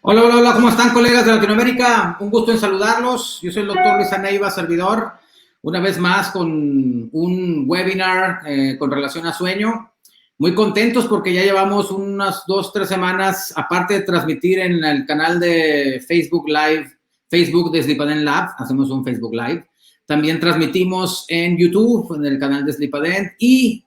Hola, hola, hola, ¿cómo están, colegas de Latinoamérica? Un gusto en saludarlos. Yo soy el doctor Luis Aneiva, servidor, una vez más con un webinar con relación a sueño. Muy contentos porque ya llevamos unas 2, 3 semanas, aparte de transmitir en el canal de Facebook Live, Facebook de Sleepadent Lab, hacemos un Facebook Live. También transmitimos en YouTube, en el canal de Sleepadent y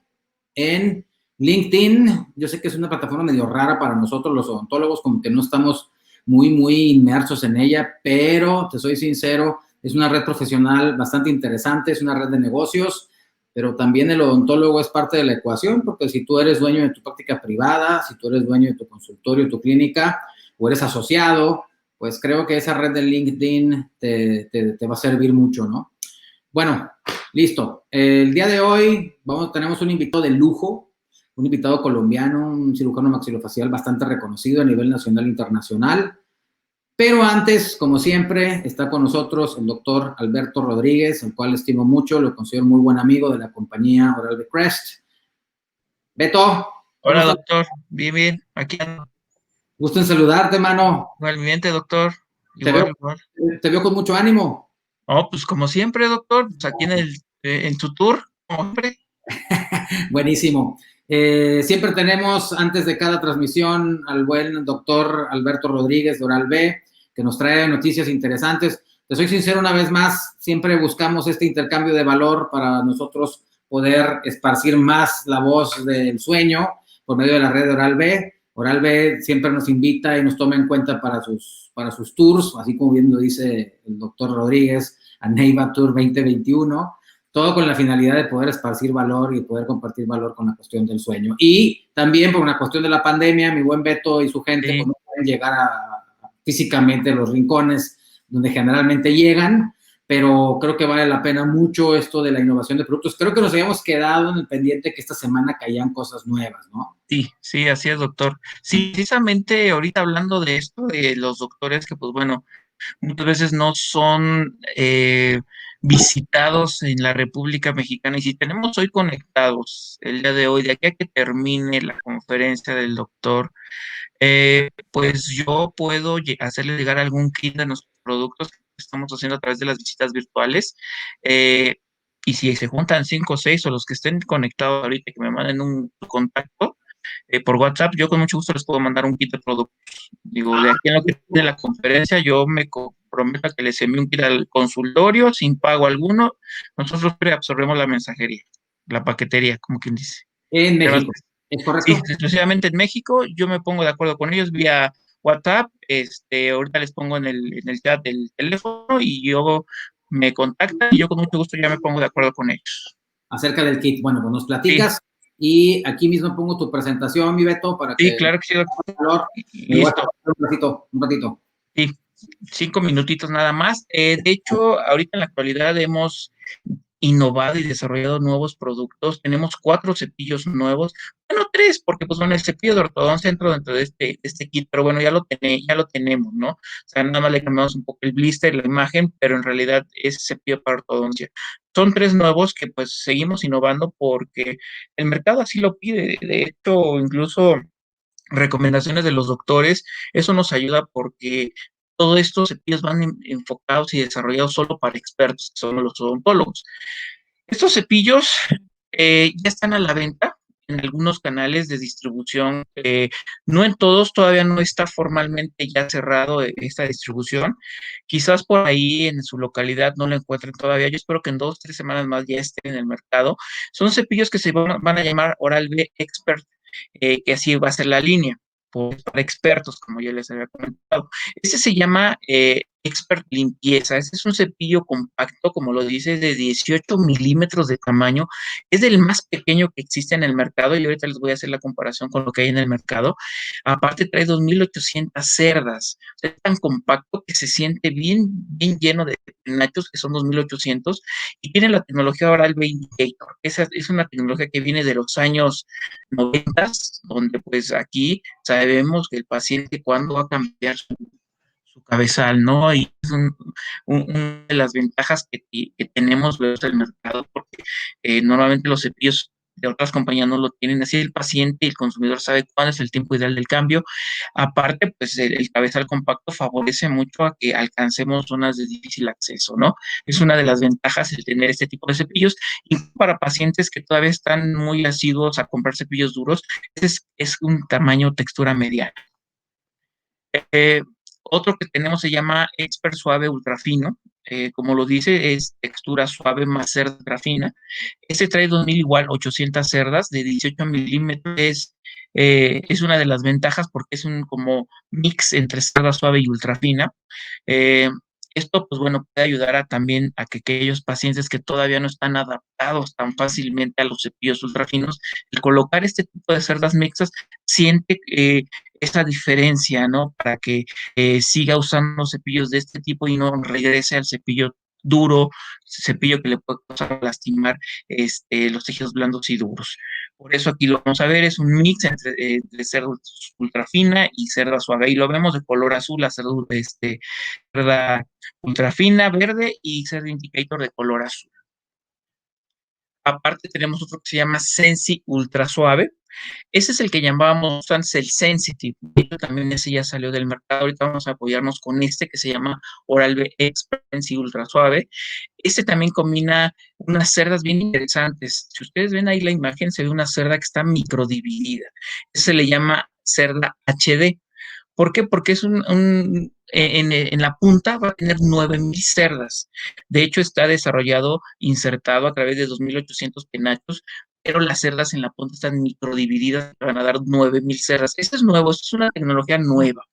en LinkedIn. Yo sé que es una plataforma medio rara para nosotros los odontólogos, como que no estamos muy inmersos en ella, pero te soy sincero, es una red profesional bastante interesante, es una red de negocios, pero también el odontólogo es parte de la ecuación, porque si tú eres dueño de tu práctica privada, si tú eres dueño de tu consultorio, tu clínica, o eres asociado, pues creo que esa red de LinkedIn te va a servir mucho, ¿no? Bueno, listo. El día de hoy tenemos un invitado de lujo, un invitado colombiano, un cirujano maxilofacial bastante reconocido a nivel nacional e internacional. Pero antes, como siempre, está con nosotros el doctor Alberto Rodríguez, el cual estimo mucho, lo considero muy buen amigo de la compañía Oral-B Crest. Beto, ¿cómo Hola, estás? doctor. Bien, bien. Aquí ando. Gusto en saludarte, hermano. Igualmente, doctor. Te veo, Igual, igual. te veo con mucho ánimo. Oh, pues como siempre, doctor, pues aquí en su tour, como siempre. Buenísimo. Siempre tenemos, antes de cada transmisión, al buen doctor Alberto Rodríguez de Oral-B, que nos trae noticias interesantes. Te soy sincero, una vez más, siempre buscamos este intercambio de valor para nosotros poder esparcir más la voz del sueño por medio de la red de Oral-B. Oral-B siempre nos invita y nos toma en cuenta para sus tours, así como bien lo dice el doctor Rodríguez, a Neiva Tour 2021, todo con la finalidad de poder esparcir valor y poder compartir valor con la cuestión del sueño. Y también por una cuestión de la pandemia, mi buen Beto y su gente pues Sí, no pueden llegar físicamente a los rincones donde generalmente llegan, pero creo que vale la pena mucho esto de la innovación de productos. Creo que nos habíamos quedado en el pendiente que esta semana caían cosas nuevas, ¿no? sí, sí, así es, doctor. Sí, precisamente ahorita hablando de esto, de los doctores que, pues bueno, muchas veces no son visitados en la República Mexicana. Y si tenemos hoy conectados el día de hoy, de aquí a que termine la conferencia del doctor, pues yo puedo hacerle llegar algún kit de nuestros productos que estamos haciendo a través de las visitas virtuales. eh, y si se juntan 5 o 6 o los que estén conectados ahorita, que me manden un contacto por WhatsApp, yo con mucho gusto les puedo mandar un kit de productos. Digo, de aquí en lo que tiene la conferencia, yo me comprometo a que les envíe un kit al consultorio sin pago alguno. Nosotros absorbemos la mensajería, la paquetería, como quien dice. En Además, México, ¿es sí, correcto? exclusivamente en México. Yo me pongo de acuerdo con ellos vía WhatsApp. Ahorita les pongo en el chat del teléfono y yo me contactan y yo con mucho gusto ya me pongo de acuerdo con ellos. Acerca del kit. Bueno, pues nos Sí, platicas y aquí mismo pongo tu presentación, mi Beto, para sí, que claro que sí, doctor. valor. Me lo voy a Listo. estar un ratito, un ratito. Sí, 5 minutitos nada más. De hecho, ahorita en la actualidad hemos innovado y desarrollado nuevos productos. Tenemos 4 cepillos nuevos, bueno, 3, porque pues bueno, el cepillo de ortodoncia entra dentro de este kit, pero bueno, ya lo tenemos, ¿no? O sea, nada más le cambiamos un poco el blister, la imagen, pero en realidad es cepillo para ortodoncia. Son 3 nuevos que pues seguimos innovando porque el mercado así lo pide. De hecho, incluso recomendaciones de los doctores, eso nos ayuda porque todos estos cepillos van enfocados y desarrollados solo para expertos, que son los odontólogos. Estos cepillos ya están a la venta en algunos canales de distribución, no en todos, todavía no está formalmente ya cerrado esta distribución. Quizás por ahí en su localidad no lo encuentren todavía. Yo espero que en 2 o 3 semanas más ya estén en el mercado. Son cepillos que se van a llamar Oral-B Expert, que así va a ser la línea, pues, para expertos, como yo les había comentado. Este se llama Expert Limpieza. Este es un cepillo compacto, como lo dice, de 18 milímetros de tamaño. Es el más pequeño que existe en el mercado y ahorita les voy a hacer la comparación con lo que hay en el mercado. Aparte trae 2.800 cerdas. O sea, es tan compacto que se siente bien, bien lleno de nachos, que son 2.800, y tiene la tecnología Oral-B Indicator. Esa es una tecnología que viene de los años 90, donde pues aquí sabemos que el paciente cuando va a cambiar su cabezal, ¿no? Y es una de las ventajas que tenemos del mercado, porque normalmente los cepillos de otras compañías no lo tienen, así el paciente y el consumidor sabe cuándo es el tiempo ideal del cambio. Aparte, pues el cabezal compacto favorece mucho a que alcancemos zonas de difícil acceso, ¿no? Es una de las ventajas el tener este tipo de cepillos, y para pacientes que todavía están muy asiduos a comprar cepillos duros, es un tamaño textura mediana. Eh, Otro que tenemos se llama Expert Suave Ultra Fino. Como lo dice, es textura suave más cerda ultra fina. Este trae 2000 igual 800 cerdas de 18 milímetros. Es una de las ventajas porque es un como mix entre cerda suave y ultra fina. Eh, Esto, pues bueno, puede ayudar también a que aquellos pacientes que todavía no están adaptados tan fácilmente a los cepillos ultrafinos, el colocar este tipo de cerdas mixtas, siente esa diferencia, ¿no? Para que siga usando cepillos de este tipo y no regrese al cepillo duro, cepillo que le puede causar lastimar los tejidos blandos y duros. Por eso aquí lo vamos a ver, es un mix entre cerda ultra fina y cerda suave. Y lo vemos de color azul, la cerda ultra fina, verde, y cerda indicator de color azul. Aparte tenemos otro que se llama Sensi Ultra Suave. Ese es el que llamábamos antes el Sensitive. También ese ya salió del mercado. Ahorita vamos a apoyarnos con este que se llama Oral-B Expert Sensi Ultra Suave. Este también combina unas cerdas bien interesantes. Si ustedes ven ahí la imagen, se ve una cerda que está microdividida. Ese se le llama cerda HD. ¿Por qué? Porque en la punta va a tener 9000 cerdas. De hecho, está desarrollado, insertado a través de 2800 penachos, pero las cerdas en la punta están microdivididas, van a dar 9000 cerdas. Esto es nuevo, esto es una tecnología nueva.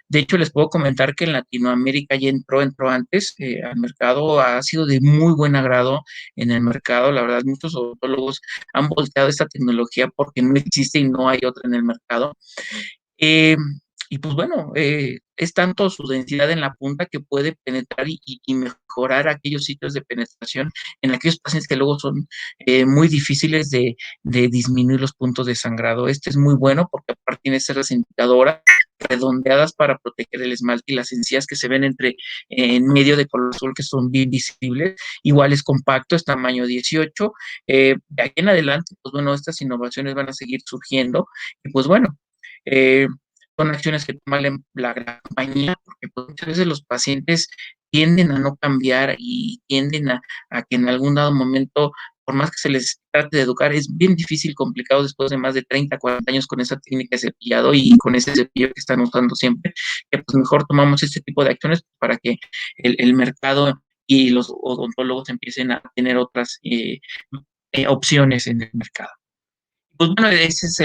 De hecho, les puedo comentar que en Latinoamérica ya entró antes al mercado, ha sido de muy buen agrado en el mercado. La verdad, muchos odontólogos han volteado esta tecnología porque no existe y no hay otra en el mercado. Eh, y pues bueno, es tanto su densidad en la punta que puede penetrar y mejorar aquellos sitios de penetración en aquellos pacientes que luego son muy difíciles de disminuir los puntos de sangrado. Este es muy bueno porque aparte tiene cerdas indicadoras redondeadas para proteger el esmalte y las encías que se ven en medio de color azul, que son bien visibles. Igual es compacto, es tamaño 18. De aquí en adelante, pues bueno, estas innovaciones van a seguir surgiendo y pues bueno, eh, son acciones que toma la compañía, porque pues, muchas veces los pacientes tienden a no cambiar y tienden a que en algún dado momento, por más que se les trate de educar, es bien difícil, complicado después de más de 30, 40 años con esa técnica de cepillado y con ese cepillo que están usando siempre, que pues mejor tomamos este tipo de acciones para que el mercado y los odontólogos empiecen a tener otras opciones en el mercado. Pues bueno, esa es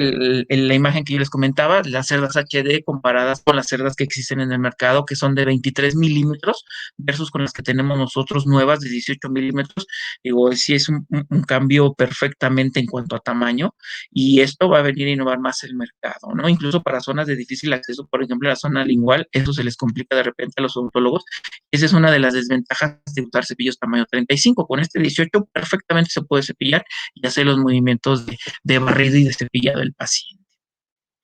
la imagen que yo les comentaba, las cerdas HD comparadas con las cerdas que existen en el mercado, que son de 23 milímetros, versus con las que tenemos nosotros nuevas de 18 milímetros. Digo, sí es un cambio perfectamente en cuanto a tamaño, y esto va a venir a innovar más el mercado, ¿no? Incluso para zonas de difícil acceso, por ejemplo, la zona lingual, eso se les complica de repente a los odontólogos. Esa es una de las desventajas de usar cepillos tamaño 35. Con este 18 perfectamente se puede cepillar y hacer los movimientos de barrido y de cepillado del paciente.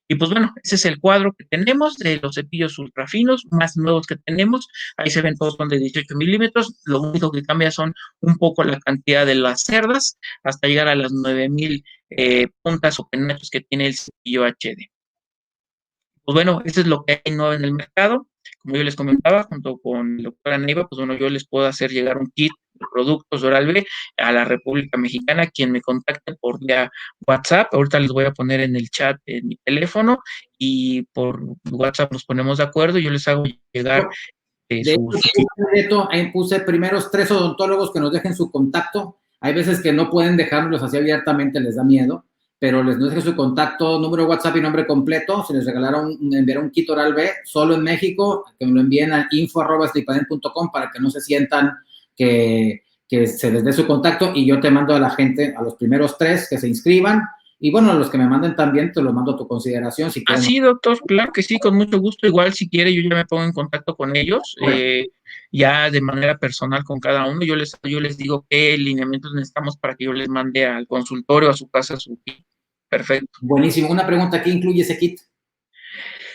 Y pues bueno, ese es el cuadro que tenemos de los cepillos ultrafinos más nuevos que tenemos. Ahí se ven todos son de 18 milímetros. Lo único que cambia son un poco la cantidad de las cerdas hasta llegar a las 9000 puntas o penachos que tiene el cepillo HD. Pues bueno, eso es lo que hay nuevo en el mercado. Como yo les comentaba, junto con la doctora Neiva, pues bueno, yo les puedo hacer llegar un kit de productos Oral-B a la República Mexicana, quien me contacte por vía WhatsApp. Ahorita les voy a poner en el chat en mi teléfono y por WhatsApp nos ponemos de acuerdo y yo les hago llegar De su kit. hecho, ahí puse primeros 3 odontólogos que nos dejen su contacto. Hay veces que no pueden dejarnos así abiertamente, les da miedo, pero les dejen su contacto, número de WhatsApp y nombre completo. Se les enviará un kit Oral-B solo en México, que me lo envíen a info@slipadent.com para que no se sientan que se les dé su contacto y yo te mando a la gente, a los primeros 3 que se inscriban. Y bueno, los que me manden también te los mando a tu consideración si quieren. Sí, doctor, claro que sí, con mucho gusto. Igual si quiere, yo ya me pongo en contacto con ellos, ya de manera personal con cada uno. Yo les digo qué lineamientos necesitamos para que yo les mande al consultorio, a su casa, su kit. Perfecto. Buenísimo. Una pregunta, ¿qué incluye ese kit?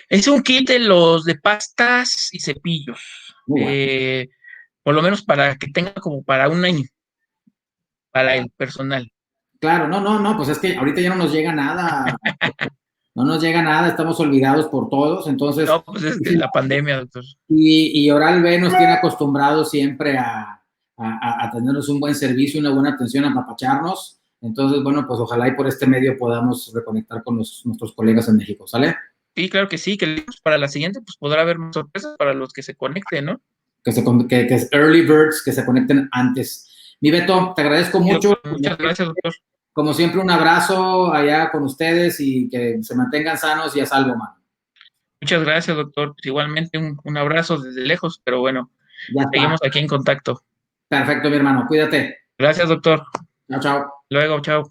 Es un kit de los de pastas y cepillos. Bueno. Por lo menos para que tenga como para un año, para el personal. Claro, no, pues es que ahorita ya no nos llega nada, no nos llega nada, estamos olvidados por todos, entonces, No, pues es que la pandemia, doctor. y Oral B nos tiene acostumbrados siempre a tenernos un buen servicio, una buena atención, a apapacharnos. Entonces, bueno, pues ojalá y por este medio podamos reconectar con nuestros colegas en México, ¿sale? Sí, claro que sí, que para la siguiente pues podrá haber más sorpresas para los que se conecten, ¿no? Que es Early Birds, que se conecten antes. Mi Beto, te agradezco Sí, mucho. doctor, muchas gracias, doctor. Como siempre, un abrazo allá con ustedes y que se mantengan sanos y a salvo, mano. Muchas gracias, doctor. Pues igualmente un abrazo desde lejos, pero bueno, Ya está. seguimos aquí en contacto. Perfecto, mi hermano. Cuídate. Gracias, doctor. Chao, chao. Luego, chao.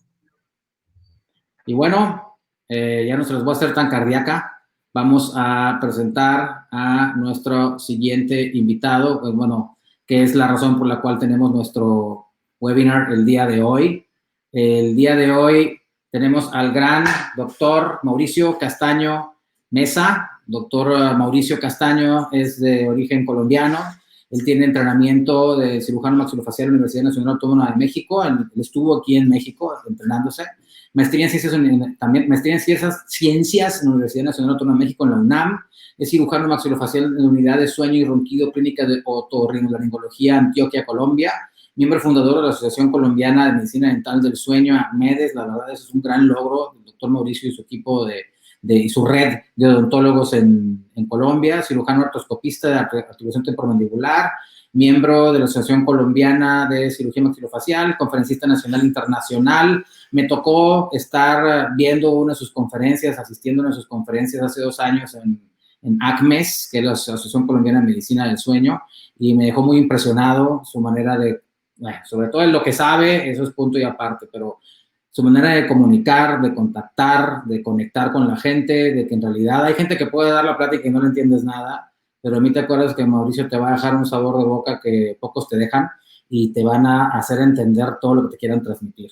Y bueno, ya no se los voy a hacer tan cardíaca. Vamos a presentar a nuestro siguiente invitado, pues bueno, que es la razón por la cual tenemos nuestro webinar el día de hoy. El día de hoy tenemos al gran doctor Mauricio Castaño Mesa. Doctor Mauricio Castaño es de origen colombiano. Él tiene entrenamiento de cirujano maxilofacial en la Universidad Nacional Autónoma de México. Él estuvo aquí en México entrenándose. Maestría en ciencias, también maestría en ciencias en la Universidad Nacional Autónoma de México, en la UNAM. Es cirujano maxilofacial en la unidad de sueño y ronquido clínica de otorrinolaringología, Antioquia, Colombia. Miembro fundador de la Asociación Colombiana de Medicina Dental del Sueño, ACMEDES. La verdad, eso es un gran logro del doctor Mauricio y su equipo y su red de odontólogos en Colombia. Cirujano artroscopista de articulación temporomandibular, miembro de la Asociación Colombiana de Cirugía Maxilofacial, conferencista nacional internacional. Me tocó estar viendo una de sus conferencias, asistiendo a una de sus conferencias hace 2 años en ACMES, que es la Asociación Colombiana de Medicina del Sueño, y me dejó muy impresionado su manera de, bueno, sobre todo en lo que sabe, eso es punto y aparte, pero su manera de comunicar, de contactar, de conectar con la gente, de que en realidad hay gente que puede dar la plática y no le entiendes nada, pero a mí te acuerdas que Mauricio te va a dejar un sabor de boca que pocos te dejan y te van a hacer entender todo lo que te quieran transmitir.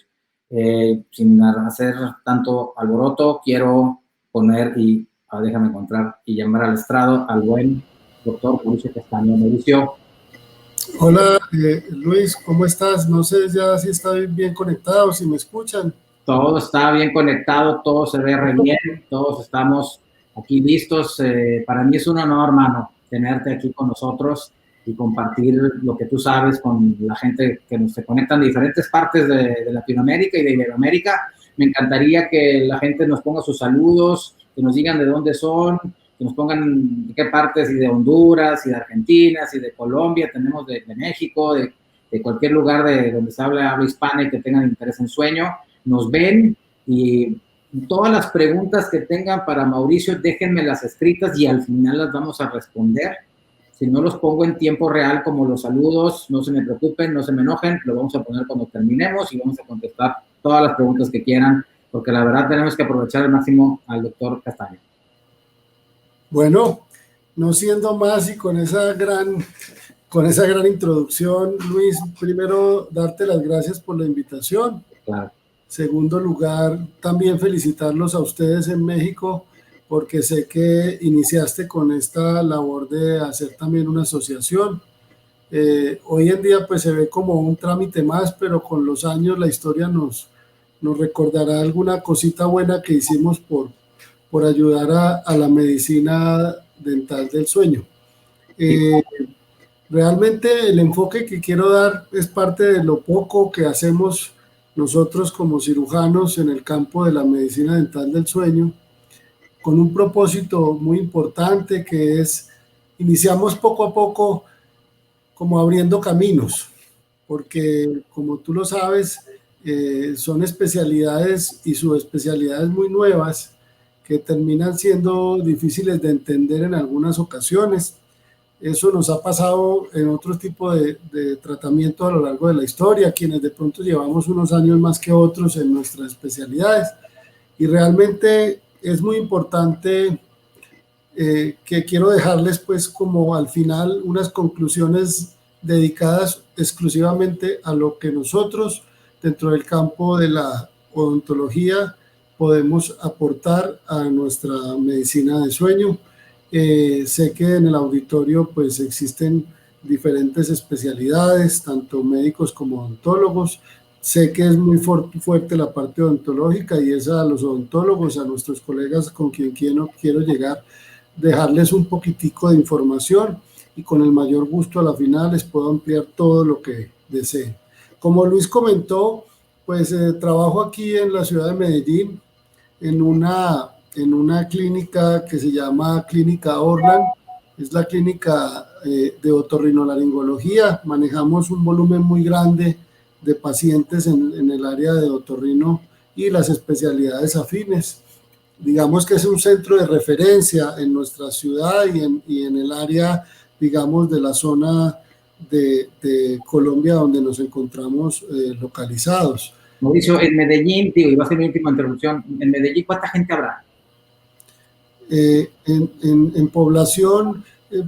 Sin hacer tanto alboroto, quiero poner déjame encontrar y llamar al estrado al buen doctor Mauricio Castaño. Mauricio. Hola, Luis, ¿cómo estás? No sé ya si está bien conectado, si me escuchan. Todo está bien conectado, todo se ve re bien, todos estamos aquí listos. Para mí es un honor, hermano, tenerte aquí con nosotros y compartir lo que tú sabes con la gente que nos se conectan de diferentes partes de Latinoamérica y de Iberoamérica. Me encantaría que la gente nos ponga sus saludos, que nos digan de dónde son, que nos pongan de qué partes, y de Honduras, y de Argentina, y de Colombia, tenemos de México, de cualquier lugar de donde se habla hispana y que tengan interés en sueño. Nos ven y todas las preguntas que tengan para Mauricio, déjenmelas escritas y al final las vamos a responder. Si no los pongo en tiempo real como los saludos, no se me preocupen, no se me enojen, lo vamos a poner cuando terminemos y vamos a contestar todas las preguntas que quieran, porque la verdad tenemos que aprovechar al máximo al doctor Castaño. Bueno, no siendo más y con esa gran introducción, Luis, primero darte las gracias por la invitación. Claro. Segundo lugar, también felicitarlos a ustedes en México, porque sé que iniciaste con esta labor de hacer también una asociación. Hoy en día pues se ve como un trámite más, pero con los años la historia nos recordará alguna cosita buena que hicimos por ayudar a la medicina dental del sueño. Realmente el enfoque que quiero dar es parte de lo poco que hacemos nosotros como cirujanos en el campo de la medicina dental del sueño, con un propósito muy importante que es, iniciamos poco a poco como abriendo caminos, porque como tú lo sabes, son especialidades y subespecialidades muy nuevas que terminan siendo difíciles de entender en algunas ocasiones. Eso nos ha pasado en otro tipo de tratamiento a lo largo de la historia, quienes de pronto llevamos unos años más que otros en nuestras especialidades. Y realmente es muy importante que quiero dejarles pues como al final unas conclusiones dedicadas exclusivamente a lo que nosotros dentro del campo de la odontología podemos aportar a nuestra medicina de sueño. Sé que en el auditorio pues existen diferentes especialidades, tanto médicos como odontólogos. Sé que es muy fuerte la parte odontológica y es a los odontólogos, a nuestros colegas con quien quiero llegar, dejarles un poquitico de información y con el mayor gusto a la final les puedo ampliar todo lo que deseen. Como Luis comentó, pues trabajo aquí en la ciudad de Medellín en una clínica que se llama Clínica Orlan. Es la clínica de otorrinolaringología. Manejamos un volumen muy grande de pacientes en el área de otorrino y las especialidades afines. Digamos que es un centro de referencia en nuestra ciudad y en el área, digamos, de la zona de Colombia donde nos encontramos localizados. Mauricio, en Medellín, digo, y va a ser mi última interrupción, en Medellín, ¿cuánta gente habrá? En población,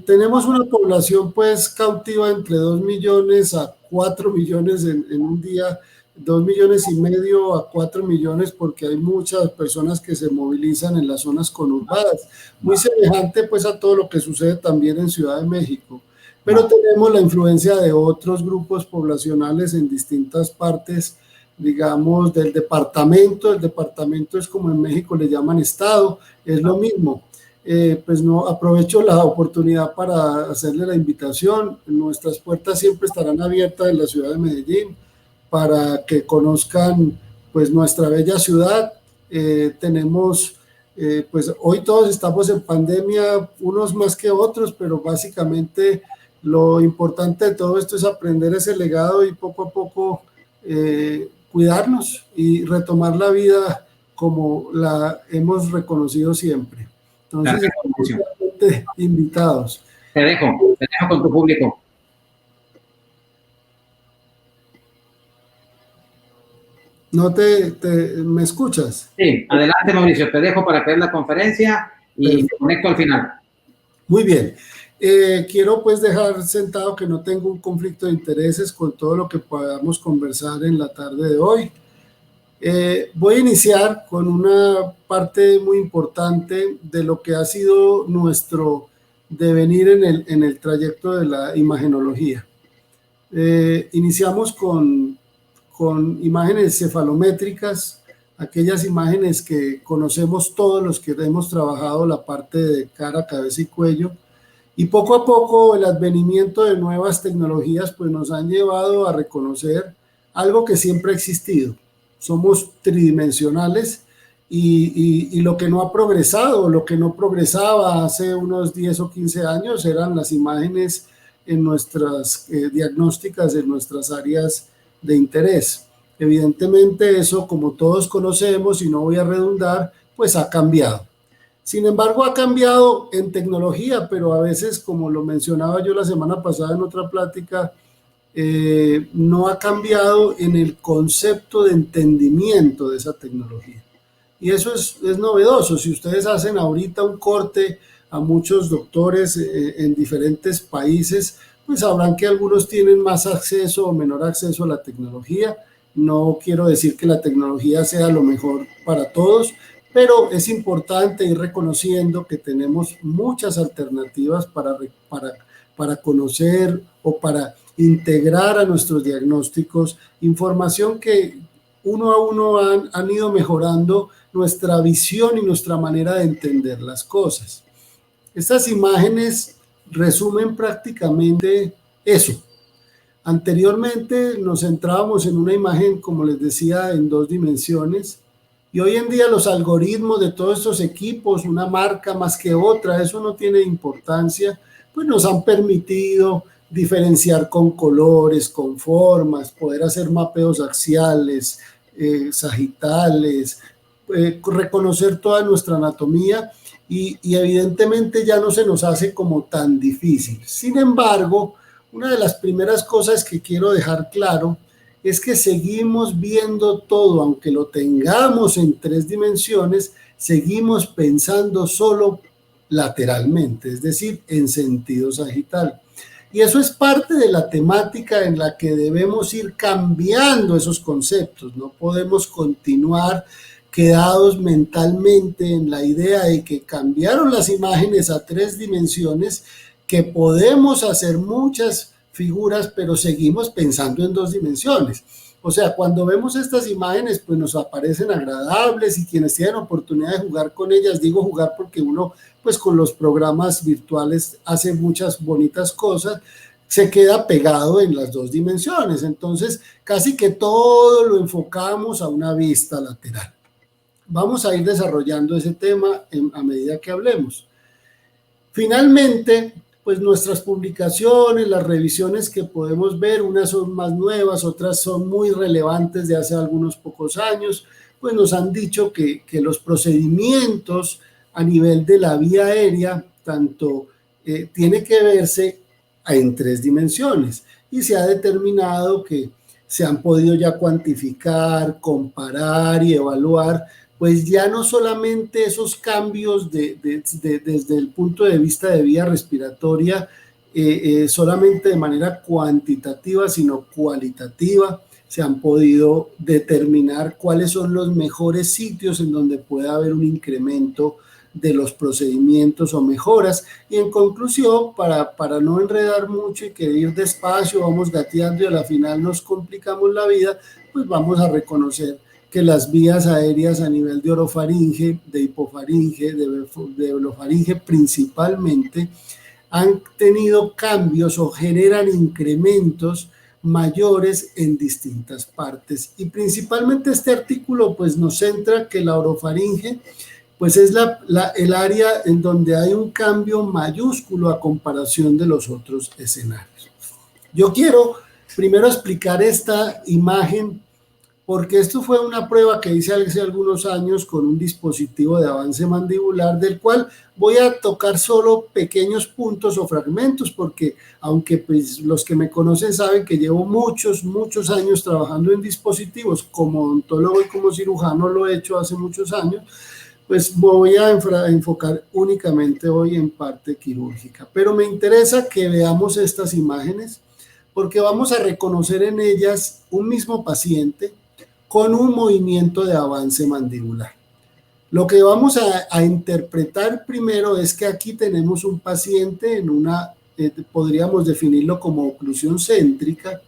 tenemos una población pues cautiva entre 2 millones a 4 millones en un día, 2 millones y medio a 4 millones, porque hay muchas personas que se movilizan en las zonas conurbadas, muy semejante pues a todo lo que sucede también en Ciudad de México, pero tenemos la influencia de otros grupos poblacionales en distintas partes, digamos, del departamento. El departamento es como en México le llaman estado, es lo mismo. Pues no, aprovecho la oportunidad para hacerle la invitación. Nuestras puertas siempre estarán abiertas en la ciudad de Medellín para que conozcan pues nuestra bella ciudad. Tenemos, pues hoy todos estamos en pandemia, unos más que otros, pero básicamente lo importante de todo esto es aprender ese legado y poco a poco cuidarnos y retomar la vida como la hemos reconocido siempre. Entonces, invitados. Te dejo con tu público. ¿No me escuchas? Sí, adelante Mauricio, te dejo para crear la conferencia y me conecto al final. Muy bien. Quiero pues dejar sentado que no tengo un conflicto de intereses con todo lo que podamos conversar en la tarde de hoy. Voy a iniciar con una parte muy importante de lo que ha sido nuestro devenir en el trayecto de la imagenología. Iniciamos con imágenes cefalométricas, aquellas imágenes que conocemos todos los que hemos trabajado la parte de cara, cabeza y cuello, y poco a poco el advenimiento de nuevas tecnologías pues nos han llevado a reconocer algo que siempre ha existido. Somos tridimensionales y lo que no ha progresado, lo que no progresaba hace unos 10 o 15 años eran las imágenes en nuestras diagnósticas, en nuestras áreas de interés. Evidentemente eso, como todos conocemos, y no voy a redundar, pues ha cambiado. Sin embargo, ha cambiado en tecnología, pero a veces, como lo mencionaba yo la semana pasada en otra plática, no ha cambiado en el concepto de entendimiento de esa tecnología. Y eso es novedoso. Si ustedes hacen ahorita un corte a muchos doctores en diferentes países, pues sabrán que algunos tienen más acceso o menor acceso a la tecnología. No quiero decir que la tecnología sea lo mejor para todos, pero es importante ir reconociendo que tenemos muchas alternativas para conocer o para integrar a nuestros diagnósticos información que uno a uno han ido mejorando nuestra visión y nuestra manera de entender las cosas. Estas imágenes resumen prácticamente eso. Anteriormente nos centrábamos en una imagen, como les decía, en 2 dimensiones, y hoy en día los algoritmos de todos estos equipos, una marca más que otra, eso no tiene importancia, pues nos han permitido diferenciar con colores, con formas, poder hacer mapeos axiales, sagitales, reconocer toda nuestra anatomía y evidentemente ya no se nos hace como tan difícil. Sin embargo, una de las primeras cosas que quiero dejar claro es que seguimos viendo todo, aunque lo tengamos en 3 dimensiones, seguimos pensando solo lateralmente, es decir, en sentido sagital. Y eso es parte de la temática en la que debemos ir cambiando esos conceptos. No podemos continuar quedados mentalmente en la idea de que cambiaron las imágenes a 3 dimensiones, que podemos hacer muchas figuras, pero seguimos pensando en 2 dimensiones. O sea, cuando vemos estas imágenes, pues nos aparecen agradables y quienes tienen oportunidad de jugar con ellas, digo jugar porque uno, pues con los programas virtuales hace muchas bonitas cosas, se queda pegado en las dos dimensiones. Entonces, casi que todo lo enfocamos a una vista lateral. Vamos a ir desarrollando ese tema a medida que hablemos. Finalmente, pues nuestras publicaciones, las revisiones que podemos ver, unas son más nuevas, otras son muy relevantes de hace algunos pocos años, pues nos han dicho que los procedimientos a nivel de la vía aérea, tanto tiene que verse en 3 dimensiones y se ha determinado que se han podido ya cuantificar, comparar y evaluar, pues ya no solamente esos cambios desde el punto de vista de vía respiratoria, solamente de manera cuantitativa, sino cualitativa, se han podido determinar cuáles son los mejores sitios en donde puede haber un incremento de los procedimientos o mejoras. Y en conclusión, para no enredar mucho y que ir despacio, vamos gateando y a la final nos complicamos la vida, pues vamos a reconocer que las vías aéreas a nivel de orofaringe, de hipofaringe, de velofaringe principalmente, han tenido cambios o generan incrementos mayores en distintas partes. Y principalmente este artículo pues nos centra que la orofaringe pues es el área en donde hay un cambio mayúsculo a comparación de los otros escenarios. Yo quiero primero explicar esta imagen porque esto fue una prueba que hice hace algunos años con un dispositivo de avance mandibular, del cual voy a tocar solo pequeños puntos o fragmentos, porque aunque pues, los que me conocen saben que llevo muchos años trabajando en dispositivos, como odontólogo y como cirujano lo he hecho hace muchos años, pues voy a enfocar únicamente hoy en parte quirúrgica. Pero me interesa que veamos estas imágenes, porque vamos a reconocer en ellas un mismo paciente, con un movimiento de avance mandibular. Lo que vamos a interpretar primero es que aquí tenemos un paciente en una, podríamos definirlo como oclusión céntrica,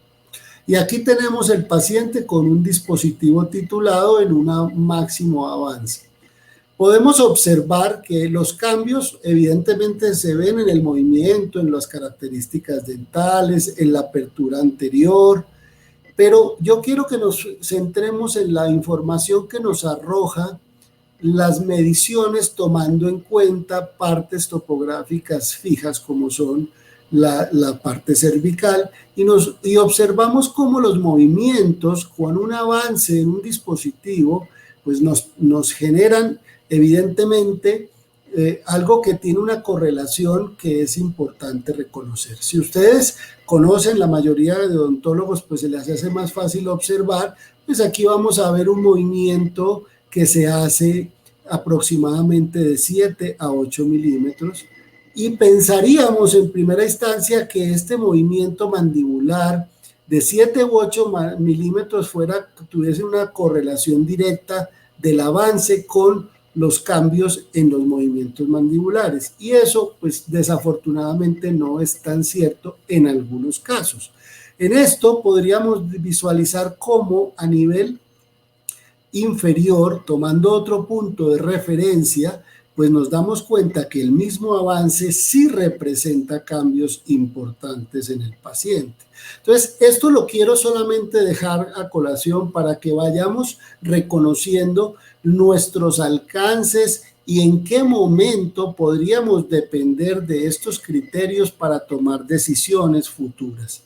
y aquí tenemos el paciente con un dispositivo titulado en un máximo avance. Podemos observar que los cambios evidentemente se ven en el movimiento, en las características dentales, en la apertura anterior, pero yo quiero que nos centremos en la información que nos arroja las mediciones tomando en cuenta partes topográficas fijas como son la parte cervical y observamos cómo los movimientos con un avance en un dispositivo pues nos generan evidentemente algo que tiene una correlación que es importante reconocer. Si ustedes conocen la mayoría de odontólogos, pues se les hace más fácil observar, pues aquí vamos a ver un movimiento que se hace aproximadamente de 7 a 8 milímetros y pensaríamos en primera instancia que este movimiento mandibular de 7 u 8 milímetros tuviese una correlación directa del avance con los cambios en los movimientos mandibulares, y eso pues desafortunadamente no es tan cierto en algunos casos. En esto podríamos visualizar cómo a nivel inferior, tomando otro punto de referencia, pues nos damos cuenta que el mismo avance sí representa cambios importantes en el paciente. Entonces, esto lo quiero solamente dejar a colación para que vayamos reconociendo nuestros alcances y en qué momento podríamos depender de estos criterios para tomar decisiones futuras.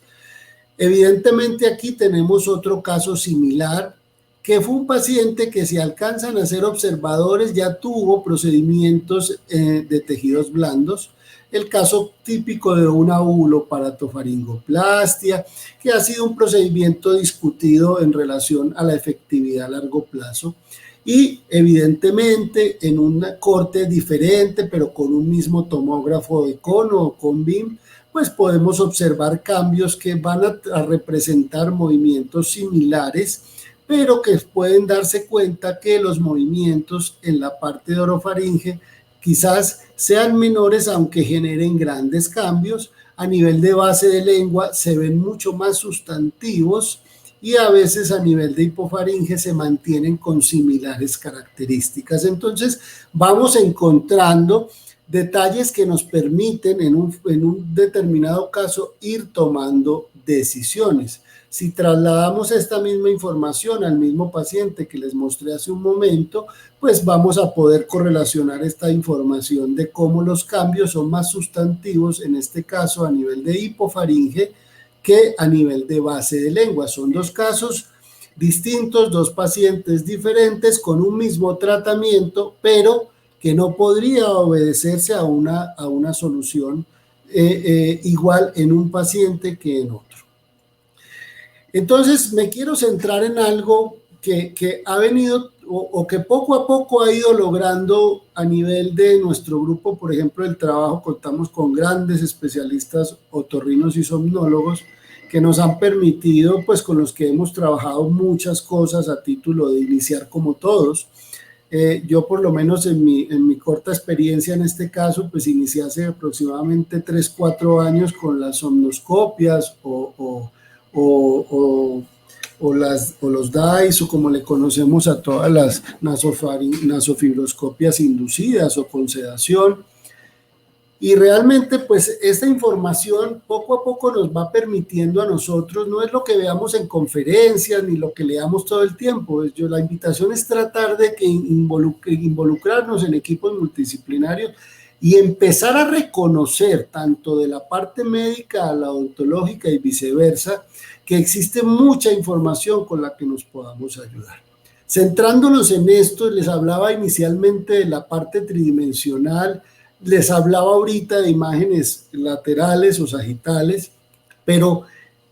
Evidentemente aquí tenemos otro caso similar, que fue un paciente que si alcanzan a ser observadores ya tuvo procedimientos de tejidos blandos, el caso típico de una uvuloparatofaringoplastia, que ha sido un procedimiento discutido en relación a la efectividad a largo plazo, y evidentemente en un corte diferente, pero con un mismo tomógrafo de cono o con BIM, pues podemos observar cambios que van a representar movimientos similares, pero que pueden darse cuenta que los movimientos en la parte de orofaringe quizás sean menores, aunque generen grandes cambios. A nivel de base de lengua se ven mucho más sustantivos y a veces a nivel de hipofaringe se mantienen con similares características. Entonces vamos encontrando detalles que nos permiten en un determinado caso ir tomando decisiones. Si trasladamos esta misma información al mismo paciente que les mostré hace un momento, pues vamos a poder correlacionar esta información de cómo los cambios son más sustantivos, en este caso a nivel de hipofaringe que a nivel de base de lengua. Son dos casos distintos, dos pacientes diferentes con un mismo tratamiento, pero que no podría obedecerse a una solución igual en un paciente que en otro. Entonces me quiero centrar en algo que ha venido o que poco a poco ha ido logrando a nivel de nuestro grupo. Por ejemplo, el trabajo, contamos con grandes especialistas otorrinos y somnólogos que nos han permitido, pues con los que hemos trabajado muchas cosas a título de iniciar como todos. Yo por lo menos en mi corta experiencia en este caso, pues inicié hace aproximadamente 3-4 años con las somnoscopias o los DICE, o como le conocemos a todas las nasofibroscopias inducidas o con sedación. Y realmente, pues, esta información poco a poco nos va permitiendo a nosotros, no es lo que veamos en conferencias ni lo que leamos todo el tiempo. La invitación es tratar de que involucrarnos en equipos multidisciplinarios y empezar a reconocer, tanto de la parte médica a la odontológica y viceversa, que existe mucha información con la que nos podamos ayudar. Centrándonos en esto, les hablaba inicialmente de la parte tridimensional, les hablaba ahorita de imágenes laterales o sagitales, pero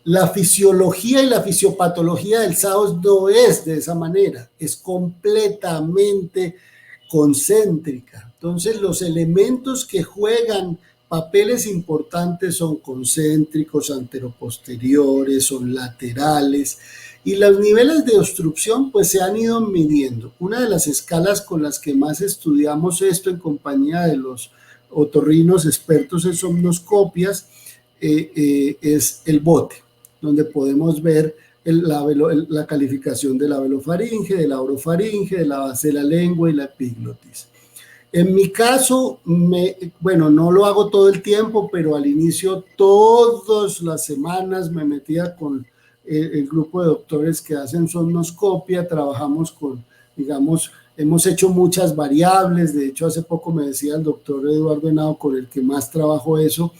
la fisiología y la fisiopatología del SAOS no es de esa manera, es completamente concéntrica. Entonces, los elementos que juegan papeles importantes son concéntricos, anteroposteriores, son laterales, y los niveles de obstrucción pues se han ido midiendo. Una de las escalas con las que más estudiamos esto en compañía de los otorrinos expertos en somnoscopias es el bote, donde podemos ver la calificación de la velofaringe, de la orofaringe, de la base de la lengua y la epiglotis. En mi caso, bueno, no lo hago todo el tiempo, pero al inicio todas las semanas me metía con el grupo de doctores que hacen somnoscopia, trabajamos con, digamos, hemos hecho muchas variables. De hecho, hace poco me decía el doctor Eduardo Henao, con el que más trabajo eso,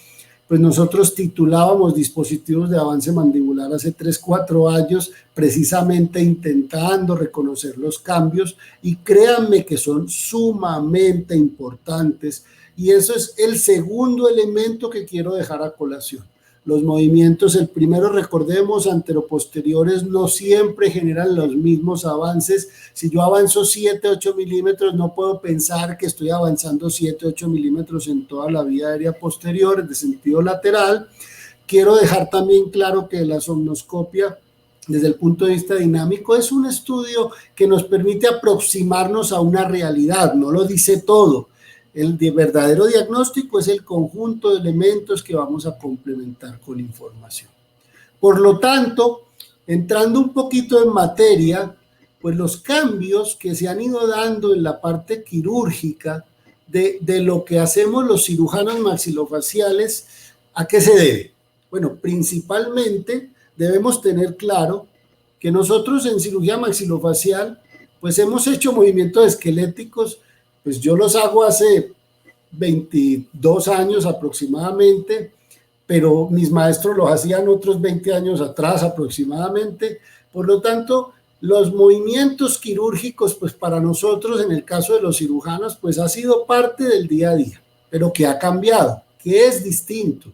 pues nosotros titulábamos dispositivos de avance mandibular hace 3-4 años, precisamente intentando reconocer los cambios, y créanme que son sumamente importantes, y eso es el segundo elemento que quiero dejar a colación. Los movimientos, el primero, recordemos, anteroposteriores no siempre generan los mismos avances. Si yo avanzo 7-8 milímetros, no puedo pensar que estoy avanzando 7-8 milímetros en toda la vía aérea posterior, de sentido lateral. Quiero dejar también claro que la somnoscopia, desde el punto de vista dinámico, es un estudio que nos permite aproximarnos a una realidad, no lo dice todo. El verdadero diagnóstico es el conjunto de elementos que vamos a complementar con información. Por lo tanto, entrando un poquito en materia, pues los cambios que se han ido dando en la parte quirúrgica de lo que hacemos los cirujanos maxilofaciales, ¿a qué se debe? Bueno, principalmente debemos tener claro que nosotros en cirugía maxilofacial, pues hemos hecho movimientos esqueléticos. Pues yo los hago hace 22 años aproximadamente, pero mis maestros los hacían otros 20 años atrás aproximadamente. Por lo tanto, los movimientos quirúrgicos, pues para nosotros, en el caso de los cirujanos, pues ha sido parte del día a día, pero que ha cambiado, que es distinto.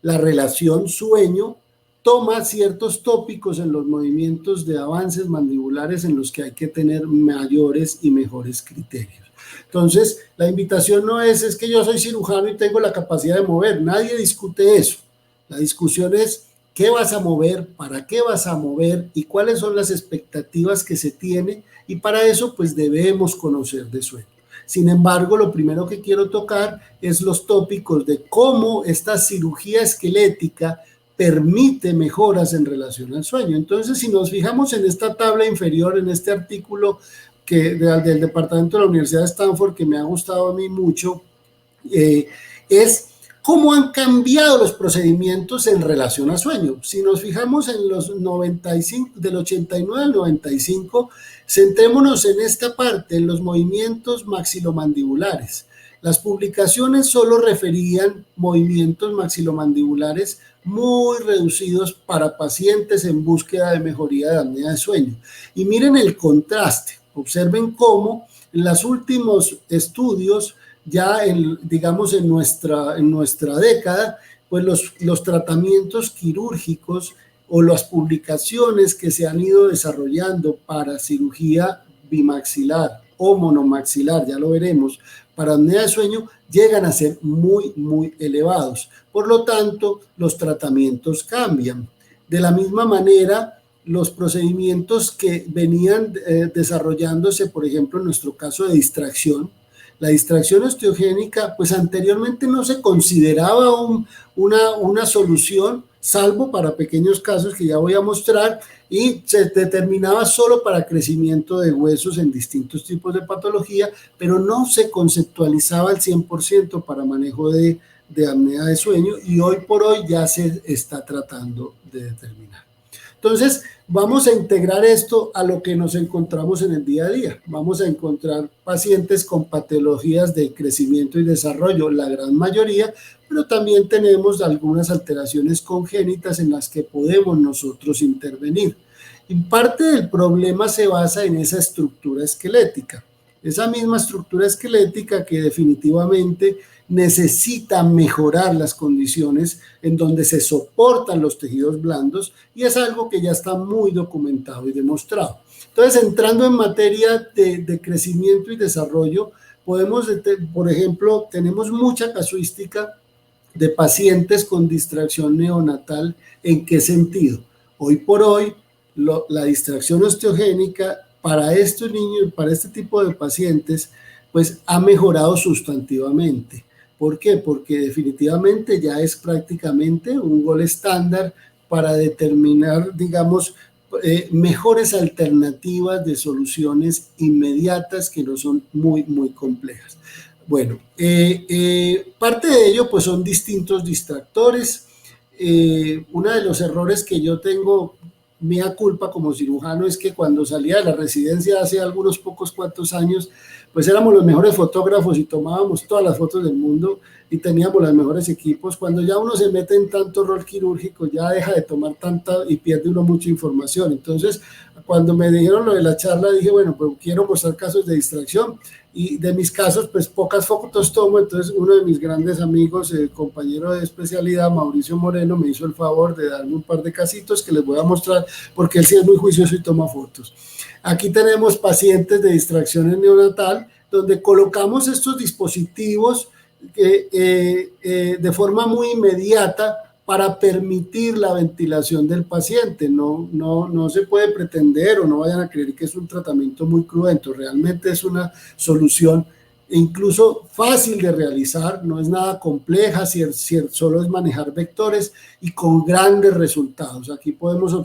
La relación sueño toma ciertos tópicos en los movimientos de avances mandibulares en los que hay que tener mayores y mejores criterios. Entonces, la invitación no es que yo soy cirujano y tengo la capacidad de mover. Nadie discute eso. La discusión es qué vas a mover, para qué vas a mover y cuáles son las expectativas que se tiene, y para eso pues debemos conocer de sueño. Sin embargo, lo primero que quiero tocar es los tópicos de cómo esta cirugía esquelética permite mejoras en relación al sueño. Entonces, si nos fijamos en esta tabla inferior, en este artículo del departamento de la Universidad de Stanford, que me ha gustado a mí mucho, es cómo han cambiado los procedimientos en relación al sueño. Si nos fijamos en los 95, del 89 al 95, centrémonos en esta parte, en los movimientos maxilomandibulares. Las publicaciones solo referían movimientos maxilomandibulares muy reducidos para pacientes en búsqueda de mejoría de apnea de sueño. Y miren el contraste, observen cómo en los últimos estudios, ya digamos en nuestra década, pues los tratamientos quirúrgicos o las publicaciones que se han ido desarrollando para cirugía bimaxilar o monomaxilar, ya lo veremos, para apnea de sueño, llegan a ser muy, muy elevados. Por lo tanto, los tratamientos cambian. De la misma manera, los procedimientos que venían desarrollándose, por ejemplo, en nuestro caso de distracción, la distracción osteogénica, pues anteriormente no se consideraba una solución, salvo para pequeños casos que ya voy a mostrar, y se determinaba solo para crecimiento de huesos en distintos tipos de patología, pero no se conceptualizaba al 100% para manejo de apnea de sueño, y hoy por hoy ya se está tratando de determinar. Entonces, vamos a integrar esto a lo que nos encontramos en el día a día. Vamos a encontrar pacientes con patologías de crecimiento y desarrollo, la gran mayoría, pero también tenemos algunas alteraciones congénitas en las que podemos nosotros intervenir. Y parte del problema se basa en esa estructura esquelética. Esa misma estructura esquelética que definitivamente necesita mejorar las condiciones en donde se soportan los tejidos blandos, y es algo que ya está muy documentado y demostrado. Entonces, entrando en materia de crecimiento y desarrollo, podemos, por ejemplo, tenemos mucha casuística de pacientes con distracción neonatal. ¿En qué sentido? Hoy por hoy, la distracción osteogénica para estos niños, para este tipo de pacientes, pues ha mejorado sustantivamente. ¿Por qué? Porque definitivamente ya es prácticamente un gol estándar para determinar, digamos, mejores alternativas de soluciones inmediatas que no son muy, muy complejas. Bueno, parte de ello pues son distintos distractores. Uno de los errores que yo tengo, mea culpa como cirujano, es que cuando salía de la residencia hace algunos pocos cuantos años, pues éramos los mejores fotógrafos y tomábamos todas las fotos del mundo y teníamos los mejores equipos. Cuando ya uno se mete en tanto rol quirúrgico, ya deja de tomar tanta y pierde uno mucha información. Entonces, cuando me dijeron lo de la charla, dije, bueno, pues quiero mostrar casos de distracción, y de mis casos, pues pocas fotos tomo. Entonces, uno de mis grandes amigos, el compañero de especialidad, Mauricio Moreno, me hizo el favor de darme un par de casitos que les voy a mostrar, porque él sí es muy juicioso y toma fotos. Aquí tenemos pacientes de distracción neonatal, donde colocamos estos dispositivos de forma muy inmediata para permitir la ventilación del paciente. No se puede pretender, o no vayan a creer que es un tratamiento muy cruento. Realmente es una solución incluso fácil de realizar, no es nada compleja, solo es manejar vectores y con grandes resultados. Aquí podemos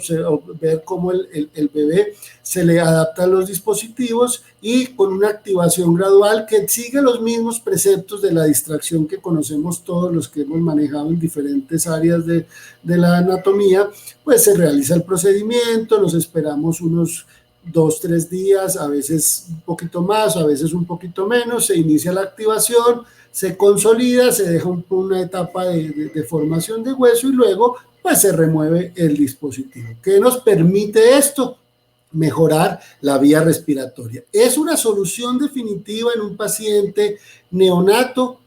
ver cómo el bebé se le adaptan los dispositivos y con una activación gradual que sigue los mismos preceptos de la distracción que conocemos todos los que hemos manejado en diferentes áreas de la anatomía, pues se realiza el procedimiento, nos esperamos unos 2-3 días, a veces un poquito más, a veces un poquito menos, se inicia la activación, se consolida, se deja una etapa de formación de hueso y luego pues se remueve el dispositivo. ¿Qué nos permite esto? Mejorar la vía respiratoria. ¿Es una solución definitiva en un paciente neonato?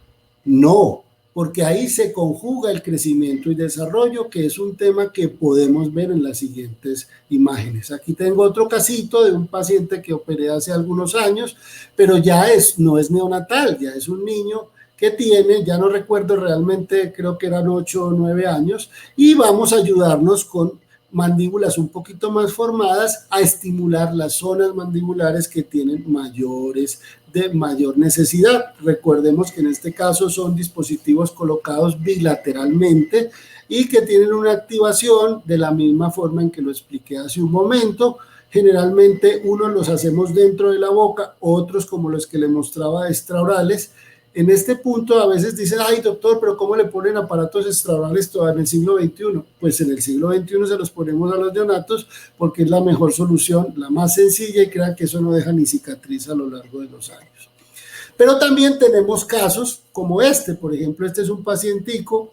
No, porque ahí se conjuga el crecimiento y desarrollo, que es un tema que podemos ver en las siguientes imágenes. Aquí tengo otro casito de un paciente que operé hace algunos años, pero ya no es neonatal, ya es un niño que tiene, ya no recuerdo realmente, creo que eran 8 o 9 años, y vamos a ayudarnos con mandíbulas un poquito más formadas a estimular las zonas mandibulares que tienen mayores de mayor necesidad. Recordemos que en este caso son dispositivos colocados bilateralmente y que tienen una activación de la misma forma en que lo expliqué hace un momento. Generalmente unos los hacemos dentro de la boca, otros como los que le mostraba extraorales. En este punto a veces dicen, ay doctor, pero ¿cómo le ponen aparatos extraorales todavía en el siglo XXI? Pues en el siglo XXI se los ponemos a los neonatos porque es la mejor solución, la más sencilla, y crean que eso no deja ni cicatriz a lo largo de los años. Pero también tenemos casos como este, por ejemplo, este es un pacientico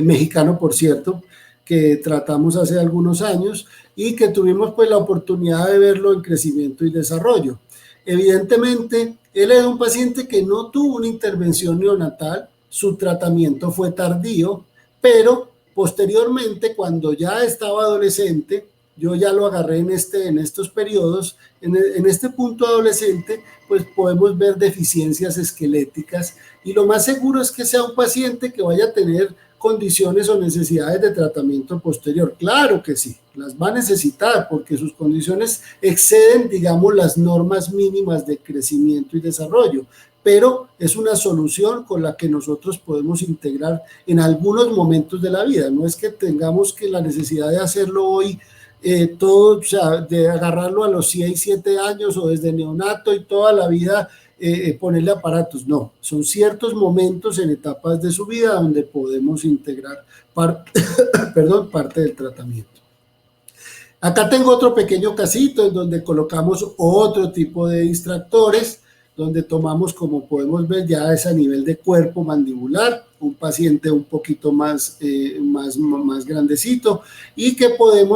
mexicano, por cierto, que tratamos hace algunos años y que tuvimos pues la oportunidad de verlo en crecimiento y desarrollo. Evidentemente, él era un paciente que no tuvo una intervención neonatal, su tratamiento fue tardío, pero posteriormente, cuando ya estaba adolescente, yo ya lo agarré en estos periodos, en este punto adolescente, pues podemos ver deficiencias esqueléticas y lo más seguro es que sea un paciente que vaya a tener condiciones o necesidades de tratamiento posterior. Claro que sí, las va a necesitar porque sus condiciones exceden, digamos, las normas mínimas de crecimiento y desarrollo, pero es una solución con la que nosotros podemos integrar en algunos momentos de la vida. No es que tengamos que la necesidad de hacerlo hoy, todo, o sea, de agarrarlo a los 6, 7 años o desde neonato y toda la vida ponerle aparatos. No, son ciertos momentos en etapas de su vida donde podemos integrar parte del tratamiento. Acá tengo otro pequeño casito en donde colocamos otro tipo de distractores, donde tomamos, como podemos ver, ya es a nivel de cuerpo mandibular, un paciente un poquito más grandecito y que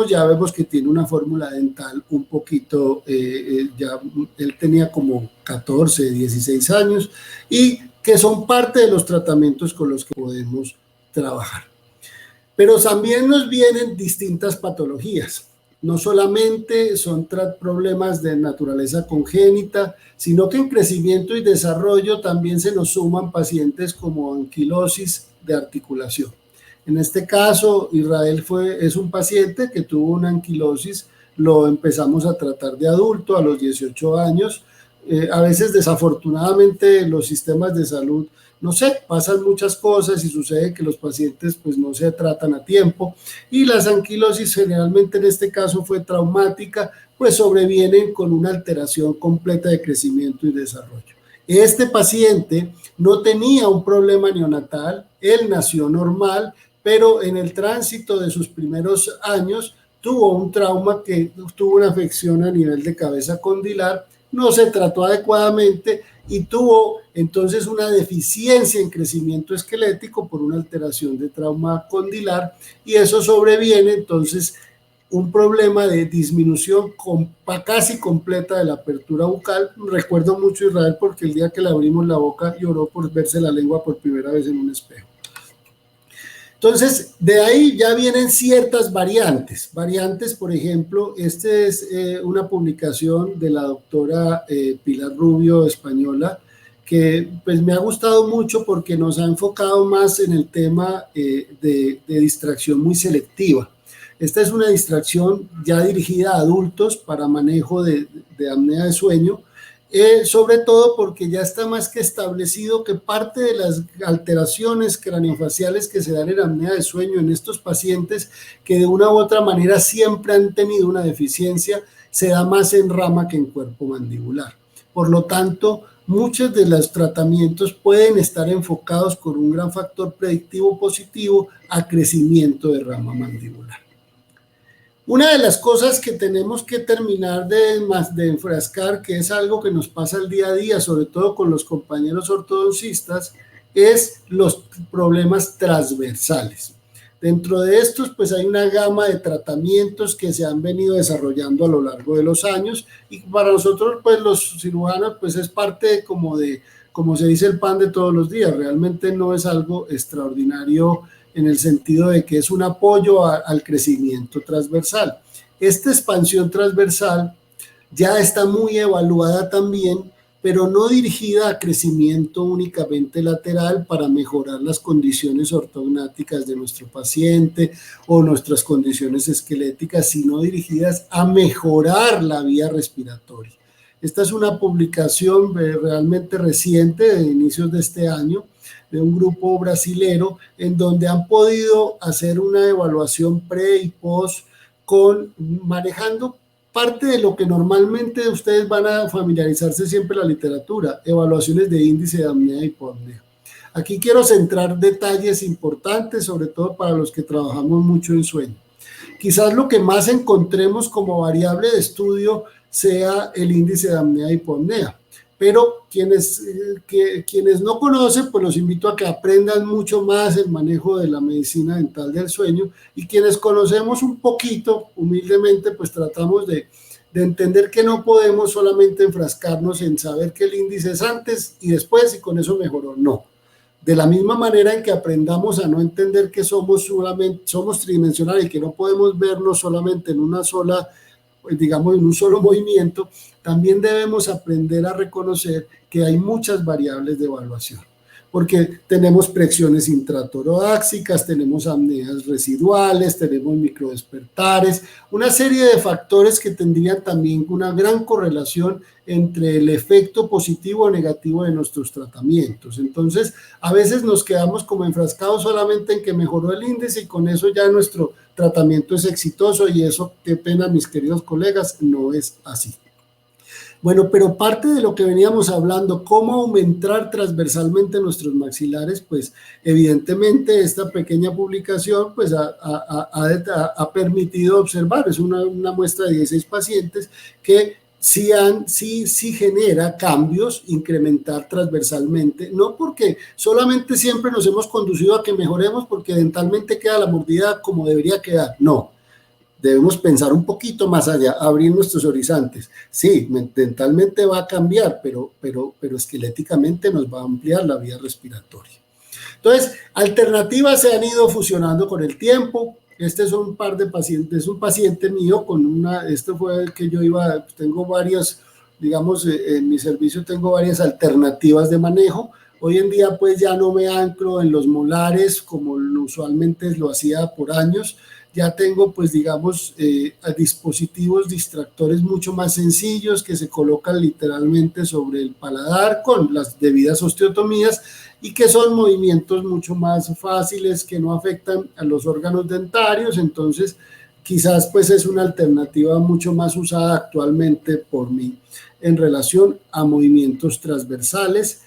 ya vemos que tiene una fórmula dental un poquito, ya él tenía como 14, 16 años y que son parte de los tratamientos con los que podemos trabajar. Pero también nos vienen distintas patologías. No solamente son problemas de naturaleza congénita, sino que en crecimiento y desarrollo también se nos suman pacientes como anquilosis de articulación. En este caso, Israel es un paciente que tuvo una anquilosis, lo empezamos a tratar de adulto a los 18 años. A veces, desafortunadamente, los sistemas de salud, no sé, pasan muchas cosas y sucede que los pacientes pues no se tratan a tiempo y las anquilosis generalmente en este caso fue traumática, pues sobrevienen con una alteración completa de crecimiento y desarrollo. Este paciente no tenía un problema neonatal, él nació normal, pero en el tránsito de sus primeros años tuvo un trauma que tuvo una afección a nivel de cabeza condilar, no se trató adecuadamente y tuvo entonces una deficiencia en crecimiento esquelético por una alteración de trauma condilar y eso sobreviene entonces un problema de disminución casi completa de la apertura bucal. Recuerdo mucho a Israel porque el día que le abrimos la boca lloró por verse la lengua por primera vez en un espejo. Entonces, de ahí ya vienen ciertas variantes. Variantes, por ejemplo, esta es una publicación de la doctora Pilar Rubio, española, que pues me ha gustado mucho porque nos ha enfocado más en el tema de distracción muy selectiva. Esta es una distracción ya dirigida a adultos para manejo de apnea de sueño, sobre todo porque ya está más que establecido que parte de las alteraciones craniofaciales que se dan en apnea de sueño en estos pacientes que de una u otra manera siempre han tenido una deficiencia, se da más en rama que en cuerpo mandibular. Por lo tanto, muchos de los tratamientos pueden estar enfocados con un gran factor predictivo positivo a crecimiento de rama mandibular. Una de las cosas que tenemos que terminar de enfrascar, que es algo que nos pasa el día a día, sobre todo con los compañeros ortodoncistas, es los problemas transversales. Dentro de estos, pues hay una gama de tratamientos que se han venido desarrollando a lo largo de los años y para nosotros, pues los cirujanos, pues es parte como se dice, el pan de todos los días. Realmente no es algo extraordinario en el sentido de que es un apoyo al crecimiento transversal. Esta expansión transversal ya está muy evaluada también, pero no dirigida a crecimiento únicamente lateral para mejorar las condiciones ortognáticas de nuestro paciente o nuestras condiciones esqueléticas, sino dirigidas a mejorar la vía respiratoria. Esta es una publicación realmente reciente, de inicios de este año, de un grupo brasilero, en donde han podido hacer una evaluación pre y post manejando parte de lo que normalmente ustedes van a familiarizarse siempre en la literatura, evaluaciones de índice de apnea y hipoapnea. Aquí quiero centrar detalles importantes, sobre todo para los que trabajamos mucho en sueño. Quizás lo que más encontremos como variable de estudio sea el índice de apnea y hipoapnea, pero quienes no conocen, pues los invito a que aprendan mucho más el manejo de la medicina dental del sueño, y quienes conocemos un poquito, humildemente, pues tratamos de entender que no podemos solamente enfrascarnos en saber que el índice es antes y después y con eso mejoró, no. De la misma manera en que aprendamos a no entender que somos tridimensionales y que no podemos vernos solamente en una sola, digamos, en un solo movimiento, también debemos aprender a reconocer que hay muchas variables de evaluación, porque tenemos presiones intratorácicas, tenemos apneas residuales, tenemos microdespertares, una serie de factores que tendrían también una gran correlación entre el efecto positivo o negativo de nuestros tratamientos. Entonces, a veces nos quedamos como enfrascados solamente en que mejoró el índice y con eso ya nuestro tratamiento es exitoso, y eso, qué pena, mis queridos colegas, no es así. Bueno, pero parte de lo que veníamos hablando, cómo aumentar transversalmente nuestros maxilares, pues evidentemente esta pequeña publicación pues ha permitido observar, es una muestra de 16 pacientes que sí genera cambios, incrementar transversalmente, no porque solamente siempre nos hemos conducido a que mejoremos porque dentalmente queda la mordida como debería quedar, no. Debemos pensar un poquito más allá, abrir nuestros horizontes. Sí, dentalmente va a cambiar, pero esqueléticamente nos va a ampliar la vía respiratoria. Entonces, alternativas se han ido fusionando con el tiempo. Este es un par de pacientes, es un paciente mío este fue el que yo tengo varias, digamos, en mi servicio tengo varias alternativas de manejo. Hoy en día pues ya no me anclo en los molares como usualmente lo hacía por años. Ya tengo, pues digamos, dispositivos distractores mucho más sencillos que se colocan literalmente sobre el paladar con las debidas osteotomías y que son movimientos mucho más fáciles que no afectan a los órganos dentarios. Entonces, quizás pues es una alternativa mucho más usada actualmente por mí en relación a movimientos transversales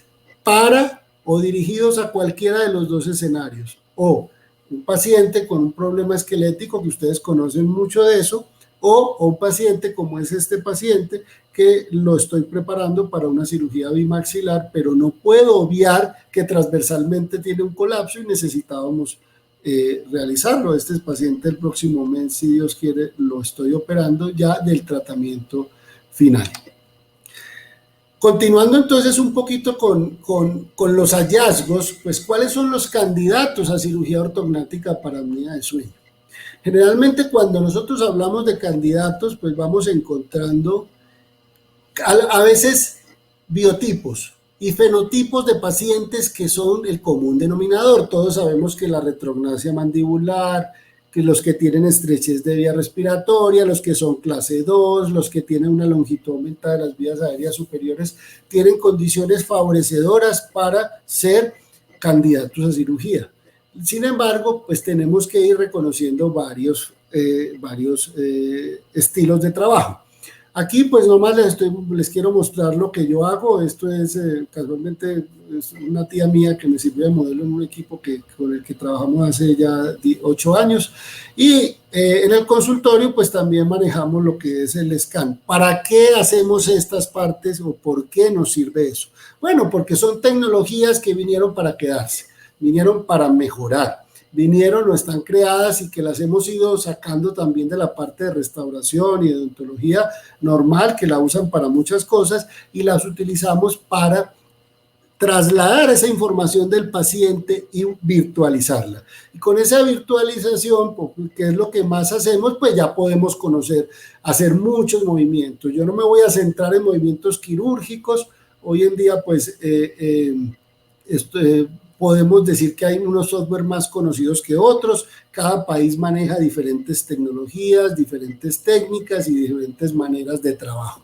o dirigidos a cualquiera de los dos escenarios, o un paciente con un problema esquelético, que ustedes conocen mucho de eso, o un paciente como es este paciente que lo estoy preparando para una cirugía bimaxilar, pero no puedo obviar que transversalmente tiene un colapso y necesitábamos realizarlo. Este paciente el próximo mes, si Dios quiere, lo estoy operando ya del tratamiento final. Continuando entonces un poquito con los hallazgos, pues ¿cuáles son los candidatos a cirugía ortognática para apnea de sueño? Generalmente cuando nosotros hablamos de candidatos, pues vamos encontrando a veces biotipos y fenotipos de pacientes que son el común denominador. Todos sabemos que la retrognasia mandibular, que los que tienen estrechez de vía respiratoria, los que son clase 2, los que tienen una longitud aumentada de las vías aéreas superiores, tienen condiciones favorecedoras para ser candidatos a cirugía. Sin embargo, pues tenemos que ir reconociendo varios estilos de trabajo. Aquí pues nomás les quiero mostrar lo que yo hago. Esto es casualmente es una tía mía que me sirvió de modelo en un equipo con el que trabajamos hace ya 8 años. Y en el consultorio pues también manejamos lo que es el scan. ¿Para qué hacemos estas partes o por qué nos sirve eso? Bueno, porque son tecnologías que vinieron para quedarse, vinieron para mejorar. Vinieron o están creadas y que las hemos ido sacando también de la parte de restauración y de odontología normal, que la usan para muchas cosas, y las utilizamos para trasladar esa información del paciente y virtualizarla. Y con esa virtualización, que es lo que más hacemos, pues ya podemos hacer muchos movimientos. Yo no me voy a centrar en movimientos quirúrgicos. Hoy en día, pues, podemos decir que hay unos software más conocidos que otros. Cada país maneja diferentes tecnologías, diferentes técnicas y diferentes maneras de trabajo.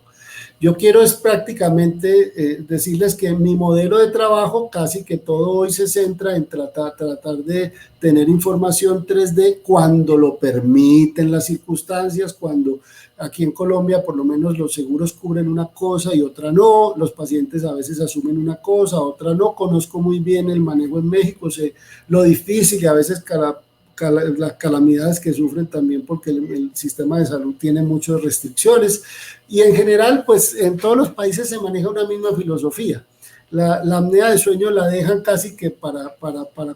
Yo quiero es prácticamente decirles que mi modelo de trabajo casi que todo hoy se centra en tratar de tener información 3D cuando lo permiten las circunstancias, cuando aquí en Colombia por lo menos los seguros cubren una cosa y otra no, los pacientes a veces asumen una cosa, otra no. Conozco muy bien el manejo en México, sé lo difícil y a veces las calamidades que sufren también porque el sistema de salud tiene muchas restricciones y en general pues en todos los países se maneja una misma filosofía. La apnea de sueño la dejan casi que para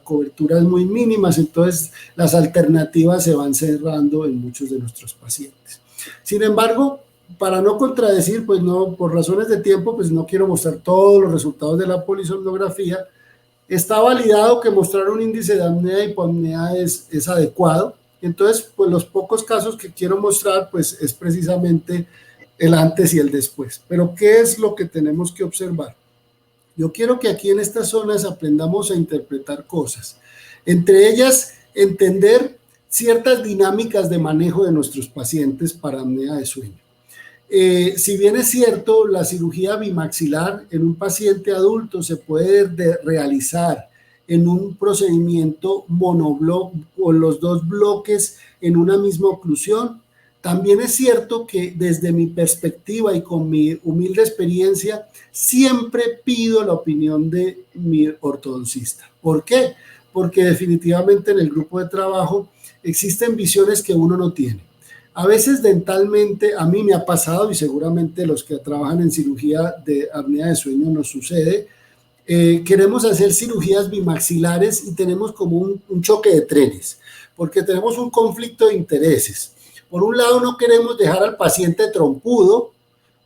coberturas muy mínimas, entonces las alternativas se van cerrando en muchos de nuestros pacientes. Sin embargo, para no contradecir, pues no, por razones de tiempo, pues no quiero mostrar todos los resultados de la polisomnografía. Está validado que mostrar un índice de apnea y hipoapnea es adecuado. Entonces, pues los pocos casos que quiero mostrar, pues es precisamente el antes y el después. Pero, ¿qué es lo que tenemos que observar? Yo quiero que aquí en estas zonas aprendamos a interpretar cosas. Entre ellas, entender ciertas dinámicas de manejo de nuestros pacientes para apnea de sueño. Si bien es cierto, la cirugía bimaxilar en un paciente adulto se puede realizar en un procedimiento monobloc con los dos bloques en una misma oclusión, también es cierto que desde mi perspectiva y con mi humilde experiencia, siempre pido la opinión de mi ortodoncista. ¿Por qué? Porque definitivamente en el grupo de trabajo existen visiones que uno no tiene. A veces dentalmente, a mí me ha pasado y seguramente los que trabajan en cirugía de apnea de sueño nos sucede, queremos hacer cirugías bimaxilares y tenemos como un choque de trenes, porque tenemos un conflicto de intereses. Por un lado no queremos dejar al paciente trompudo.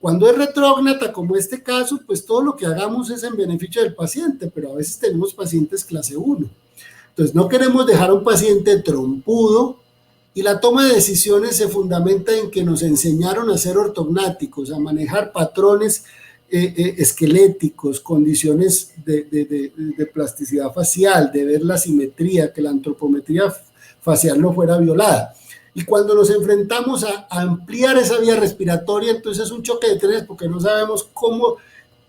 Cuando es retrógnata, como este caso, pues todo lo que hagamos es en beneficio del paciente, pero a veces tenemos pacientes clase 1. Entonces no queremos dejar a un paciente trompudo y la toma de decisiones se fundamenta en que nos enseñaron a ser ortognáticos, a manejar patrones esqueléticos, condiciones de plasticidad facial, de ver la simetría, que la antropometría facial no fuera violada. Y cuando nos enfrentamos a ampliar esa vía respiratoria, entonces es un choque de trenes porque no sabemos cómo.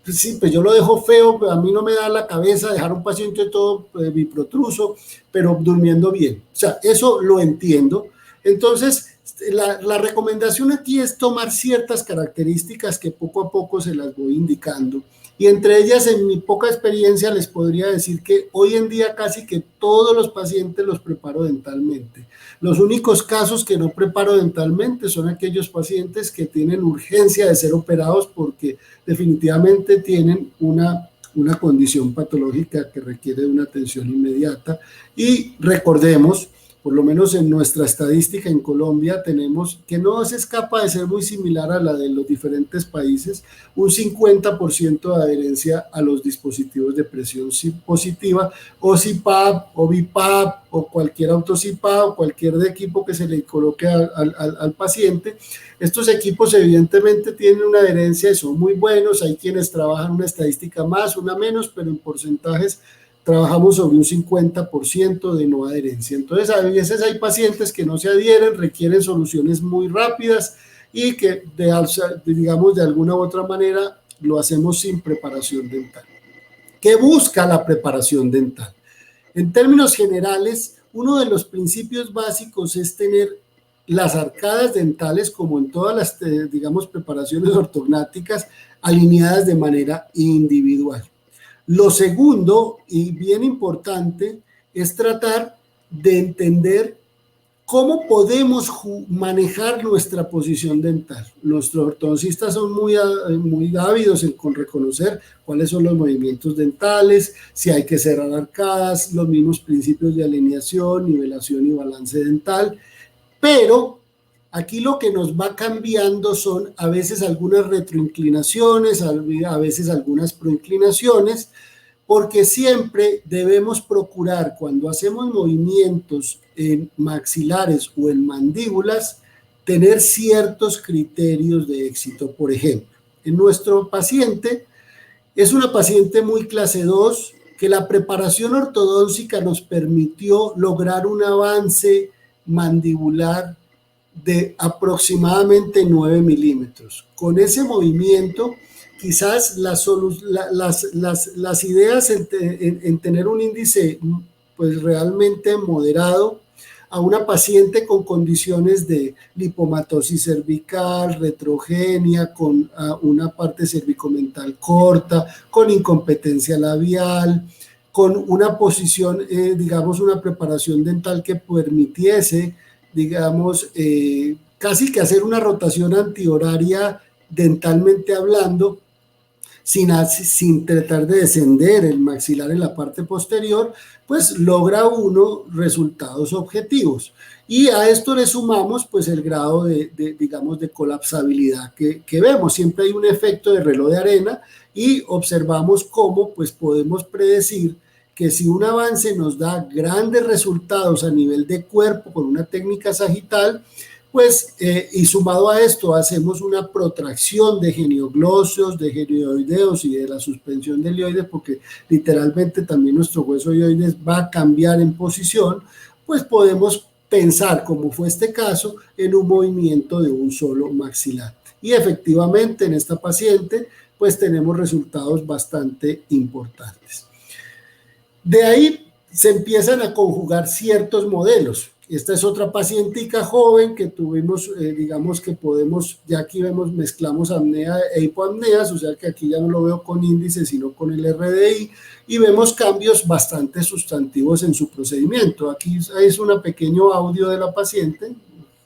Sí, pues yo lo dejo feo, pero a mí no me da la cabeza dejar a un paciente todo biprotruso, pero durmiendo bien. O sea, eso lo entiendo. Entonces, la recomendación aquí es tomar ciertas características que poco a poco se las voy indicando. Y entre ellas, en mi poca experiencia, les podría decir que hoy en día casi que todos los pacientes los preparo dentalmente. Los únicos casos que no preparo dentalmente son aquellos pacientes que tienen urgencia de ser operados porque definitivamente tienen una condición patológica que requiere una atención inmediata. Y recordemos, por lo menos en nuestra estadística en Colombia, tenemos que no se escapa de ser muy similar a la de los diferentes países, un 50% de adherencia a los dispositivos de presión positiva, o CPAP, o BiPAP, o cualquier auto-CPAP, o cualquier equipo que se le coloque al paciente. Estos equipos evidentemente tienen una adherencia y son muy buenos, hay quienes trabajan una estadística más, una menos, pero en porcentajes trabajamos sobre un 50% de no adherencia. Entonces, a veces hay pacientes que no se adhieren, requieren soluciones muy rápidas y que, digamos, de alguna u otra manera lo hacemos sin preparación dental. ¿Qué busca la preparación dental? En términos generales, uno de los principios básicos es tener las arcadas dentales, como en todas las, digamos, preparaciones ortognáticas, alineadas de manera individual. Lo segundo, y bien importante, es tratar de entender cómo podemos manejar nuestra posición dental. Nuestros ortodoncistas son muy ávidos con reconocer cuáles son los movimientos dentales, si hay que cerrar arcadas, los mismos principios de alineación, nivelación y balance dental, pero aquí lo que nos va cambiando son a veces algunas retroinclinaciones, a veces algunas proinclinaciones, porque siempre debemos procurar cuando hacemos movimientos en maxilares o en mandíbulas, tener ciertos criterios de éxito. Por ejemplo, en nuestro paciente es una paciente muy clase 2 que la preparación ortodóntica nos permitió lograr un avance mandibular de aproximadamente 9 milímetros. Con ese movimiento, quizás las ideas en tener un índice pues realmente moderado a una paciente con condiciones de lipomatosis cervical, retrogenia, con una parte cervicomental corta, con incompetencia labial, con una posición, digamos, una preparación dental que permitiese, digamos, casi que hacer una rotación antihoraria dentalmente hablando, sin tratar de descender el maxilar en la parte posterior, pues logra uno resultados objetivos. Y a esto le sumamos pues el grado digamos, de colapsabilidad que vemos. Siempre hay un efecto de reloj de arena y observamos cómo pues podemos predecir que si un avance nos da grandes resultados a nivel de cuerpo con una técnica sagital, pues, y sumado a esto hacemos una protracción de genioglóseos, de genioideos y de la suspensión del hioides, porque literalmente también nuestro hueso hioides va a cambiar en posición, pues podemos pensar, como fue este caso, en un movimiento de un solo maxilar. Y efectivamente en esta paciente, pues tenemos resultados bastante importantes. De ahí se empiezan a conjugar ciertos modelos. Esta es otra pacientica joven que tuvimos, digamos que podemos, ya aquí vemos, mezclamos apnea e hipoapneas, o sea que aquí ya no lo veo con índice, sino con el RDI, y vemos cambios bastante sustantivos en su procedimiento. Aquí es un pequeño audio de la paciente,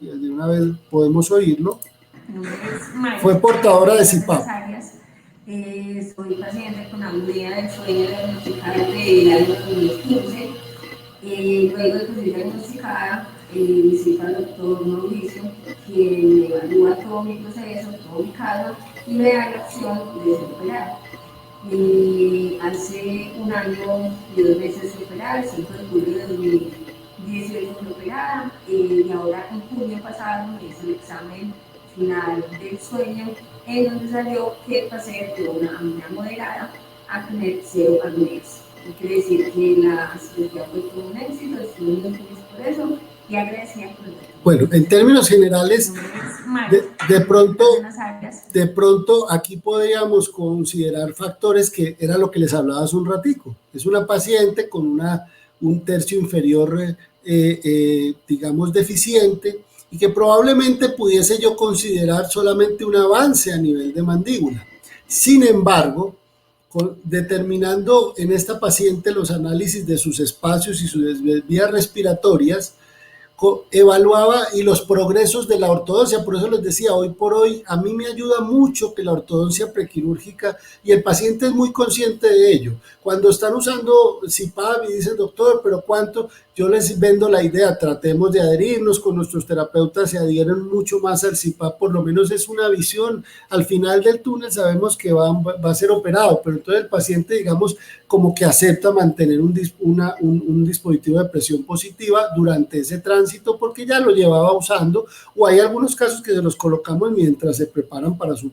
de una vez podemos oírlo. Fue portadora de CPAP. Soy paciente con apnea del sueño diagnosticada del año 2015. Luego de ser diagnosticada, visito al doctor Mauricio, quien me evalúa todo mi proceso, todo mi caso, y me da la opción de ser operada. Hace un año y 2 meses fui operada, el 5 de julio de 2018 fui operada, y ahora en junio pasado me hice el examen final del sueño, en donde salió que pasé de una apnea moderada a tener 0 apneas. Quiere decir que la cirugía fue todo un éxito, estoy muy feliz por eso y agradecida por el doctor. Bueno, en términos generales, de pronto aquí podríamos considerar factores que era lo que les hablaba hace un ratico. Es una paciente con un tercio inferior, digamos, deficiente, y que probablemente pudiese yo considerar solamente un avance a nivel de mandíbula. Sin embargo, determinando en esta paciente los análisis de sus espacios y sus vías respiratorias, evaluaba y los progresos de la ortodoncia. Por eso les decía, hoy por hoy a mí me ayuda mucho que la ortodoncia prequirúrgica, y el paciente es muy consciente de ello. Cuando están usando CPAP y dicen, doctor, pero ¿cuánto? Yo les vendo la idea, tratemos de adherirnos con nuestros terapeutas, se adhieren mucho más al CPAP, por lo menos es una visión. Al final del túnel sabemos que va a ser operado, pero entonces el paciente, digamos, como que acepta mantener un dispositivo de presión positiva durante ese tránsito porque ya lo llevaba usando, o hay algunos casos que se los colocamos mientras se preparan para su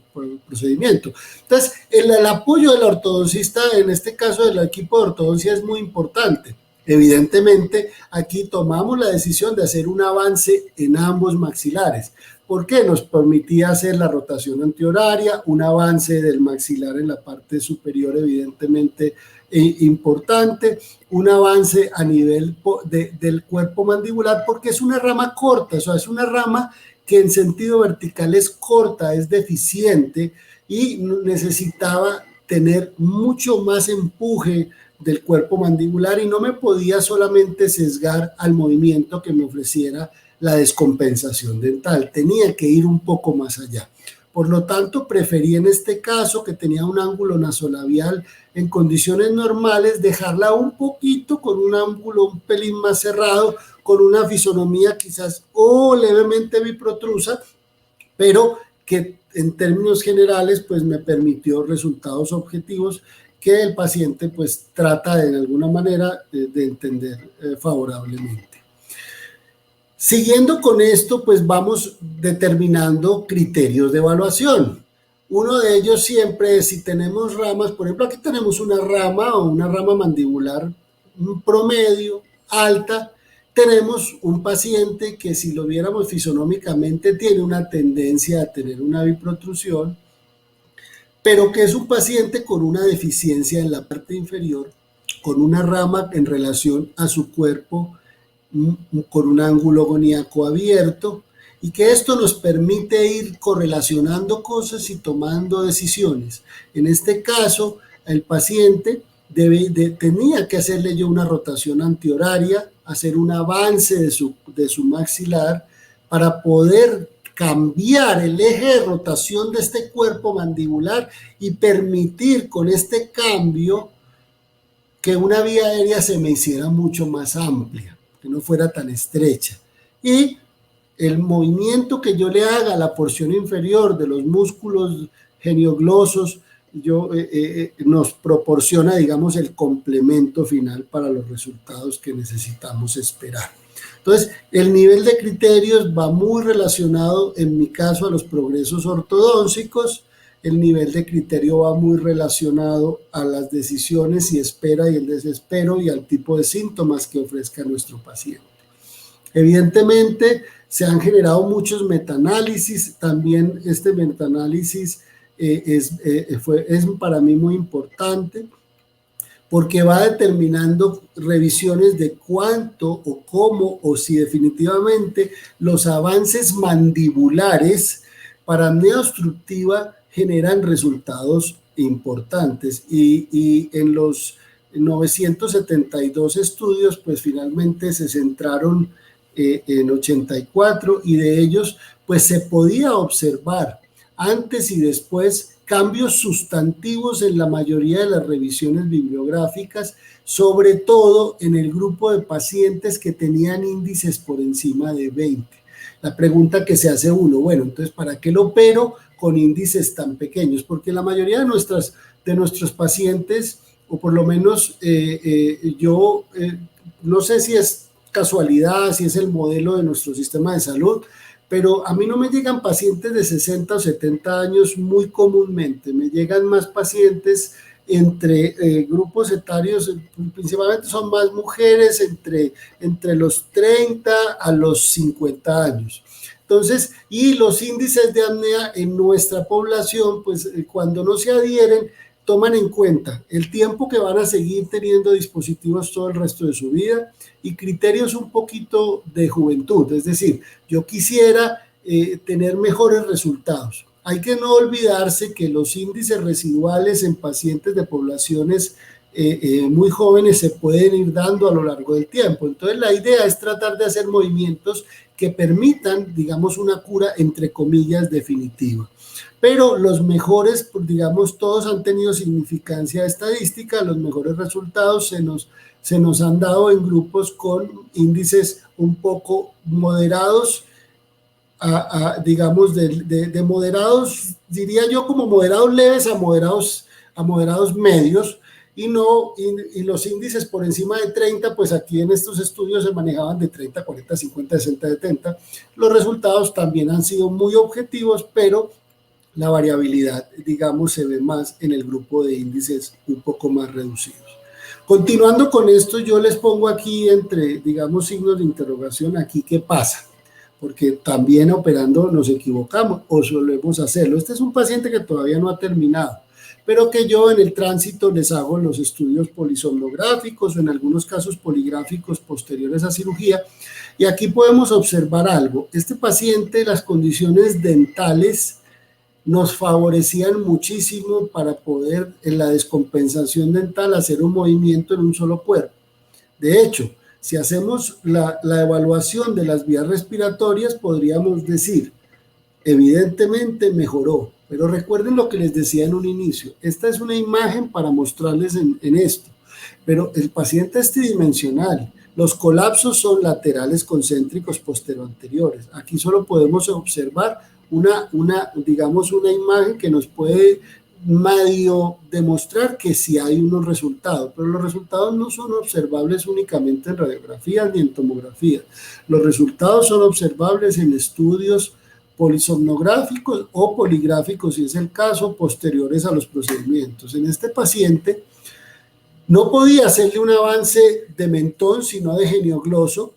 procedimiento. Entonces, el apoyo de la ortodoncista, en este caso del equipo de ortodoncia, es muy importante. Evidentemente, aquí tomamos la decisión de hacer un avance en ambos maxilares, porque nos permitía hacer la rotación antihoraria, un avance del maxilar en la parte superior evidentemente importante, un avance a nivel del cuerpo mandibular, porque es una rama corta, o sea, es una rama que en sentido vertical es corta, es deficiente y necesitaba tener mucho más empuje del cuerpo mandibular y no me podía solamente sesgar al movimiento que me ofreciera la descompensación dental, tenía que ir un poco más allá. Por lo tanto, preferí en este caso, que tenía un ángulo nasolabial en condiciones normales, dejarla un poquito con un ángulo un pelín más cerrado, con una fisonomía quizás levemente biprotrusa, pero que en términos generales pues me permitió resultados objetivos que el paciente pues trata de alguna manera de entender favorablemente. Siguiendo con esto, pues vamos determinando criterios de evaluación. Uno de ellos siempre es si tenemos ramas, por ejemplo, aquí tenemos una rama o una rama mandibular promedio, alta, tenemos un paciente que, si lo viéramos fisonómicamente, tiene una tendencia a tener una biprotrusión, pero que es un paciente con una deficiencia en la parte inferior, con una rama en relación a su cuerpo, con un ángulo goníaco abierto, y que esto nos permite ir correlacionando cosas y tomando decisiones. En este caso, el paciente tenía que hacerle yo una rotación antihoraria, hacer un avance de su maxilar para poder cambiar el eje de rotación de este cuerpo mandibular y permitir con este cambio que una vía aérea se me hiciera mucho más amplia, que no fuera tan estrecha. Y el movimiento que yo le haga a la porción inferior de los músculos genioglosos nos proporciona, digamos, el complemento final para los resultados que necesitamos esperar. Entonces, el nivel de criterios va muy relacionado, en mi caso, a los progresos ortodóncicos. El nivel de criterio va muy relacionado a las decisiones y espera y el desespero y al tipo de síntomas que ofrezca nuestro paciente. Evidentemente, se han generado muchos metaanálisis. También este metaanálisis es para mí muy importante, porque va determinando revisiones de cuánto o cómo o si definitivamente los avances mandibulares para apnea obstructiva generan resultados importantes. Y en los 972 estudios, pues finalmente se centraron en 84, y de ellos pues se podía observar antes y después cambios sustantivos en la mayoría de las revisiones bibliográficas, sobre todo en el grupo de pacientes que tenían índices por encima de 20. La pregunta que se hace uno, bueno, entonces, ¿para qué lo opero con índices tan pequeños? Porque la mayoría de nuestros pacientes, o por lo menos yo no sé si es casualidad, si es el modelo de nuestro sistema de salud, pero a mí no me llegan pacientes de 60 o 70 años muy comúnmente. Me llegan más pacientes entre grupos etarios, principalmente son más mujeres entre los 30 a los 50 años. Entonces, y los índices de apnea en nuestra población, pues cuando no se adhieren, toman en cuenta el tiempo que van a seguir teniendo dispositivos todo el resto de su vida y criterios un poquito de juventud. Es decir, yo quisiera tener mejores resultados. Hay que no olvidarse que los índices residuales en pacientes de poblaciones muy jóvenes se pueden ir dando a lo largo del tiempo. Entonces, la idea es tratar de hacer movimientos que permitan, digamos, una cura, entre comillas, definitiva. Pero los mejores, digamos, todos han tenido significancia estadística. Los mejores resultados se nos han dado en grupos con índices un poco moderados, digamos, de moderados, diría yo, como moderados leves a moderados medios, y los índices por encima de 30, pues aquí en estos estudios se manejaban de 30, 40, 50, 60, 70. Los resultados también han sido muy objetivos, pero la variabilidad, digamos, se ve más en el grupo de índices un poco más reducidos. Continuando con esto, yo les pongo aquí entre, digamos, signos de interrogación, aquí qué pasa, porque también operando nos equivocamos o solemos hacerlo. Este es un paciente que todavía no ha terminado, pero que yo en el tránsito les hago los estudios polisomnográficos o en algunos casos poligráficos posteriores a cirugía, y aquí podemos observar algo. Este paciente, las condiciones dentales nos favorecían muchísimo para poder, en la descompensación dental, hacer un movimiento en un solo cuerpo. De hecho, si hacemos la evaluación de las vías respiratorias, podríamos decir, evidentemente mejoró, pero recuerden lo que les decía en un inicio. Esta es una imagen para mostrarles en esto, pero el paciente es tridimensional. Los colapsos son laterales concéntricos posteroanteriores. Aquí solo podemos observar digamos, una imagen que nos puede medio demostrar que sí hay unos resultados, pero los resultados no son observables únicamente en radiografías ni en tomografías. Los resultados son observables en estudios polisomnográficos o poligráficos, si es el caso, posteriores a los procedimientos. En este paciente no podía hacerle un avance de mentón, sino de geniogloso,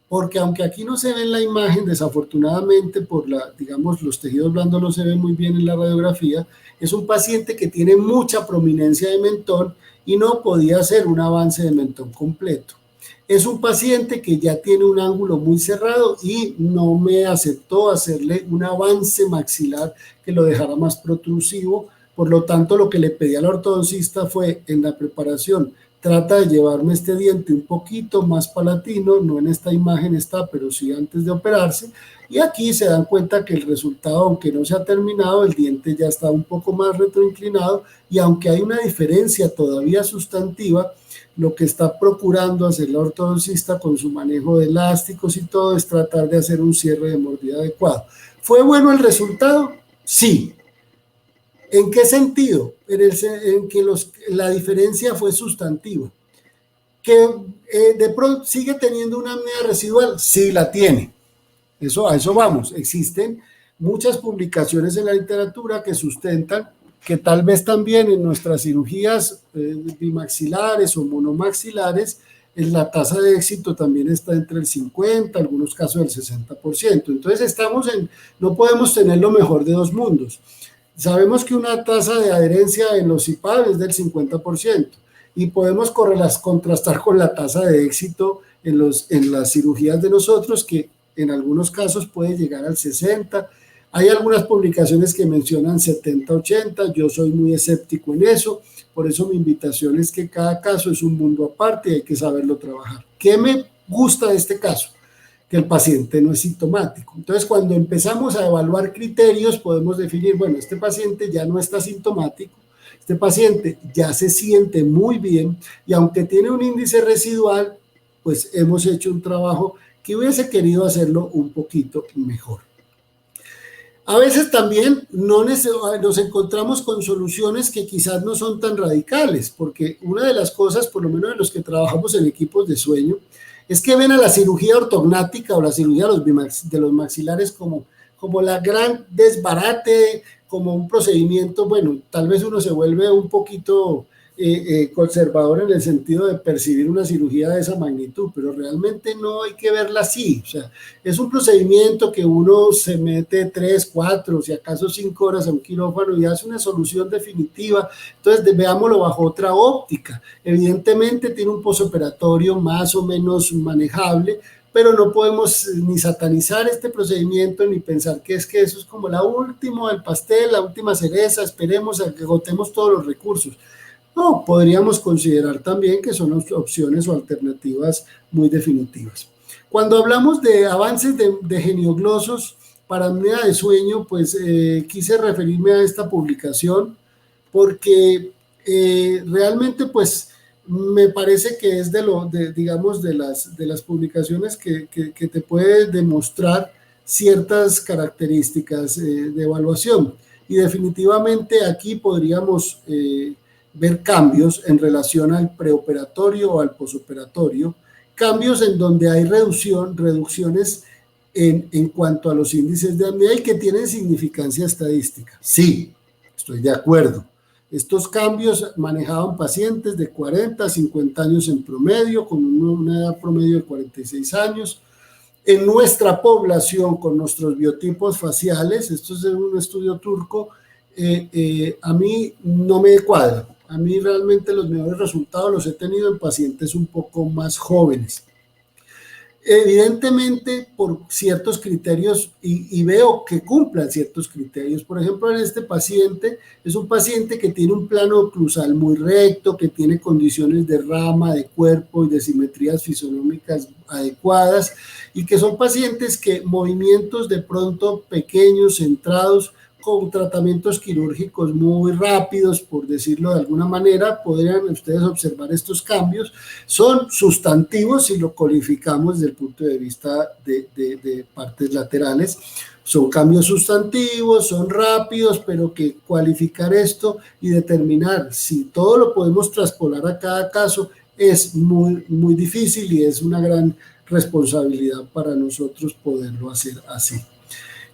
porque aunque aquí no se ve en la imagen, desafortunadamente, digamos, los tejidos blandos no se ven muy bien en la radiografía, es un paciente que tiene mucha prominencia de mentón y no podía hacer un avance de mentón completo. Es un paciente que ya tiene un ángulo muy cerrado y no me aceptó hacerle un avance maxilar que lo dejara más protrusivo. Por lo tanto, lo que le pedí al ortodoncista fue, en la preparación, trata de llevarme este diente un poquito más palatino, no en esta imagen está, pero sí antes de operarse, y aquí se dan cuenta que el resultado, aunque no se ha terminado, el diente ya está un poco más retroinclinado, y aunque hay una diferencia todavía sustantiva, lo que está procurando hacer la ortodoncista con su manejo de elásticos y todo es tratar de hacer un cierre de mordida adecuado. ¿Fue bueno el resultado? Sí. ¿En qué sentido? En que la diferencia fue sustantiva. ¿Que de pronto sigue teniendo una apnea residual? Sí la tiene. A eso vamos. Existen muchas publicaciones en la literatura que sustentan que tal vez también en nuestras cirugías bimaxilares o monomaxilares, la tasa de éxito también está entre el 50, algunos casos el 60%. Entonces no podemos tener lo mejor de dos mundos. Sabemos que una tasa de adherencia en los IPAB es del 50% y podemos contrastar con la tasa de éxito en las cirugías de nosotros, que en algunos casos puede llegar al 60%. Hay algunas publicaciones que mencionan 70-80, yo soy muy escéptico en eso, por eso mi invitación es que cada caso es un mundo aparte y hay que saberlo trabajar. ¿Qué me gusta de este caso? Que el paciente no es sintomático. Entonces, cuando empezamos a evaluar criterios, podemos definir, bueno, este paciente ya no está sintomático, este paciente ya se siente muy bien y aunque tiene un índice residual, pues hemos hecho un trabajo que hubiese querido hacerlo un poquito mejor. A veces también nos encontramos con soluciones que quizás no son tan radicales, porque una de las cosas, por lo menos de los que trabajamos en equipos de sueño, es que ven a la cirugía ortognática o la cirugía de los maxilares como la gran desbarate, como un procedimiento, bueno, tal vez uno se vuelve un poquito conservador en el sentido de percibir una cirugía de esa magnitud, pero realmente no hay que verla así. O sea, es un procedimiento que uno se mete 3, 4, si acaso 5 horas a un quirófano y hace una solución definitiva. Entonces, veámoslo bajo otra óptica. Evidentemente tiene un posoperatorio más o menos manejable, pero no podemos ni satanizar este procedimiento ni pensar que eso es como la última del pastel, la última cereza, esperemos a que agotemos todos los recursos. No, podríamos considerar también que son opciones o alternativas muy definitivas. Cuando hablamos de avances de genioglosos para apnea de sueño, pues quise referirme a esta publicación porque realmente pues me parece que es digamos, de las publicaciones que te puede demostrar ciertas características de evaluación. Y definitivamente aquí podríamos ver cambios en relación al preoperatorio o al posoperatorio, cambios en donde hay reducciones en cuanto a los índices de apnea y que tienen significancia estadística. Sí, estoy de acuerdo. Estos cambios manejaban pacientes de 40 a 50 años en promedio, con una edad promedio de 46 años. En nuestra población, con nuestros biotipos faciales, esto es un estudio turco, a mí no me cuadra. A mí realmente los mejores resultados los he tenido en pacientes un poco más jóvenes. Evidentemente por ciertos criterios y veo que cumplan ciertos criterios. Por ejemplo, en este paciente es un paciente que tiene un plano oclusal muy recto, que tiene condiciones de rama, de cuerpo y de simetrías fisonómicas adecuadas y que son pacientes que movimientos de pronto pequeños, centrados, con tratamientos quirúrgicos muy rápidos, por decirlo de alguna manera, podrían ustedes observar estos cambios. Son sustantivos si lo calificamos desde el punto de vista de partes laterales. Son cambios sustantivos, son rápidos, pero que cualificar esto y determinar si todo lo podemos traspolar a cada caso es muy, muy difícil y es una gran responsabilidad para nosotros poderlo hacer así.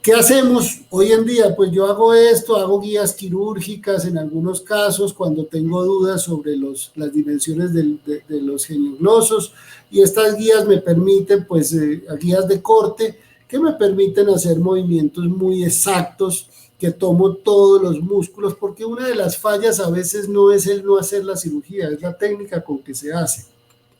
¿Qué hacemos hoy en día? Pues yo hago esto, hago guías quirúrgicas en algunos casos cuando tengo dudas sobre las dimensiones de los genioglosos, y estas guías me permiten, pues, guías de corte que me permiten hacer movimientos muy exactos, que tomo todos los músculos, porque una de las fallas a veces no es el no hacer la cirugía, es la técnica con que se hace.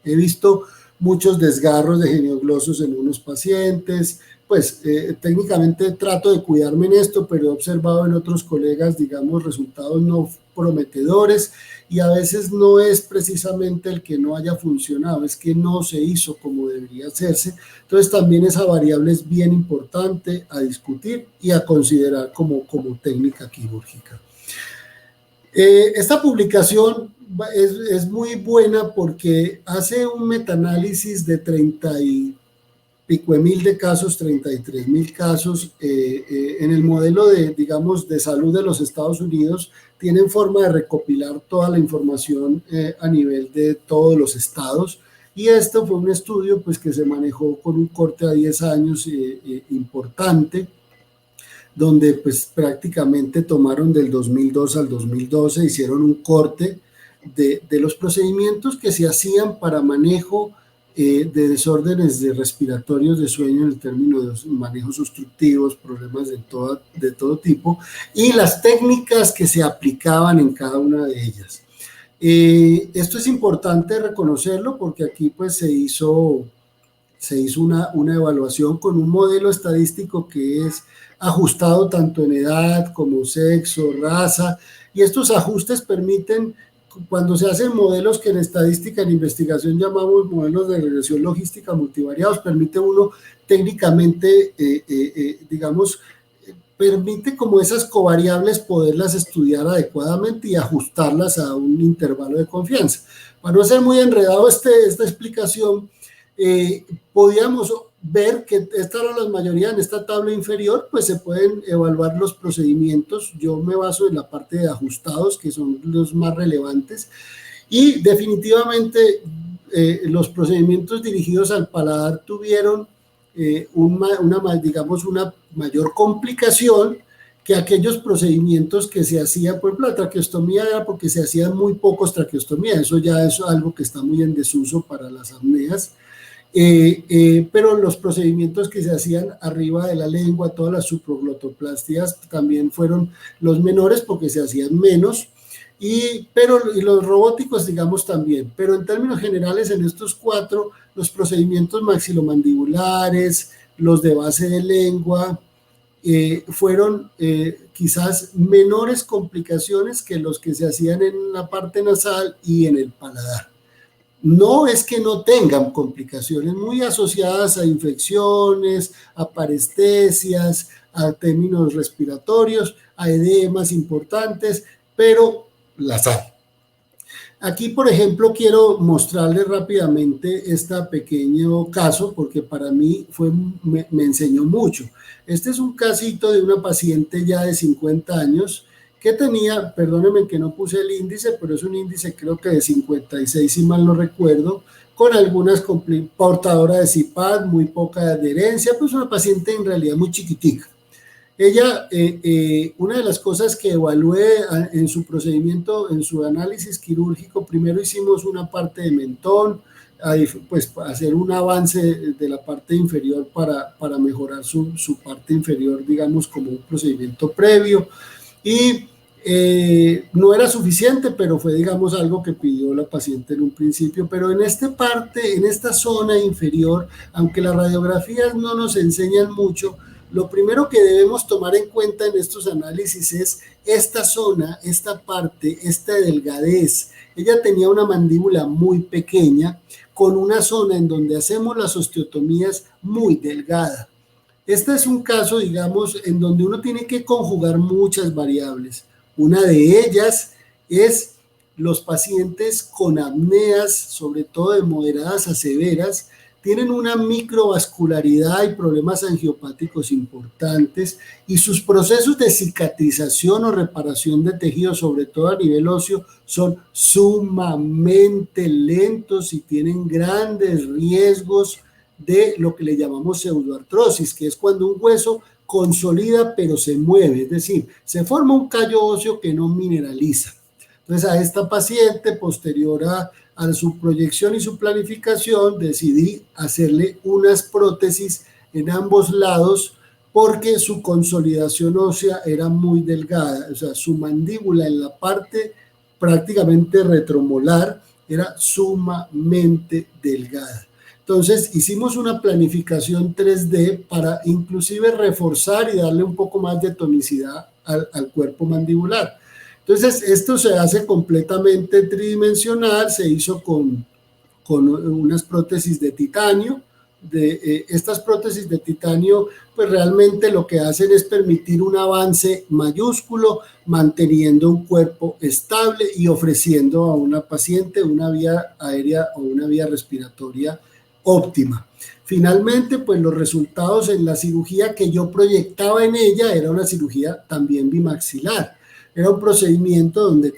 He visto muchos desgarros de genioglosos en unos pacientes, pues técnicamente trato de cuidarme en esto, pero he observado en otros colegas, digamos, resultados no prometedores, y a veces no es precisamente el que no haya funcionado, es que no se hizo como debería hacerse. Entonces también esa variable es bien importante a discutir y a considerar como técnica quirúrgica. Esta publicación es muy buena porque hace un metaanálisis de 30 y pico de mil de casos, 33.000 casos, en el modelo digamos, de salud de los Estados Unidos. Tienen forma de recopilar toda la información a nivel de todos los estados, y esto fue un estudio, pues, que se manejó con un corte a 10 años importante, donde pues prácticamente tomaron del 2002 al 2012, hicieron un corte de los procedimientos que se hacían para manejo de desórdenes respiratorios de sueño, en el término de manejos obstructivos, problemas de todo tipo, y las técnicas que se aplicaban en cada una de ellas. Esto es importante reconocerlo porque aquí pues se hizo una evaluación con un modelo estadístico que es ajustado tanto en edad como sexo, raza, y estos ajustes permiten, cuando se hacen modelos que en estadística, en investigación llamamos modelos de regresión logística multivariados, permite uno técnicamente, digamos, permite como esas covariables poderlas estudiar adecuadamente y ajustarlas a un intervalo de confianza. Para no ser muy enredado esta explicación, podíamos ver que esta era la mayoría en esta tabla inferior, pues se pueden evaluar los procedimientos. Yo me baso en la parte de ajustados, que son los más relevantes, y definitivamente los procedimientos dirigidos al paladar tuvieron una mayor complicación que aquellos procedimientos que se hacían. Por ejemplo, la traqueostomía era porque se hacían muy pocos traqueostomías, eso ya es algo que está muy en desuso para las apneas. Pero los procedimientos que se hacían arriba de la lengua, todas las suproglotoplastias, también fueron los menores porque se hacían menos, y los robóticos, digamos, también. Pero en términos generales, en estos cuatro, los procedimientos maxilomandibulares, los de base de lengua, fueron quizás menores complicaciones que los que se hacían en la parte nasal y en el paladar. No es que no tengan complicaciones muy asociadas a infecciones, a parestesias, a términos respiratorios, a edemas importantes, pero las hay. Aquí, por ejemplo, quiero mostrarles rápidamente este pequeño caso porque para mí me enseñó mucho. Este es un casito de una paciente ya de 50 años que tenía, perdónenme que no puse el índice, pero es un índice creo que de 56, si mal no recuerdo, con algunas portadora de CPAP, muy poca adherencia, pues una paciente en realidad muy chiquitica. Ella, una de las cosas que evalué en su procedimiento, en su análisis quirúrgico, primero hicimos una parte de mentón, pues hacer un avance de la parte inferior para mejorar su parte inferior, digamos, como un procedimiento previo, y no era suficiente, pero fue, digamos, algo que pidió la paciente en un principio. Pero en esta zona inferior, aunque las radiografías no nos enseñan mucho, lo primero que debemos tomar en cuenta en estos análisis es esta zona, esta parte, esta delgadez. Ella tenía una mandíbula muy pequeña, con una zona en donde hacemos las osteotomías muy delgada. Este es un caso, digamos, en donde uno tiene que conjugar muchas variables. Una de ellas es los pacientes con apneas, sobre todo de moderadas a severas, tienen una microvascularidad y problemas angiopáticos importantes, y sus procesos de cicatrización o reparación de tejido, sobre todo a nivel óseo, son sumamente lentos y tienen grandes riesgos de lo que le llamamos pseudoartrosis, que es cuando un hueso consolida pero se mueve, es decir, se forma un callo óseo que no mineraliza. Entonces a esta paciente, posterior a su proyección y su planificación, decidí hacerle unas prótesis en ambos lados porque su consolidación ósea era muy delgada, o sea, su mandíbula en la parte prácticamente retromolar era sumamente delgada. Entonces hicimos una planificación 3D para inclusive reforzar y darle un poco más de tonicidad al cuerpo mandibular. Entonces esto se hace completamente tridimensional, se hizo con unas prótesis de titanio. Estas prótesis de titanio pues realmente lo que hacen es permitir un avance mayúsculo manteniendo un cuerpo estable y ofreciendo a una paciente una vía aérea o una vía respiratoria óptima. Finalmente, pues los resultados en la cirugía que yo proyectaba en ella era una cirugía también bimaxilar. Era un procedimiento donde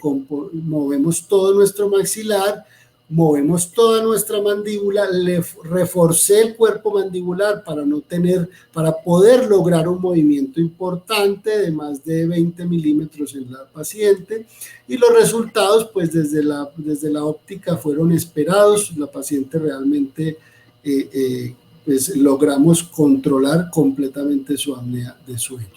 movemos todo nuestro maxilar, movemos toda nuestra mandíbula, le reforcé el cuerpo mandibular para poder lograr un movimiento importante de más de 20 milímetros en la paciente, y los resultados pues desde la óptica fueron esperados. La paciente realmente pues logramos controlar completamente su apnea de sueño.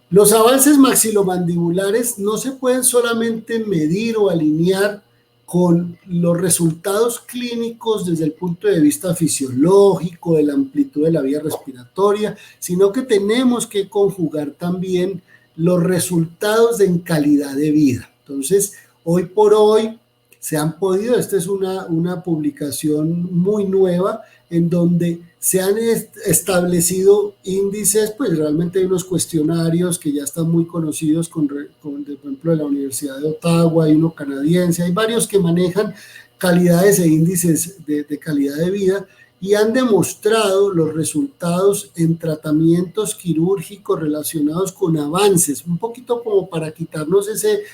Los avances maxilomandibulares no se pueden solamente medir o alinear con los resultados clínicos desde el punto de vista fisiológico, de la amplitud de la vía respiratoria, sino que tenemos que conjugar también los resultados en calidad de vida. Entonces, hoy por hoy se han podido, esta es una publicación muy nueva en donde se han establecido índices, pues realmente hay unos cuestionarios que ya están muy conocidos, por ejemplo, de la Universidad de Ottawa, hay uno canadiense, hay varios que manejan calidades e índices de calidad de vida y han demostrado los resultados en tratamientos quirúrgicos relacionados con avances, un poquito como para quitarnos ese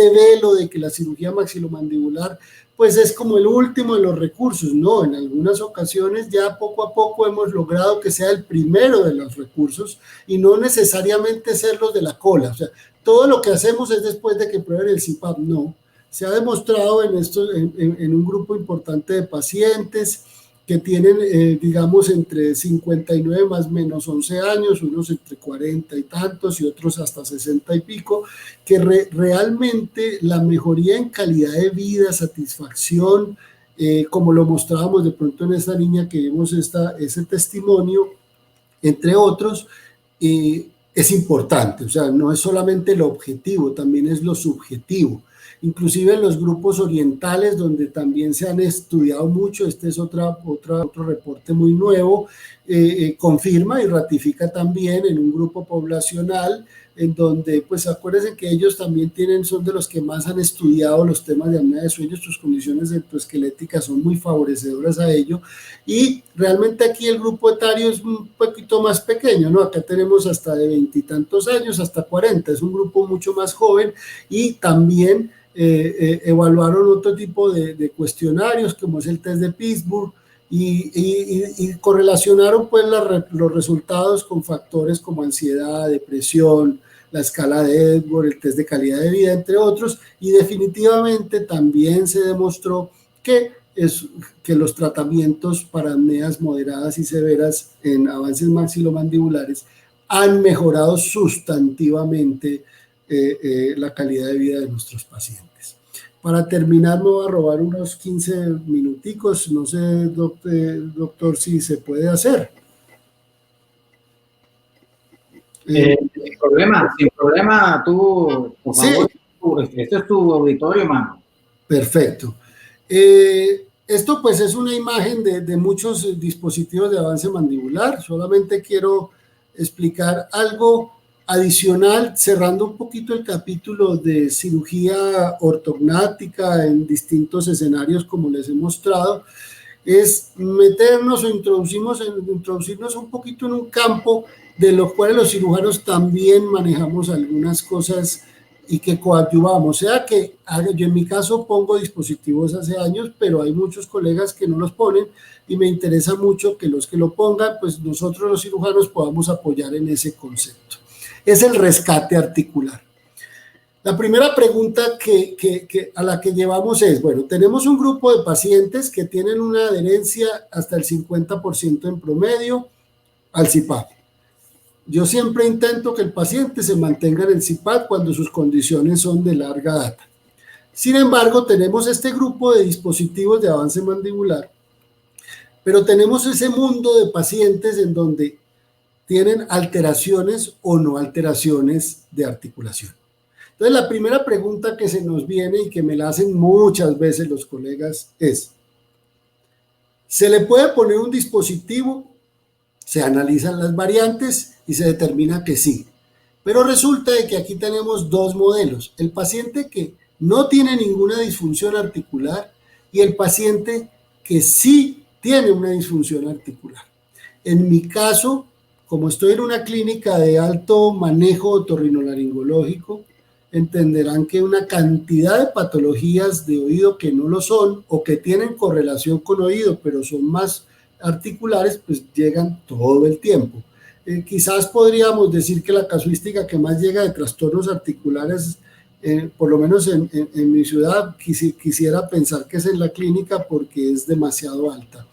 velo de que la cirugía maxilomandibular pues es como el último de los recursos. No, en algunas ocasiones ya poco a poco hemos logrado que sea el primero de los recursos y no necesariamente ser los de la cola. O sea, todo lo que hacemos es después de que prueben el CPAP, no. Se ha demostrado en un grupo importante de pacientes que tienen, digamos, entre 59 más menos 11 años, unos entre 40 y tantos y otros hasta 60 y pico, que realmente la mejoría en calidad de vida, satisfacción, como lo mostrábamos de pronto en esta niña que vimos ese testimonio, entre otros, es importante. O sea, no es solamente lo objetivo, también es lo subjetivo. Inclusive en los grupos orientales, donde también se han estudiado mucho, este es otro reporte muy nuevo, confirma y ratifica también en un grupo poblacional, en donde, pues acuérdense que ellos también son de los que más han estudiado los temas de apnea de sueño, sus condiciones electroesqueléticas son muy favorecedoras a ello, y realmente aquí el grupo etario es un poquito más pequeño, ¿no? Acá tenemos hasta de 20 y tantos años, hasta 40, es un grupo mucho más joven, y también evaluaron otro tipo de cuestionarios, como es el test de Pittsburgh, y correlacionaron pues los resultados con factores como ansiedad, depresión, la escala de Edwards, el test de calidad de vida, entre otros, y definitivamente también se demostró que los tratamientos para apneas moderadas y severas en avances maxilomandibulares han mejorado sustantivamente la calidad de vida de nuestros pacientes. Para terminar, me voy a robar unos 15 minuticos, no sé, doctor, si se puede hacer. Sin problema, tú, por favor, sí. Este es tu auditorio, mano. Perfecto. Esto pues es una imagen de muchos dispositivos de avance mandibular, solamente quiero explicar algo adicional, cerrando un poquito el capítulo de cirugía ortognática en distintos escenarios como les he mostrado, es meternos o introducirnos un poquito en un campo de los cuales los cirujanos también manejamos algunas cosas y que coadyuvamos, o sea que yo en mi caso pongo dispositivos hace años, pero hay muchos colegas que no los ponen y me interesa mucho que los que lo pongan, pues nosotros los cirujanos podamos apoyar en ese concepto. Es el rescate articular. La primera pregunta a la que llevamos es, bueno, tenemos un grupo de pacientes que tienen una adherencia hasta el 50% en promedio al CPAP. Yo siempre intento que el paciente se mantenga en el CPAP cuando sus condiciones son de larga data. Sin embargo, tenemos este grupo de dispositivos de avance mandibular, pero tenemos ese mundo de pacientes en donde tienen alteraciones o no alteraciones de articulación. Entonces, la primera pregunta que se nos viene y que me la hacen muchas veces los colegas es, ¿se le puede poner un dispositivo? Se analizan las variantes y se determina que sí. Pero resulta de que aquí tenemos dos modelos. El paciente que no tiene ninguna disfunción articular y el paciente que sí tiene una disfunción articular. En mi caso, como estoy en una clínica de alto manejo otorrinolaringológico, entenderán que una cantidad de patologías de oído que no lo son o que tienen correlación con oído, pero son más articulares, pues llegan todo el tiempo. Quizás podríamos decir que la casuística que más llega de trastornos articulares, por lo menos en mi ciudad, quisiera pensar que es en la clínica porque es demasiado alta.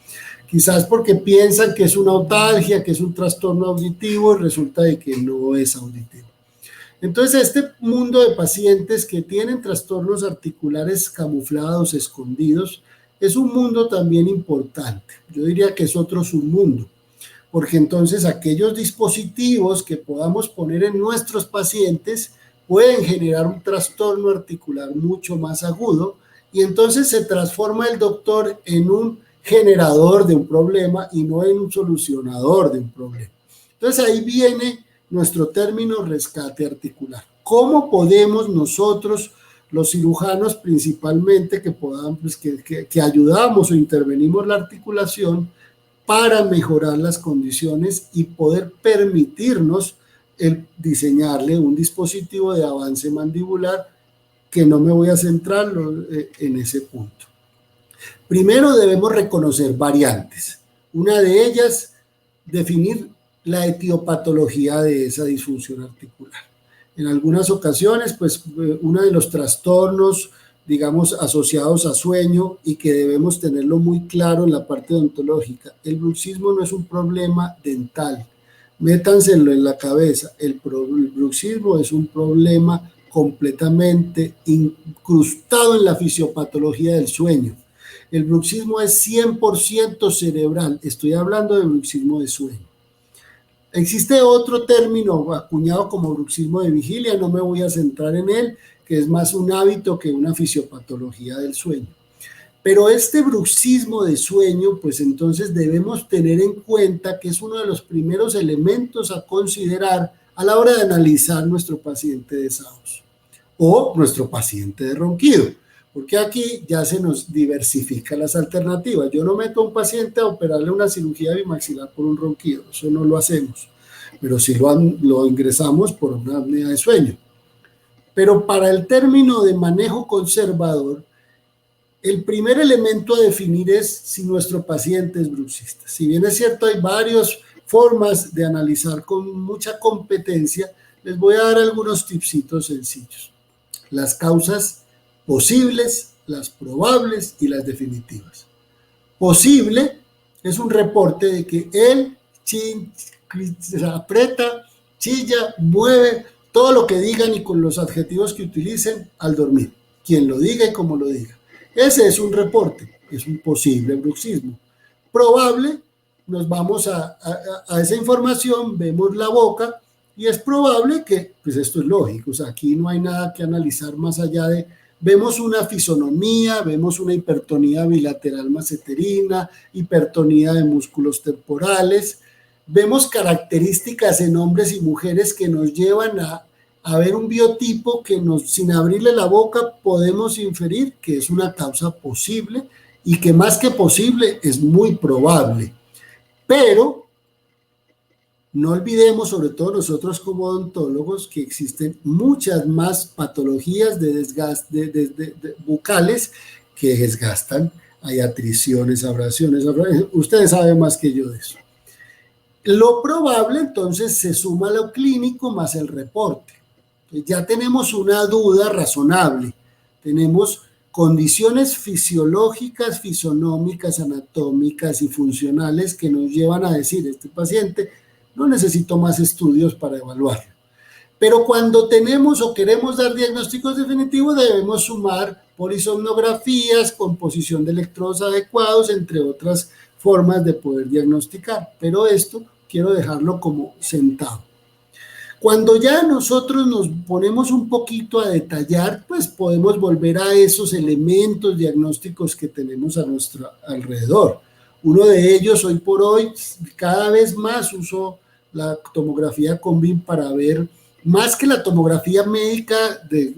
Quizás porque piensan que es una otalgia, que es un trastorno auditivo y resulta de que no es auditivo. Entonces, este mundo de pacientes que tienen trastornos articulares camuflados, escondidos, es un mundo también importante. Yo diría que es otro submundo, porque entonces aquellos dispositivos que podamos poner en nuestros pacientes pueden generar un trastorno articular mucho más agudo y entonces se transforma el doctor en un generador de un problema y no en un solucionador de un problema. Entonces ahí viene nuestro término rescate articular. ¿Cómo podemos nosotros, los cirujanos principalmente, que ayudamos o intervenimos la articulación para mejorar las condiciones y poder permitirnos el diseñarle un dispositivo de avance mandibular, que no me voy a centrar en ese punto? Primero debemos reconocer variantes. Una de ellas, definir la etiopatología de esa disfunción articular. En algunas ocasiones, pues uno de los trastornos, digamos, asociados a sueño y que debemos tenerlo muy claro en la parte odontológica, el bruxismo no es un problema dental, métanselo en la cabeza, el bruxismo es un problema completamente incrustado en la fisiopatología del sueño. El bruxismo es 100% cerebral, estoy hablando de bruxismo de sueño. Existe otro término acuñado como bruxismo de vigilia, no me voy a centrar en él, que es más un hábito que una fisiopatología del sueño. Pero este bruxismo de sueño, pues entonces debemos tener en cuenta que es uno de los primeros elementos a considerar a la hora de analizar nuestro paciente de SAOS o nuestro paciente de ronquido, porque aquí ya se nos diversifican las alternativas. Yo no meto a un paciente a operarle una cirugía bimaxilar por un ronquido, eso no lo hacemos, pero sí lo ingresamos por una apnea de sueño. Pero para el término de manejo conservador, el primer elemento a definir es si nuestro paciente es bruxista. Si bien es cierto, hay varias formas de analizar con mucha competencia, les voy a dar algunos tipsitos sencillos. Las causas posibles, las probables y las definitivas. Posible es un reporte de que él se aprieta, chilla, mueve, todo lo que digan y con los adjetivos que utilicen al dormir. Quien lo diga y como lo diga. Ese es un reporte, es un posible bruxismo. Probable, nos vamos a esa información, vemos la boca y es probable que, pues esto es lógico, o sea, aquí no hay nada que analizar más allá de, vemos una fisonomía, vemos una hipertonía bilateral maceterina, hipertonía de músculos temporales, vemos características en hombres y mujeres que nos llevan a ver un biotipo que sin abrirle la boca podemos inferir que es una causa posible y que más que posible es muy probable. Pero No olvidemos, sobre todo nosotros como odontólogos, que existen muchas más patologías de desgaste de bucales que desgastan. Hay atriciones, abrasiones. Ustedes saben más que yo de eso. Lo probable, entonces, se suma lo clínico más el reporte. Ya tenemos una duda razonable. Tenemos condiciones fisiológicas, fisonómicas, anatómicas y funcionales que nos llevan a decir, este paciente no necesito más estudios para evaluarlo. Pero cuando tenemos o queremos dar diagnósticos definitivos, debemos sumar polisomnografías, composición de electrodos adecuados, entre otras formas de poder diagnosticar. Pero esto quiero dejarlo como sentado. Cuando ya nosotros nos ponemos un poquito a detallar, pues podemos volver a esos elementos diagnósticos que tenemos a nuestro alrededor. Uno de ellos, hoy por hoy, cada vez más uso la tomografía Combin para ver, más que la tomografía médica de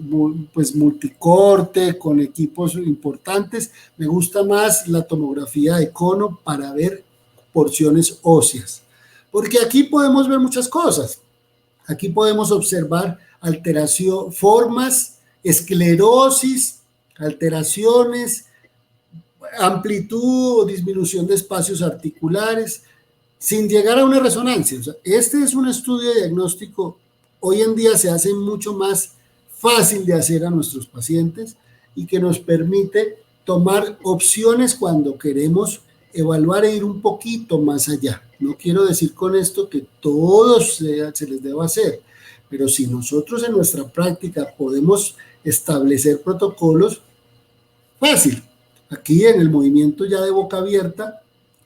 pues multicorte con equipos importantes, me gusta más la tomografía Econo para ver porciones óseas, porque aquí podemos ver muchas cosas. Aquí podemos observar alteración, formas, esclerosis, alteraciones, amplitud o disminución de espacios articulares, sin llegar a una resonancia. O sea, este es un estudio diagnóstico, hoy en día se hace mucho más fácil de hacer a nuestros pacientes y que nos permite tomar opciones cuando queremos evaluar e ir un poquito más allá. No quiero decir con esto que todos se les deba hacer, pero si nosotros en nuestra práctica podemos establecer protocolos, fácil. Aquí en el movimiento ya de boca abierta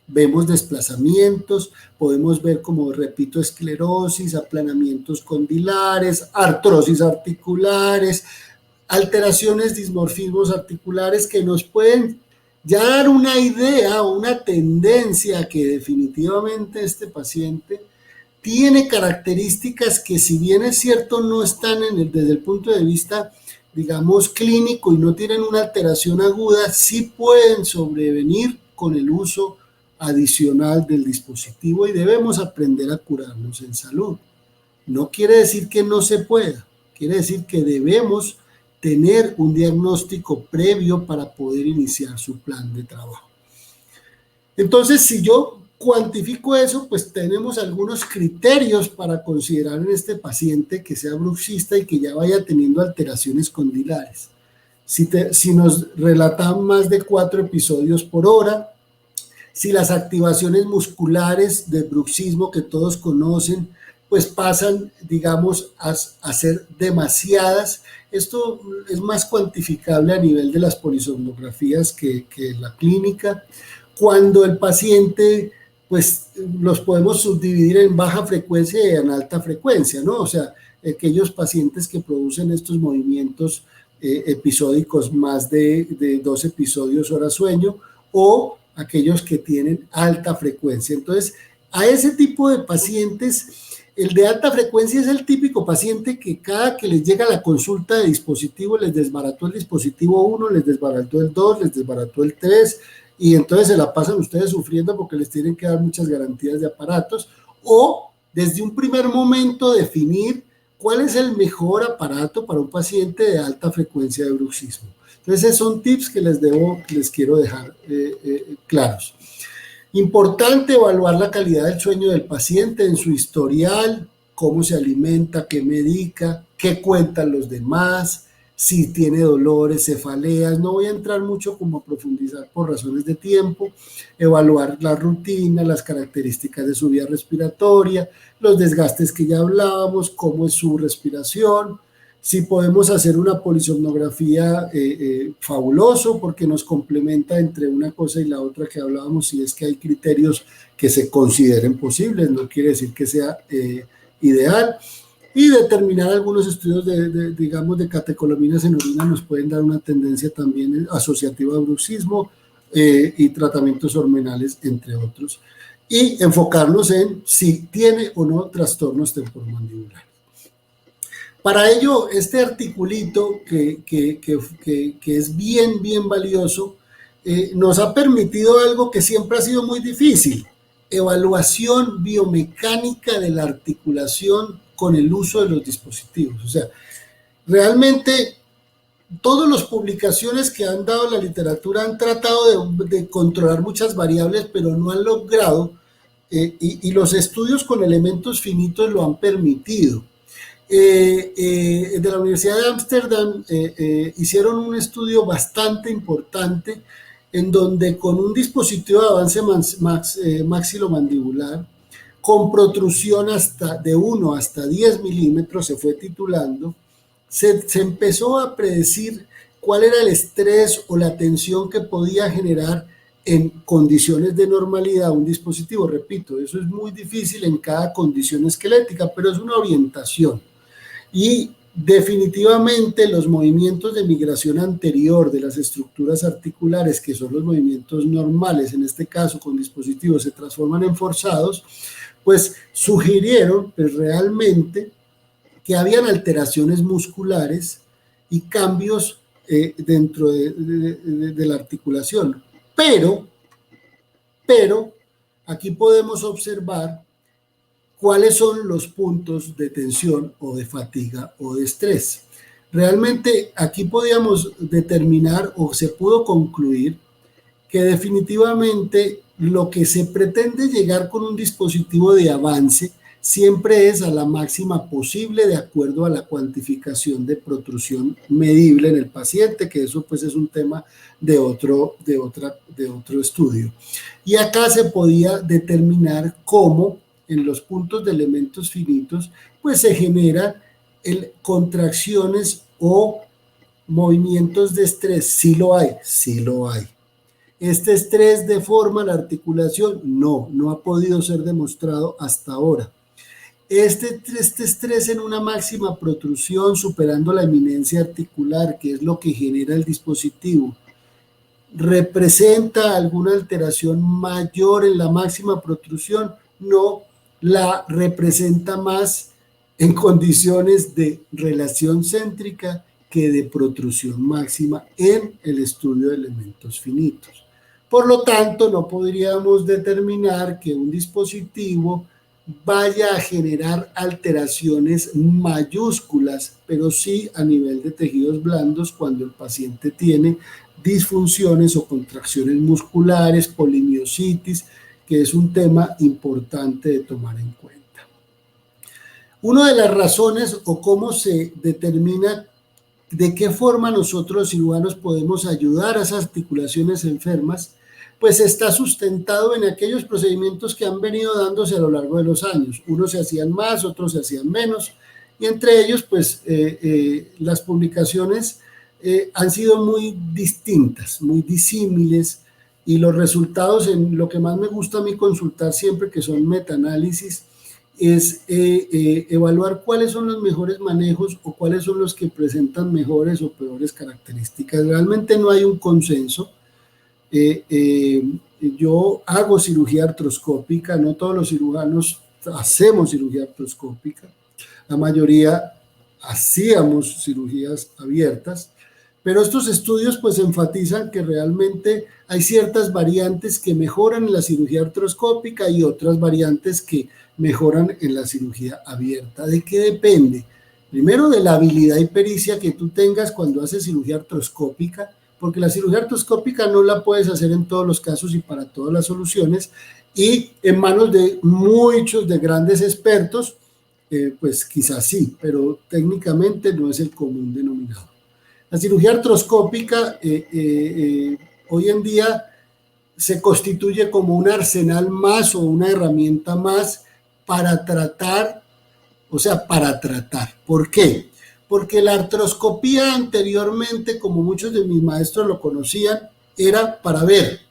vemos desplazamientos, podemos ver, como repito, esclerosis, aplanamientos condilares, artrosis articulares, alteraciones, dismorfismos articulares que nos pueden ya dar una idea o una tendencia que definitivamente este paciente tiene características que, si bien es cierto, no están desde el punto de vista, digamos, clínico y no tienen una alteración aguda, sí pueden sobrevenir con el uso adicional del dispositivo y debemos aprender a curarnos en salud. No quiere decir que no se pueda, quiere decir que debemos tener un diagnóstico previo para poder iniciar su plan de trabajo. Entonces, si yo cuantifico eso, pues tenemos algunos criterios para considerar en este paciente que sea bruxista y que ya vaya teniendo alteraciones condilares. Si nos relatan más de 4 episodios por hora, si las activaciones musculares de bruxismo que todos conocen, pues pasan, digamos, a ser demasiadas. Esto es más cuantificable a nivel de las polisomnografías que la clínica. Cuando el paciente, pues los podemos subdividir en baja frecuencia y en alta frecuencia, ¿no? O sea, aquellos pacientes que producen estos movimientos episódicos, más de 2 episodios hora sueño, o aquellos que tienen alta frecuencia. Entonces, a ese tipo de pacientes, el de alta frecuencia es el típico paciente que cada que les llega la consulta de dispositivo, les desbarató el dispositivo 1, les desbarató el 2, les desbarató el 3, y entonces se la pasan ustedes sufriendo porque les tienen que dar muchas garantías de aparatos, o desde un primer momento definir cuál es el mejor aparato para un paciente de alta frecuencia de bruxismo. Entonces, esos son tips que les quiero dejar claros. Importante evaluar la calidad del sueño del paciente en su historial, cómo se alimenta, qué medica, qué cuentan los demás, si tiene dolores, cefaleas. No voy a entrar mucho como a profundizar por razones de tiempo. Evaluar la rutina, las características de su vía respiratoria, los desgastes que ya hablábamos, cómo es su respiración. Si podemos hacer una polisomnografía, fabuloso, porque nos complementa entre una cosa y la otra que hablábamos, si es que hay criterios que se consideren posibles, no quiere decir que sea ideal. Y determinar algunos estudios digamos, de catecolaminas en orina nos pueden dar una tendencia también asociativa a bruxismo y tratamientos hormonales, entre otros. Y enfocarnos en si tiene o no trastornos temporomandibulares. Para ello, este articulito que es bien valioso, nos ha permitido algo que siempre ha sido muy difícil, evaluación biomecánica de la articulación con el uso de los dispositivos. O sea, realmente todas las publicaciones que han dado la literatura han tratado de controlar muchas variables, pero no han logrado, y los estudios con elementos finitos lo han permitido. De la Universidad de Ámsterdam hicieron un estudio bastante importante en donde con un dispositivo de avance maxilomandibular con protrusión de 1 hasta 10 milímetros, se fue titulando, se empezó a predecir cuál era el estrés o la tensión que podía generar en condiciones de normalidad un dispositivo. Repito, eso es muy difícil en cada condición esquelética, pero es una orientación. Y definitivamente los movimientos de migración anterior de las estructuras articulares, que son los movimientos normales, en este caso con dispositivos se transforman en forzados, pues sugirieron pues, realmente que habían alteraciones musculares y cambios dentro de la articulación. Pero aquí podemos observar cuáles son los puntos de tensión o de fatiga o de estrés. Realmente aquí podíamos determinar o se pudo concluir que definitivamente lo que se pretende llegar con un dispositivo de avance siempre es a la máxima posible de acuerdo a la cuantificación de protrusión medible en el paciente, que eso pues es un tema de otro estudio. Y acá se podía determinar cómo en los puntos de elementos finitos pues se generan contracciones o movimientos de estrés. Sí lo hay. ¿Este estrés deforma la articulación? No ha podido ser demostrado hasta ahora. Este estrés en una máxima protrusión superando la eminencia articular, que es lo que genera el dispositivo, ¿representa alguna alteración mayor en la máxima protrusión? No, la representa más en condiciones de relación céntrica que de protrusión máxima en el estudio de elementos finitos. Por lo tanto, no podríamos determinar que un dispositivo vaya a generar alteraciones mayúsculas, pero sí a nivel de tejidos blandos cuando el paciente tiene disfunciones o contracciones musculares, polimiositis, que es un tema importante de tomar en cuenta. Una de las razones o cómo se determina de qué forma nosotros los cirujanos podemos ayudar a esas articulaciones enfermas, pues está sustentado en aquellos procedimientos que han venido dándose a lo largo de los años. Unos se hacían más, otros se hacían menos, y entre ellos, pues, las publicaciones han sido muy distintas, muy disímiles, y los resultados, en lo que más me gusta a mí consultar siempre, que son metaanálisis, es evaluar cuáles son los mejores manejos o cuáles son los que presentan mejores o peores características. Realmente no hay un consenso. Yo hago cirugía artroscópica, no todos los cirujanos hacemos cirugía artroscópica, la mayoría hacíamos cirugías abiertas, pero estos estudios pues enfatizan que realmente hay ciertas variantes que mejoran en la cirugía artroscópica y otras variantes que mejoran en la cirugía abierta. ¿De qué depende? Primero, de la habilidad y pericia que tú tengas cuando haces cirugía artroscópica, porque la cirugía artroscópica no la puedes hacer en todos los casos y para todas las soluciones, y en manos de muchos, de grandes expertos, pues quizás sí, pero técnicamente no es el común denominador. La cirugía artroscópica hoy en día se constituye como un arsenal más o una herramienta más para tratar, ¿Por qué? Porque la artroscopía anteriormente, como muchos de mis maestros lo conocían, era para ver.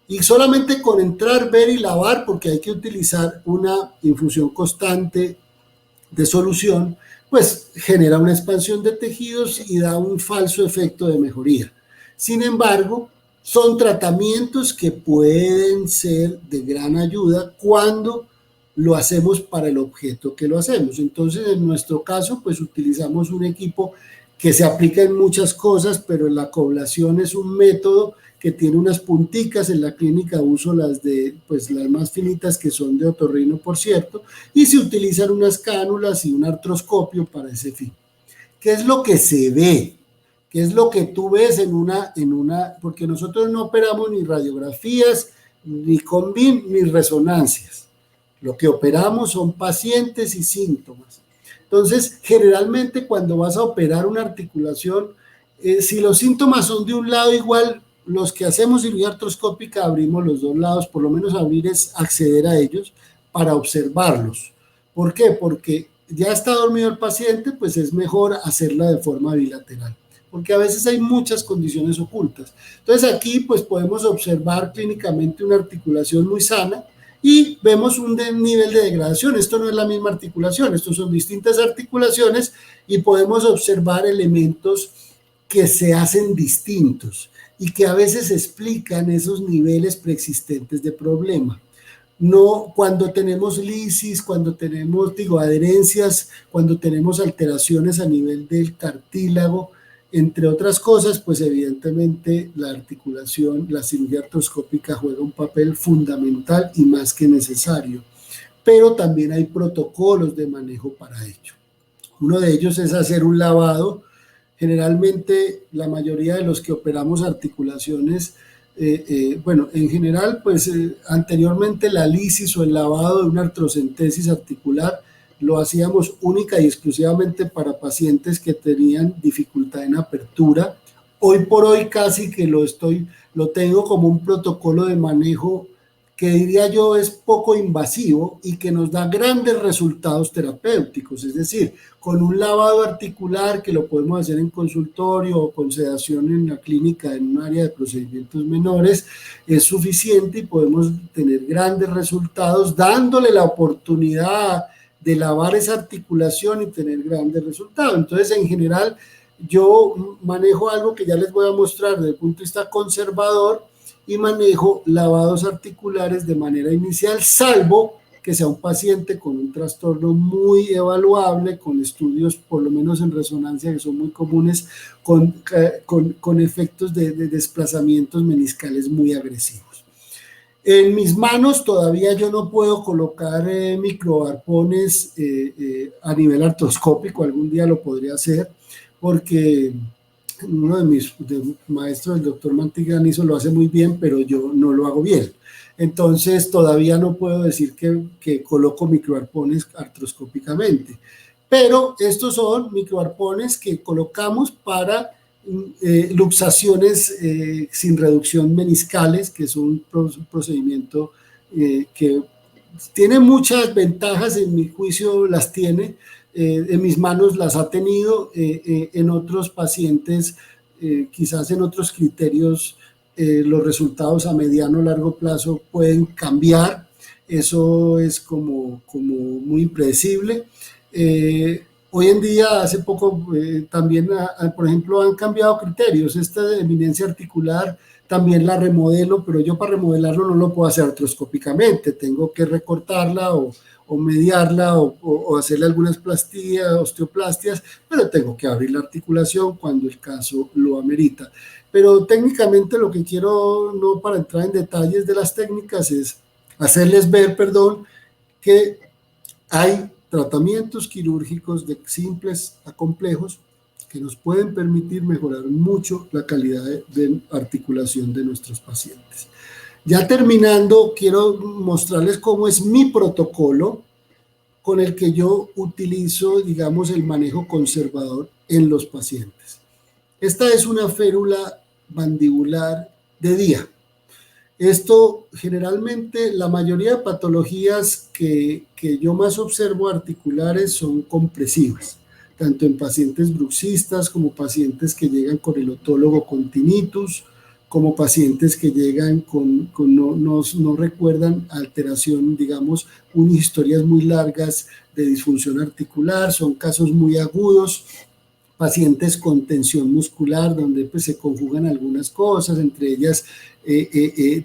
Y solamente con entrar, ver y lavar, porque hay que utilizar una infusión constante de solución, pues genera una expansión de tejidos y da un falso efecto de mejoría. Sin embargo, son tratamientos que pueden ser de gran ayuda cuando lo hacemos para el objeto que lo hacemos. Entonces, en nuestro caso, pues utilizamos un equipo que se aplica en muchas cosas, pero la acoblación es un método que tiene unas punticas. En la clínica uso las más finitas, que son de otorrino, por cierto, y se utilizan unas cánulas y un artroscopio para ese fin. ¿Qué es lo que se ve? ¿Qué es lo que tú ves porque nosotros no operamos ni radiografías, ni con BIM, ni resonancias? Lo que operamos son pacientes y síntomas. Entonces, generalmente cuando vas a operar una articulación, si los síntomas son de un lado, igual los que hacemos cirugía artroscópica abrimos los dos lados, por lo menos abrir es acceder a ellos para observarlos. ¿Por qué? Porque ya está dormido el paciente, pues es mejor hacerla de forma bilateral, porque a veces hay muchas condiciones ocultas. Entonces aquí pues podemos observar clínicamente una articulación muy sana y vemos un nivel de degradación. Esto no es la misma articulación, estos son distintas articulaciones y podemos observar elementos que se hacen distintos y que a veces explican esos niveles preexistentes de problema. No, cuando tenemos lisis, cuando tenemos, adherencias, cuando tenemos alteraciones a nivel del cartílago, entre otras cosas, pues evidentemente la articulación, la cirugía artroscópica juega un papel fundamental y más que necesario, pero también hay protocolos de manejo para ello. Uno de ellos es hacer un lavado. Generalmente la mayoría de los que operamos articulaciones, en general, pues anteriormente la lisis o el lavado de una artrocentesis articular lo hacíamos única y exclusivamente para pacientes que tenían dificultad en apertura. Hoy por hoy casi que lo tengo como un protocolo de manejo que diría yo es poco invasivo y que nos da grandes resultados terapéuticos, es decir, con un lavado articular que lo podemos hacer en consultorio o con sedación en la clínica en un área de procedimientos menores, es suficiente y podemos tener grandes resultados dándole la oportunidad de lavar esa articulación y tener grandes resultados. Entonces, en general, yo manejo algo que ya les voy a mostrar desde el punto de vista conservador y manejo lavados articulares de manera inicial, salvo que sea un paciente con un trastorno muy evaluable, con estudios, por lo menos en resonancia, que son muy comunes, con efectos de desplazamientos meniscales muy agresivos. En mis manos todavía yo no puedo colocar microarpones a nivel artroscópico, algún día lo podría hacer, porque uno de mis maestros, el doctor Mantiganizo, lo hace muy bien, pero yo no lo hago bien. Entonces todavía no puedo decir que coloco microarpones artroscópicamente, pero estos son microarpones que colocamos para luxaciones sin reducción meniscales, que es un procedimiento que tiene muchas ventajas, en mi juicio las tiene, en mis manos las ha tenido, en otros pacientes, quizás en otros criterios, los resultados a mediano o largo plazo pueden cambiar. Eso es como muy impredecible. Hoy en día, hace poco, también, por ejemplo, han cambiado criterios. Esta eminencia articular también la remodelo, pero yo para remodelarlo no lo puedo hacer artroscópicamente. Tengo que recortarla o mediarla o hacerle algunas osteoplastias, pero tengo que abrir la articulación cuando el caso lo amerita. Pero técnicamente lo que quiero, no para entrar en detalles de las técnicas, es hacerles ver, que hay tratamientos quirúrgicos de simples a complejos que nos pueden permitir mejorar mucho la calidad de articulación de nuestros pacientes. Ya terminando, quiero mostrarles cómo es mi protocolo con el que yo utilizo, digamos, el manejo conservador en los pacientes. Esta es una férula mandibular de día. Esto generalmente, la mayoría de patologías que yo más observo articulares son compresivas, tanto en pacientes bruxistas como pacientes que llegan con el otólogo con tinnitus, como pacientes que llegan no recuerdan alteración, digamos, unas historias muy largas de disfunción articular, son casos muy agudos, pacientes con tensión muscular, donde pues, se conjugan algunas cosas, entre ellas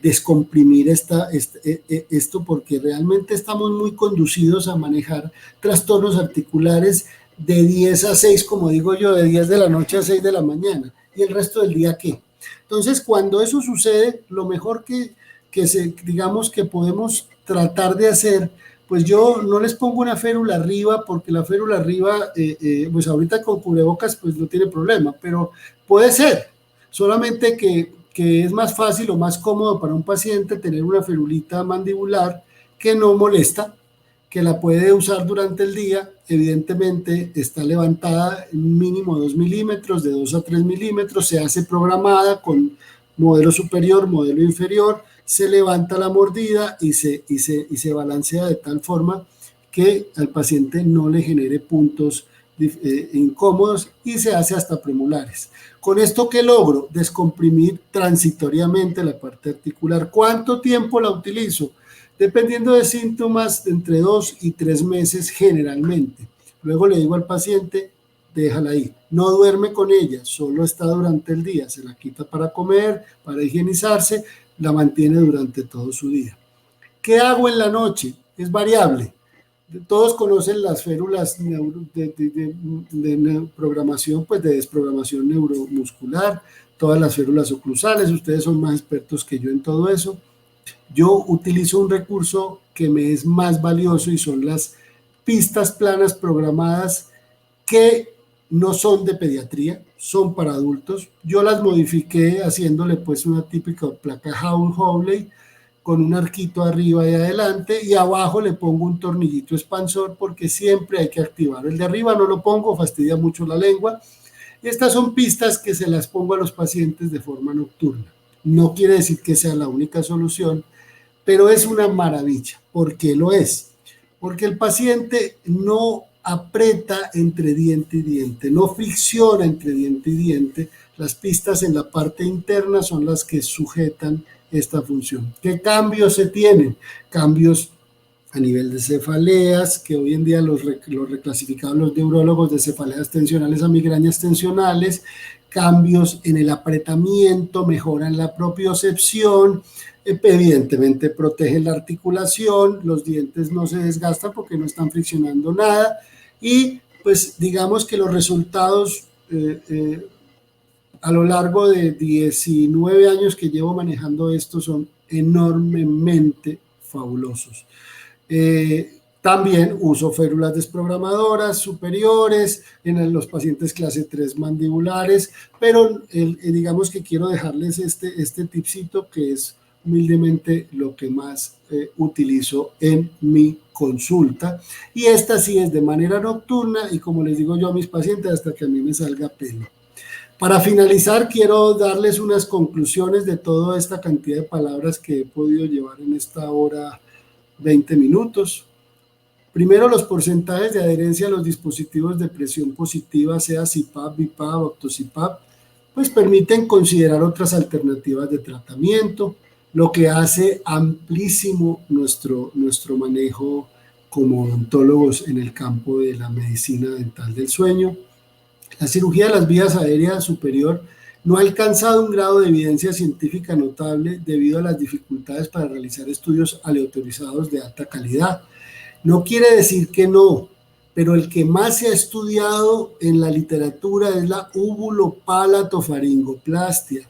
descomprimir esto, porque realmente estamos muy conducidos a manejar trastornos articulares de 10 a 6, como digo yo, de 10 de la noche a 6 de la mañana, y el resto del día, ¿qué? Entonces, cuando eso sucede, lo mejor digamos que podemos tratar de hacer, pues yo no les pongo una férula arriba, porque la férula arriba, pues ahorita con cubrebocas, pues no tiene problema, pero puede ser, solamente que es más fácil o más cómodo para un paciente tener una ferulita mandibular que no molesta, que la puede usar durante el día. Evidentemente está levantada mínimo 2 milímetros, de 2 a 3 milímetros, se hace programada con modelo superior, modelo inferior, se levanta la mordida y se balancea de tal forma que al paciente no le genere puntos incómodos y se hace hasta premolares. ¿Con esto qué logro? Descomprimir transitoriamente la parte articular. ¿Cuánto tiempo la utilizo? Dependiendo de síntomas, entre 2 y 3 meses generalmente. Luego le digo al paciente, déjala ahí. No duerme con ella, solo está durante el día. Se la quita para comer, para higienizarse, la mantiene durante todo su día. ¿Qué hago en la noche? Es variable. Todos conocen las férulas de programación, pues de desprogramación neuromuscular, todas las férulas oclusales. Ustedes son más expertos que yo en todo eso. Yo utilizo un recurso que me es más valioso y son las pistas planas programadas que no son de pediatría, son para adultos. Yo las modifiqué haciéndole pues una típica placa Howley con un arquito arriba y adelante, y abajo le pongo un tornillito expansor porque siempre hay que activar. El de arriba no lo pongo, fastidia mucho la lengua. Estas son pistas que se las pongo a los pacientes de forma nocturna. No quiere decir que sea la única solución, pero es una maravilla. ¿Por qué lo es? Porque el paciente no aprieta entre diente y diente, no fricciona entre diente y diente. Las pistas en la parte interna son las que sujetan esta función. ¿Qué cambios se tienen? Cambios a nivel de cefaleas, que hoy en día los reclasificaron los neurólogos de cefaleas tensionales a migrañas tensionales, cambios en el apretamiento, mejoran la propiocepción, evidentemente protegen la articulación, los dientes no se desgastan porque no están friccionando nada, y pues digamos que los resultados a lo largo de 19 años que llevo manejando esto son enormemente fabulosos. También uso férulas desprogramadoras superiores en los pacientes clase 3 mandibulares, pero digamos que quiero dejarles este tipcito que es humildemente lo que más utilizo en mi consulta, y esta sí es de manera nocturna y como les digo yo a mis pacientes hasta que a mí me salga pelo. Para finalizar, quiero darles unas conclusiones de toda esta cantidad de palabras que he podido llevar en esta hora 20 minutos. Primero, los porcentajes de adherencia a los dispositivos de presión positiva, sea CPAP, BiPAP o Octocipap, pues permiten considerar otras alternativas de tratamiento, lo que hace amplísimo nuestro manejo como odontólogos en el campo de la medicina dental del sueño. La cirugía de las vías aéreas superior no ha alcanzado un grado de evidencia científica notable debido a las dificultades para realizar estudios aleatorizados de alta calidad. No quiere decir que no, pero el que más se ha estudiado en la literatura es la ubulopalatofaringoplastia.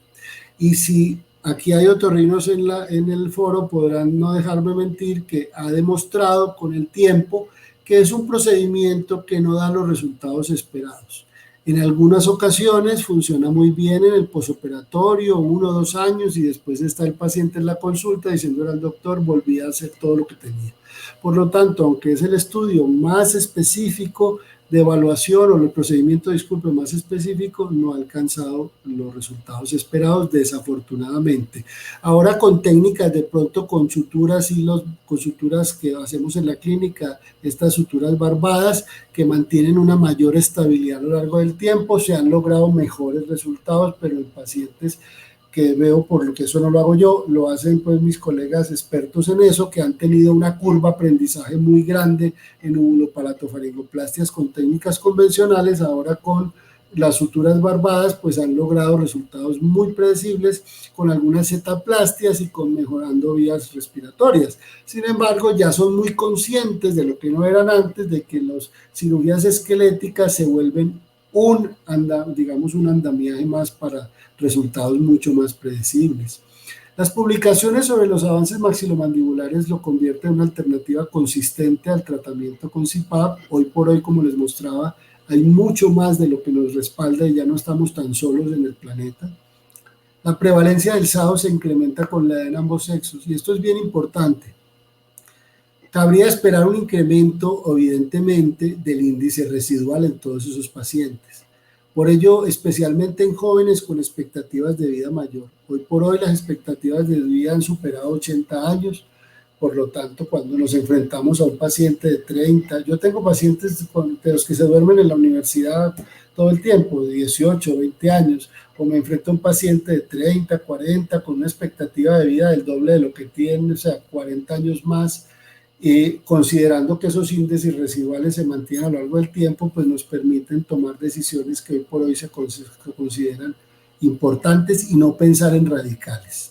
Y si aquí hay otorrinos en el foro, podrán no dejarme mentir que ha demostrado con el tiempo que es un procedimiento que no da los resultados esperados. En algunas ocasiones funciona muy bien en el posoperatorio, 1 o 2 años, y después está el paciente en la consulta diciéndole al doctor, volví a hacer todo lo que tenía. Por lo tanto, aunque es el estudio más específico de evaluación o el procedimiento, disculpe, más específico, no ha alcanzado los resultados esperados, desafortunadamente. Ahora con técnicas de pronto con suturas con suturas que hacemos en la clínica, estas suturas barbadas que mantienen una mayor estabilidad a lo largo del tiempo, se han logrado mejores resultados, pero en pacientes que veo, por lo que eso no lo hago yo, lo hacen pues mis colegas expertos en eso, que han tenido una curva de aprendizaje muy grande en ubulopalatofaringoplastias con técnicas convencionales. Ahora con las suturas barbadas pues han logrado resultados muy predecibles con algunas cetaplastias y con mejorando vías respiratorias. Sin embargo, ya son muy conscientes de lo que no eran antes, de que las cirugías esqueléticas se vuelven digamos, un andamiaje más para resultados mucho más predecibles. Las publicaciones sobre los avances maxilomandibulares lo convierten en una alternativa consistente al tratamiento con CPAP. Hoy por hoy, como les mostraba, hay mucho más de lo que nos respalda y ya no estamos tan solos en el planeta. La prevalencia del SAO se incrementa con la edad en ambos sexos, y esto es bien importante. Cabría esperar un incremento, evidentemente, del índice residual en todos esos pacientes. Por ello, especialmente en jóvenes con expectativas de vida mayor. Hoy por hoy las expectativas de vida han superado 80 años, por lo tanto, cuando nos enfrentamos a un paciente de 30, yo tengo pacientes de los que se duermen en la universidad todo el tiempo, de 18, 20 años, o me enfrento a un paciente de 30, 40, con una expectativa de vida del doble de lo que tiene, o sea, 40 años más, considerando que esos índices residuales se mantienen a lo largo del tiempo, pues nos permiten tomar decisiones que hoy por hoy se consideran importantes y no pensar en radicales.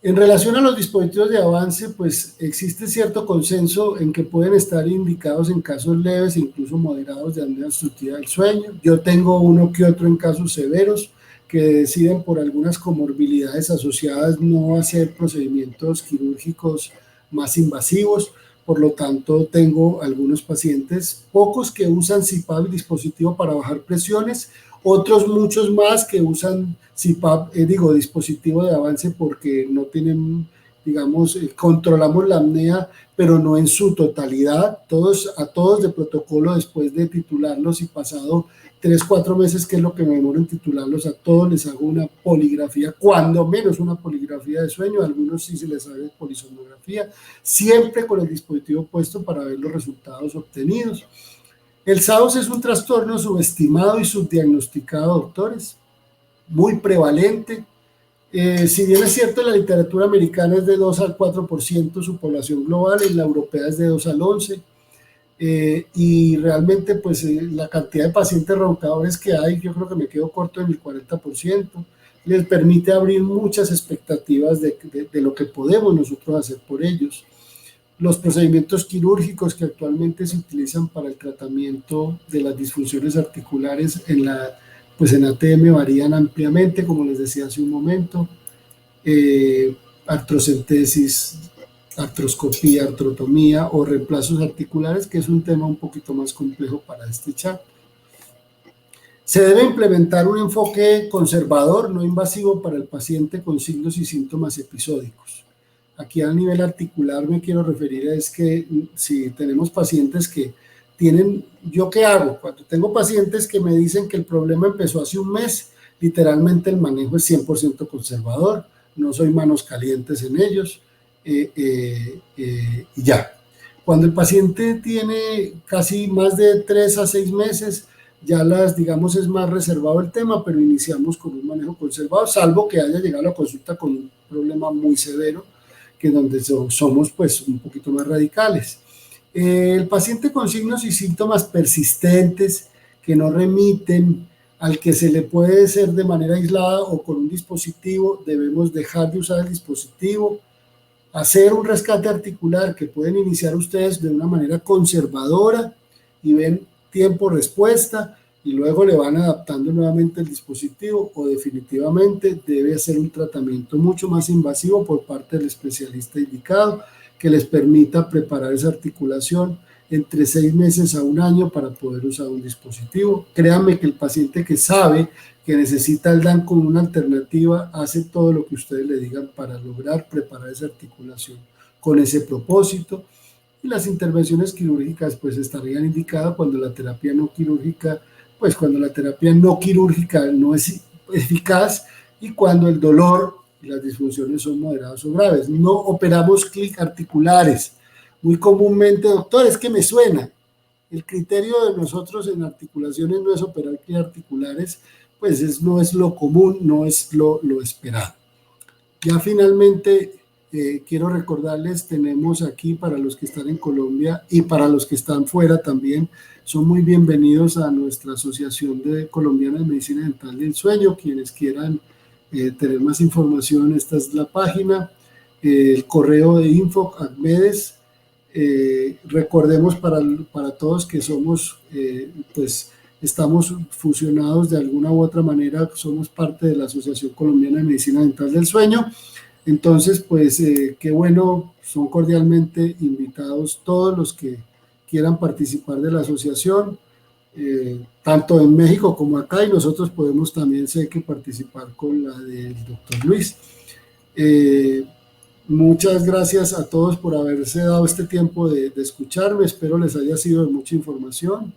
En relación a los dispositivos de avance, pues existe cierto consenso en que pueden estar indicados en casos leves e incluso moderados de apnea obstructiva del sueño. Yo tengo uno que otro en casos severos que deciden por algunas comorbilidades asociadas no hacer procedimientos quirúrgicos más invasivos. Por lo tanto, tengo algunos pacientes, pocos que usan CPAP, dispositivo para bajar presiones, otros muchos más que usan CPAP, dispositivo de avance porque no tienen, digamos, controlamos la apnea, pero no en su totalidad. A todos de protocolo, después de titularlos y pasado 3-4 meses, que es lo que me demoro en titularlos, a todos les hago una poligrafía, cuando menos una poligrafía de sueño, a algunos sí se les hace polisomnografía, siempre con el dispositivo puesto para ver los resultados obtenidos. El SAOS es un trastorno subestimado y subdiagnosticado, doctores, muy prevalente. Si bien es cierto, la literatura americana es de 2 al 4% su población global, en la europea es de 2 al 11%, y realmente pues la cantidad de pacientes roncadores que hay, yo creo que me quedo corto en el 40%, les permite abrir muchas expectativas de lo que podemos nosotros hacer por ellos. Los procedimientos quirúrgicos que actualmente se utilizan para el tratamiento de las disfunciones articulares en ATM varían ampliamente, como les decía hace un momento. Artrocentesis, artroscopía, artrotomía o reemplazos articulares, que es un tema un poquito más complejo para este chat. Se debe implementar un enfoque conservador, no invasivo, para el paciente con signos y síntomas episódicos. Aquí a nivel articular me quiero referir a es que si tenemos pacientes que tienen, ¿yo qué hago? Cuando tengo pacientes que me dicen que el problema empezó hace un mes, literalmente el manejo es 100% conservador, no soy manos calientes en ellos, y ya. Cuando el paciente tiene casi más de 3 a 6 meses, ya digamos, es más reservado el tema, pero iniciamos con un manejo conservado, salvo que haya llegado a la consulta con un problema muy severo, que donde somos pues un poquito más radicales. El paciente con signos y síntomas persistentes que no remiten, al que se le puede hacer de manera aislada o con un dispositivo, debemos dejar de usar el dispositivo, hacer un rescate articular que pueden iniciar ustedes de una manera conservadora y ven tiempo-respuesta y luego le van adaptando nuevamente el dispositivo, o definitivamente debe hacer un tratamiento mucho más invasivo por parte del especialista indicado que les permita preparar esa articulación entre 6 meses a 1 año para poder usar un dispositivo. Créanme que el paciente que sabe que necesita el DAN con una alternativa hace todo lo que ustedes le digan para lograr preparar esa articulación con ese propósito. Y las intervenciones quirúrgicas pues estarían indicadas cuando la terapia no quirúrgica no es eficaz y cuando el dolor y las disfunciones son moderadas o graves. No operamos clic articulares. Muy comúnmente, doctor, es que me suena. El criterio de nosotros en articulaciones no es operar clic articulares, pues no es lo común, no es lo esperado. Ya finalmente, quiero recordarles, tenemos aquí para los que están en Colombia y para los que están fuera también, son muy bienvenidos a nuestra Asociación Colombiana de Medicina Dental del Sueño. Quienes quieran tener más información, esta es la página, el correo de info@medes. Recordemos para todos que somos estamos fusionados de alguna u otra manera, somos parte de la Asociación Colombiana de Medicina Dental del Sueño. Entonces, pues qué bueno, son cordialmente invitados todos los que quieran participar de la asociación, tanto en México como acá, y nosotros podemos también, sé que participar con la del doctor Luis. Muchas gracias a todos por haberse dado este tiempo de escucharme, espero les haya sido de mucha información,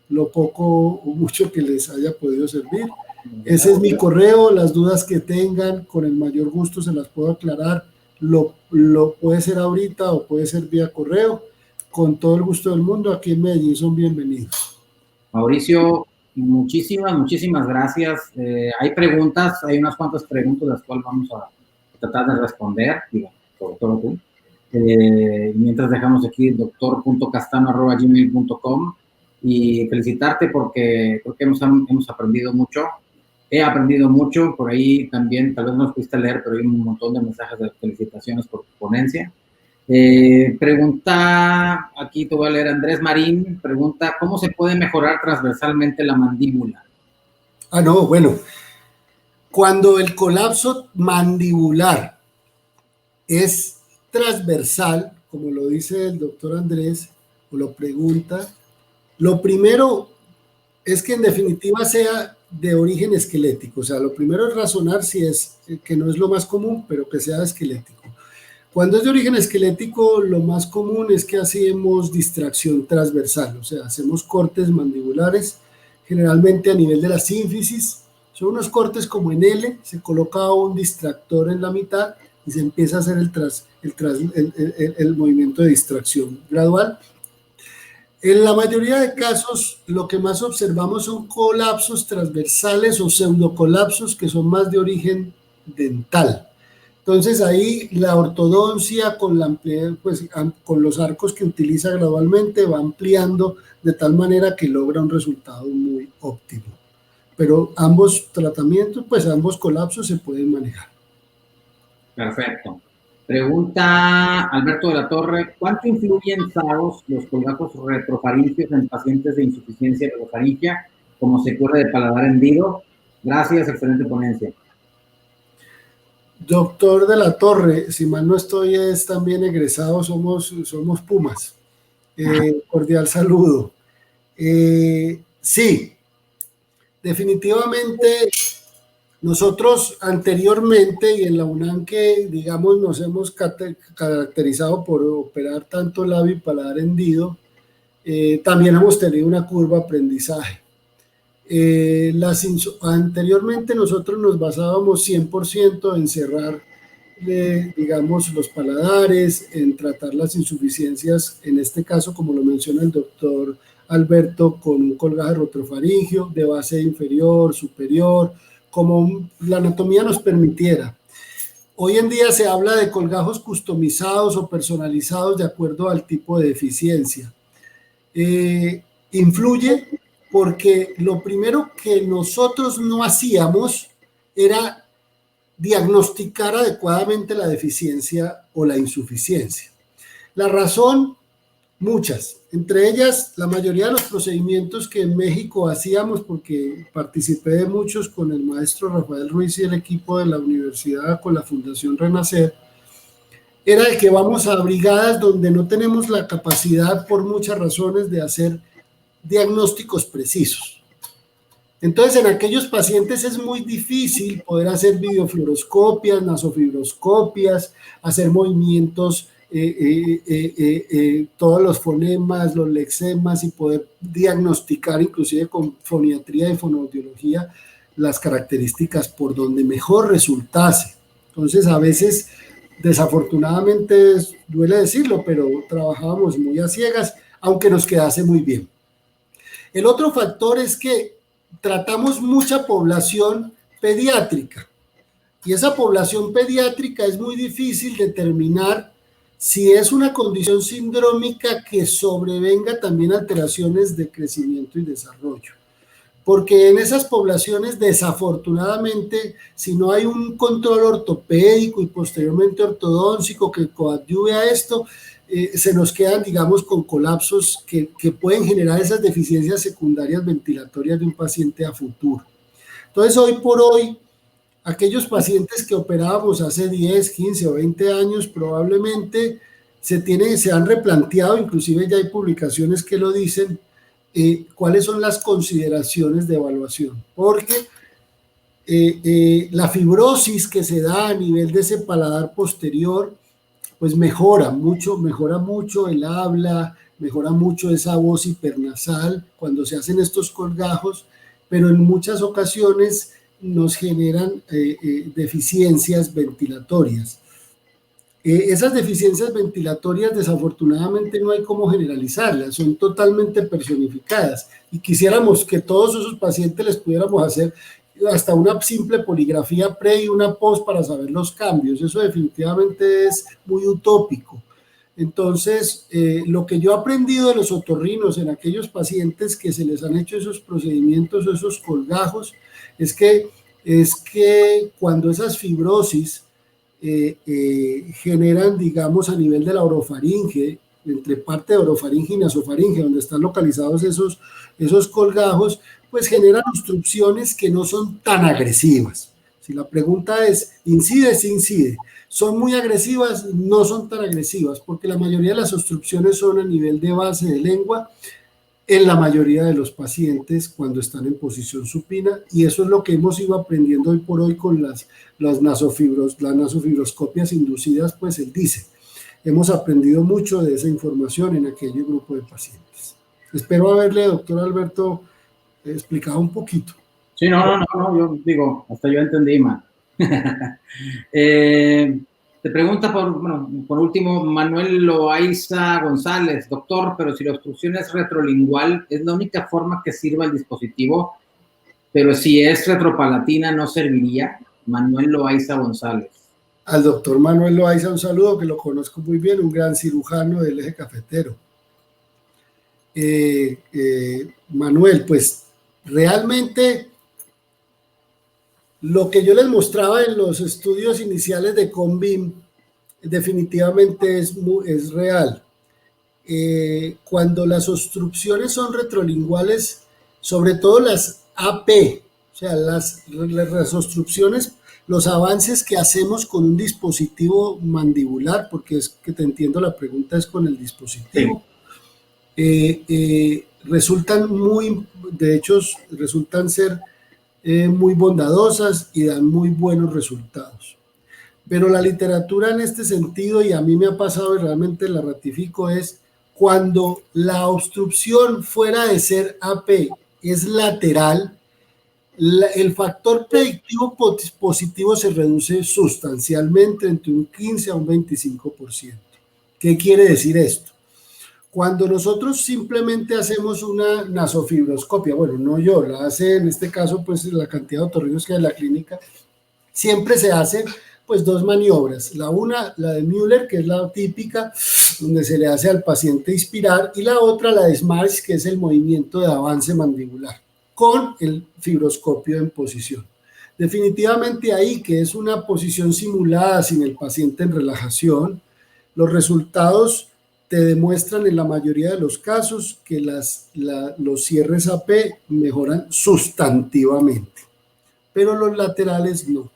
lo poco o mucho que les haya podido servir. Ese es mi correo, las dudas que tengan, con el mayor gusto se las puedo aclarar, lo puede ser ahorita o puede ser vía correo, con todo el gusto del mundo, aquí en Medellín son bienvenidos. Mauricio, muchísimas gracias. Hay preguntas, hay unas cuantas preguntas las cuales vamos a tratar de responder, digo, sobre todo tú. Mientras dejamos aquí doctor.castano@gmail.com y felicitarte porque creo que hemos aprendido mucho. He aprendido mucho, por ahí también, tal vez no los pudiste leer, pero hay un montón de mensajes de felicitaciones por tu ponencia. Pregunta, aquí te voy a leer, Andrés Marín, pregunta, ¿cómo se puede mejorar transversalmente la mandíbula? No, bueno, cuando el colapso mandibular es transversal, como lo dice el doctor Andrés, o lo pregunta, lo primero es que en definitiva sea de origen esquelético, o sea, lo primero es razonar si es, que no es lo más común, pero que sea esquelético. Cuando es de origen esquelético, lo más común es que hacemos distracción transversal, o sea, hacemos cortes mandibulares, generalmente a nivel de la sínfisis, son unos cortes como en L, se coloca un distractor en la mitad y se empieza a hacer el movimiento de distracción gradual. En la mayoría de casos, lo que más observamos son colapsos transversales o pseudocolapsos que son más de origen dental. Entonces ahí la ortodoncia con los arcos que utiliza gradualmente va ampliando de tal manera que logra un resultado muy óptimo. Pero ambos tratamientos, pues ambos colapsos se pueden manejar. Perfecto. Pregunta Alberto de la Torre, ¿cuánto influyen SAOS, los colgajos retrofaringios en pacientes de insuficiencia retrofaringia como secuela de paladar hendido? Gracias, excelente ponencia. Doctor de la Torre, si mal no estoy, es también egresado, somos Pumas. Cordial saludo. Sí, definitivamente nosotros anteriormente y en la UNAM que digamos nos hemos caracterizado por operar tanto labio y paladar hendido, también hemos tenido una curva de aprendizaje. Anteriormente nosotros nos basábamos 100% en cerrar, digamos, los paladares, en tratar las insuficiencias, en este caso, como lo menciona el doctor Alberto, con un colgajo retrofaringio de base inferior, superior, como la anatomía nos permitiera. Hoy en día se habla de colgajos customizados o personalizados de acuerdo al tipo de deficiencia. Influye porque lo primero que nosotros no hacíamos era diagnosticar adecuadamente la deficiencia o la insuficiencia. La razón, muchas, entre ellas la mayoría de los procedimientos que en México hacíamos, porque participé de muchos con el maestro Rafael Ruiz y el equipo de la universidad con la Fundación Renacer, era el que vamos a brigadas donde no tenemos la capacidad por muchas razones de hacer diagnósticos precisos. Entonces en aquellos pacientes es muy difícil poder hacer videofluoroscopias, nasofibroscopias, hacer movimientos, todos los fonemas, los lexemas y poder diagnosticar inclusive con foniatría y fonoaudiología las características por donde mejor resultase. Entonces a veces desafortunadamente duele decirlo, pero trabajábamos muy a ciegas, aunque nos quedase muy bien. El otro factor es que tratamos mucha población pediátrica y esa población pediátrica es muy difícil determinar si es una condición sindrómica que sobrevenga también alteraciones de crecimiento y desarrollo. Porque en esas poblaciones, desafortunadamente, si no hay un control ortopédico y posteriormente ortodóntico que coadyuve a esto, se nos quedan, digamos, con colapsos que pueden generar esas deficiencias secundarias ventilatorias de un paciente a futuro. Entonces, hoy por hoy, aquellos pacientes que operábamos hace 10, 15 o 20 años probablemente se han replanteado, inclusive ya hay publicaciones que lo dicen, cuáles son las consideraciones de evaluación, porque la fibrosis que se da a nivel de ese paladar posterior, pues mejora mucho el habla, mejora mucho esa voz hipernasal cuando se hacen estos colgajos, pero en muchas ocasiones nos generan deficiencias ventilatorias. Esas deficiencias ventilatorias desafortunadamente no hay cómo generalizarlas, son totalmente personificadas y quisiéramos que todos esos pacientes les pudiéramos hacer hasta una simple poligrafía pre y una post para saber los cambios. Eso definitivamente es muy utópico. Entonces, lo que yo he aprendido de los otorrinos en aquellos pacientes que se les han hecho esos procedimientos, esos colgajos, es que cuando esas fibrosis generan, digamos, a nivel de la orofaringe, entre parte de orofaringe y nasofaringe, donde están localizados esos colgajos, pues generan obstrucciones que no son tan agresivas. Si la pregunta es, ¿incide? Sí incide. ¿Son muy agresivas? No son tan agresivas, porque la mayoría de las obstrucciones son a nivel de base de lengua, en la mayoría de los pacientes cuando están en posición supina, y eso es lo que hemos ido aprendiendo hoy por hoy con las nasofibroscopias inducidas, pues él dice. Hemos aprendido mucho de esa información en aquel grupo de pacientes. Espero haberle, doctor Alberto, explicado un poquito. Sí, no, yo digo, hasta yo entendí, man. Te pregunta por último Manuel Loaiza González, doctor, pero si la obstrucción es retrolingual, ¿es la única forma que sirva el dispositivo? Pero si es retropalatina, ¿no serviría? Manuel Loaiza González. Al doctor Manuel Loaiza un saludo, que lo conozco muy bien, un gran cirujano del eje cafetero. Manuel, pues realmente lo que yo les mostraba en los estudios iniciales de CONVIM definitivamente es real. Cuando las obstrucciones son retrolinguales, sobre todo las AP, o sea, las obstrucciones, los avances que hacemos con un dispositivo mandibular, porque es que te entiendo, la pregunta es con el dispositivo, resultan ser muy bondadosas y dan muy buenos resultados. Pero la literatura en este sentido, y a mí me ha pasado y realmente la ratifico, es cuando la obstrucción fuera de ser AP es lateral, el factor predictivo positivo se reduce sustancialmente entre un 15 a un 25%. ¿Qué quiere decir esto? Cuando nosotros simplemente hacemos una nasofibroscopia, bueno, no yo, la hace en este caso pues la cantidad de otorrinos que hay en la clínica, siempre se hacen pues dos maniobras, la de Müller, que es la típica, donde se le hace al paciente inspirar, y la otra, la de Smarsh, que es el movimiento de avance mandibular, con el fibroscopio en posición. Definitivamente ahí, que es una posición simulada sin el paciente en relajación, los resultados te demuestran en la mayoría de los casos que los cierres AP mejoran sustantivamente, pero los laterales no.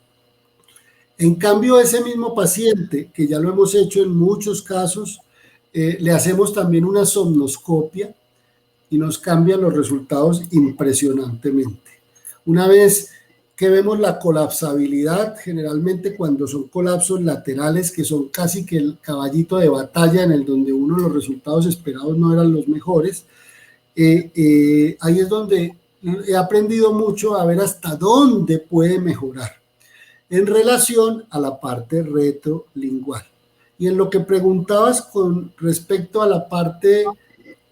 En cambio, ese mismo paciente, que ya lo hemos hecho en muchos casos, le hacemos también una somnoscopia y nos cambian los resultados impresionantemente. Una vez que vemos la colapsabilidad, generalmente cuando son colapsos laterales, que son casi que el caballito de batalla en el donde los resultados esperados no eran los mejores, ahí es donde he aprendido mucho a ver hasta dónde puede mejorar en relación a la parte retrolingual. Y en lo que preguntabas con respecto a la parte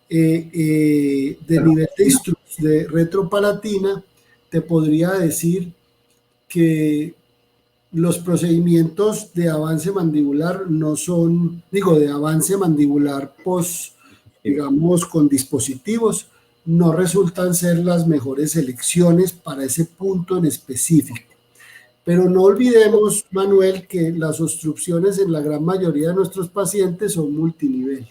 de nivel de retropalatina, te podría decir que los procedimientos de avance mandibular no son, de avance mandibular digamos, con dispositivos, no resultan ser las mejores elecciones para ese punto en específico. Pero no olvidemos, Manuel, que las obstrucciones en la gran mayoría de nuestros pacientes son multinivel.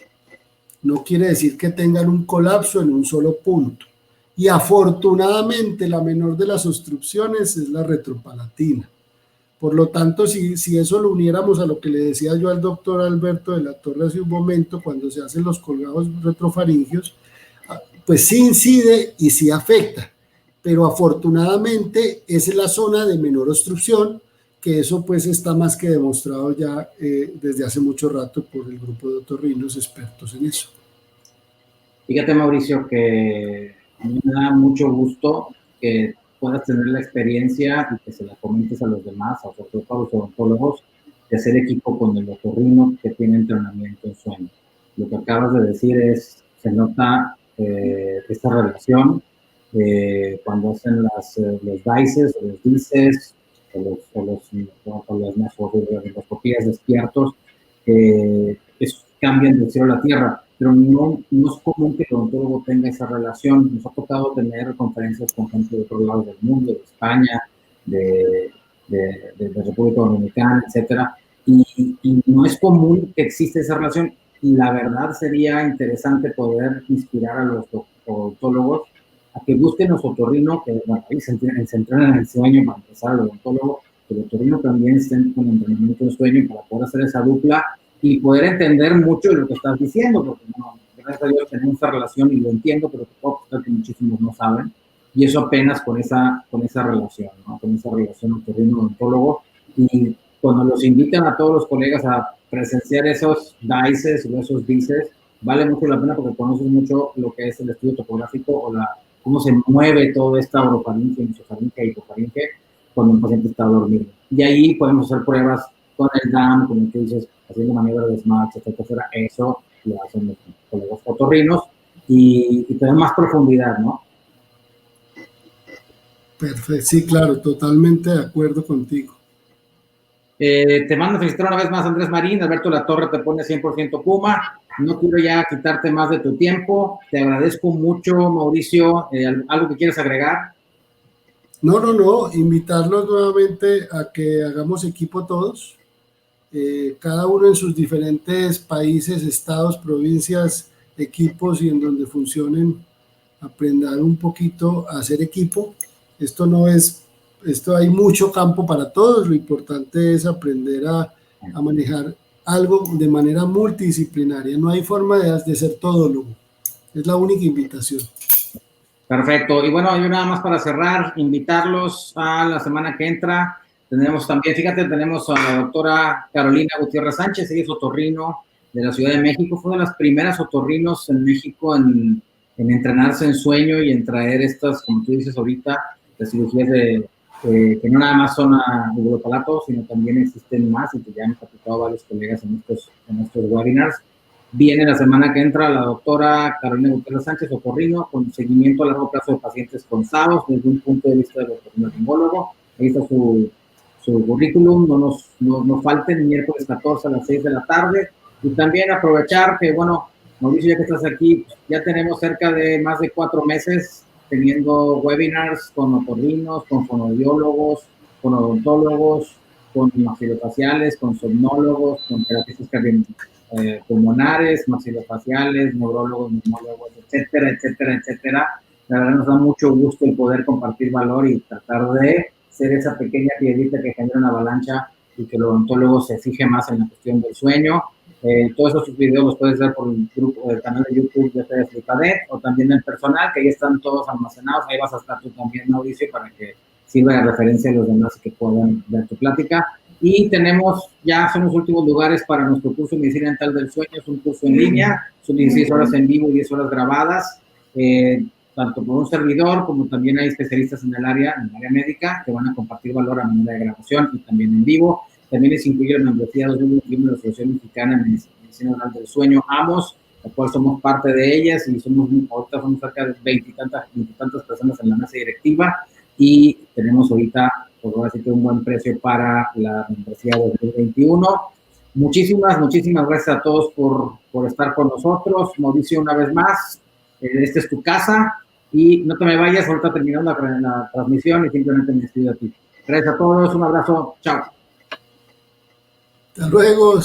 No quiere decir que tengan un colapso en un solo punto. Y afortunadamente la menor de las obstrucciones es la retropalatina. Por lo tanto, si eso lo uniéramos a lo que le decía yo al doctor Alberto de la Torre hace un momento, cuando se hacen los colgados retrofaringios, pues sí incide y sí afecta. Pero afortunadamente es la zona de menor obstrucción, que eso pues está más que demostrado ya desde hace mucho rato por el grupo de otorrinos expertos en eso. Fíjate, Mauricio, que a mí me da mucho gusto que puedas tener la experiencia y que se la comentes a los demás, a los odontólogos, de hacer equipo con el otorrino que tiene entrenamiento en sueño. Lo que acabas de decir se nota esta relación cuando hacen los DICES o los DICES o las endoscopías despiertos, cambian del cielo a la tierra, pero no es común que el odontólogo tenga esa relación. Nos ha tocado tener conferencias con gente de otros lados del mundo, de España, de República Dominicana, etcétera, y no es común que exista esa relación. Y la verdad sería interesante poder inspirar a los odontólogos a que busquen los otorrinos, que bueno, ahí se entrenan en el sueño para empezar al odontólogo, que el otorrino también estén con entrenamiento en sueño para poder hacer esa dupla y poder entender mucho de lo que estás diciendo, porque no, gracias a Dios tenemos esa relación y lo entiendo, pero que muchísimos no saben, y eso apenas con esa relación, ¿no? Con esa relación otorrino-odontólogo, y cuando los invitan a todos los colegas a presenciar esos DICES o esos DICES, vale mucho la pena porque conoces mucho lo que es el estudio topográfico o cómo se mueve toda esta orofaringe, mesofaringe y hipofaringe cuando un paciente está dormido. Y ahí podemos hacer pruebas con el DAM, como tú dices, haciendo maniobras de SMART, etcétera. Eso lo hacen los colegas otorrinos y tener más profundidad, ¿no? Perfecto, sí, claro, totalmente de acuerdo contigo. Te mando a felicitar una vez más, Andrés Marín. Alberto Latorre te pone 100% Puma. No quiero ya quitarte más de tu tiempo. Te agradezco mucho, Mauricio. ¿Algo que quieres agregar? No. Invitarlos nuevamente a que hagamos equipo todos. Cada uno en sus diferentes países, estados, provincias, equipos y en donde funcionen, aprender un poquito a hacer equipo. Esto hay mucho campo para todos, lo importante es aprender a manejar algo de manera multidisciplinaria, no hay forma de ser todólogo, es la única invitación. Perfecto, y bueno, yo nada más para cerrar, invitarlos a la semana que entra, tenemos a la doctora Carolina Gutiérrez Sánchez, ella es otorrino de la Ciudad de México, fue una de las primeras otorrinos en México en entrenarse en sueño y en traer estas, como tú dices ahorita, las cirugías que no nada más son a glotopalato, sino también existen más y que ya han platicado varios colegas en estos webinars. Viene la semana que entra la doctora Carolina Gutiérrez Sánchez, otorrino, con seguimiento a largo plazo de pacientes con SAOS desde un punto de vista del otorrinolaringólogo. Ahí está su currículum, no nos falten, miércoles 14 a las 6 de la tarde. Y también aprovechar que, bueno, Mauricio, ya que estás aquí, ya tenemos cerca de más de 4 meses teniendo webinars con otorrinos, con fonoaudiólogos, con odontólogos, con maxilofaciales, con somnólogos, con terapistas pulmonares, maxilofaciales, neurólogos, neumólogos, etcétera. La verdad nos da mucho gusto el poder compartir valor y tratar de ser esa pequeña piedrita que genera una avalancha y que el odontólogo se fije más en la cuestión del sueño. Todos esos videos los puedes ver por el canal de YouTube de Flipadet o también el personal, que ahí están todos almacenados. Ahí vas a estar tú también, Mauricio, para que sirva de referencia a los demás que puedan ver tu plática. Y son los últimos lugares para nuestro curso de Medicina Dental del Sueño. Es un curso en línea, son 16 horas en vivo y 10 horas grabadas, tanto por un servidor como también hay especialistas en el área médica que van a compartir valor a manera de grabación y también en vivo. También les incluye la membresía 2021 de la Asociación Mexicana de Medicina Dental del Sueño, AMOS, la cual somos parte de ellas y ahorita somos cerca de 20 y tantas personas en la mesa directiva y tenemos ahorita, pues ahora sí que un buen precio para la membresía 2021. Muchísimas gracias a todos por estar con nosotros. Mauricio, una vez más, esta es tu casa y no te me vayas, ahorita terminando la transmisión y simplemente me despido a ti. Gracias a todos, un abrazo, chao. Hasta luego.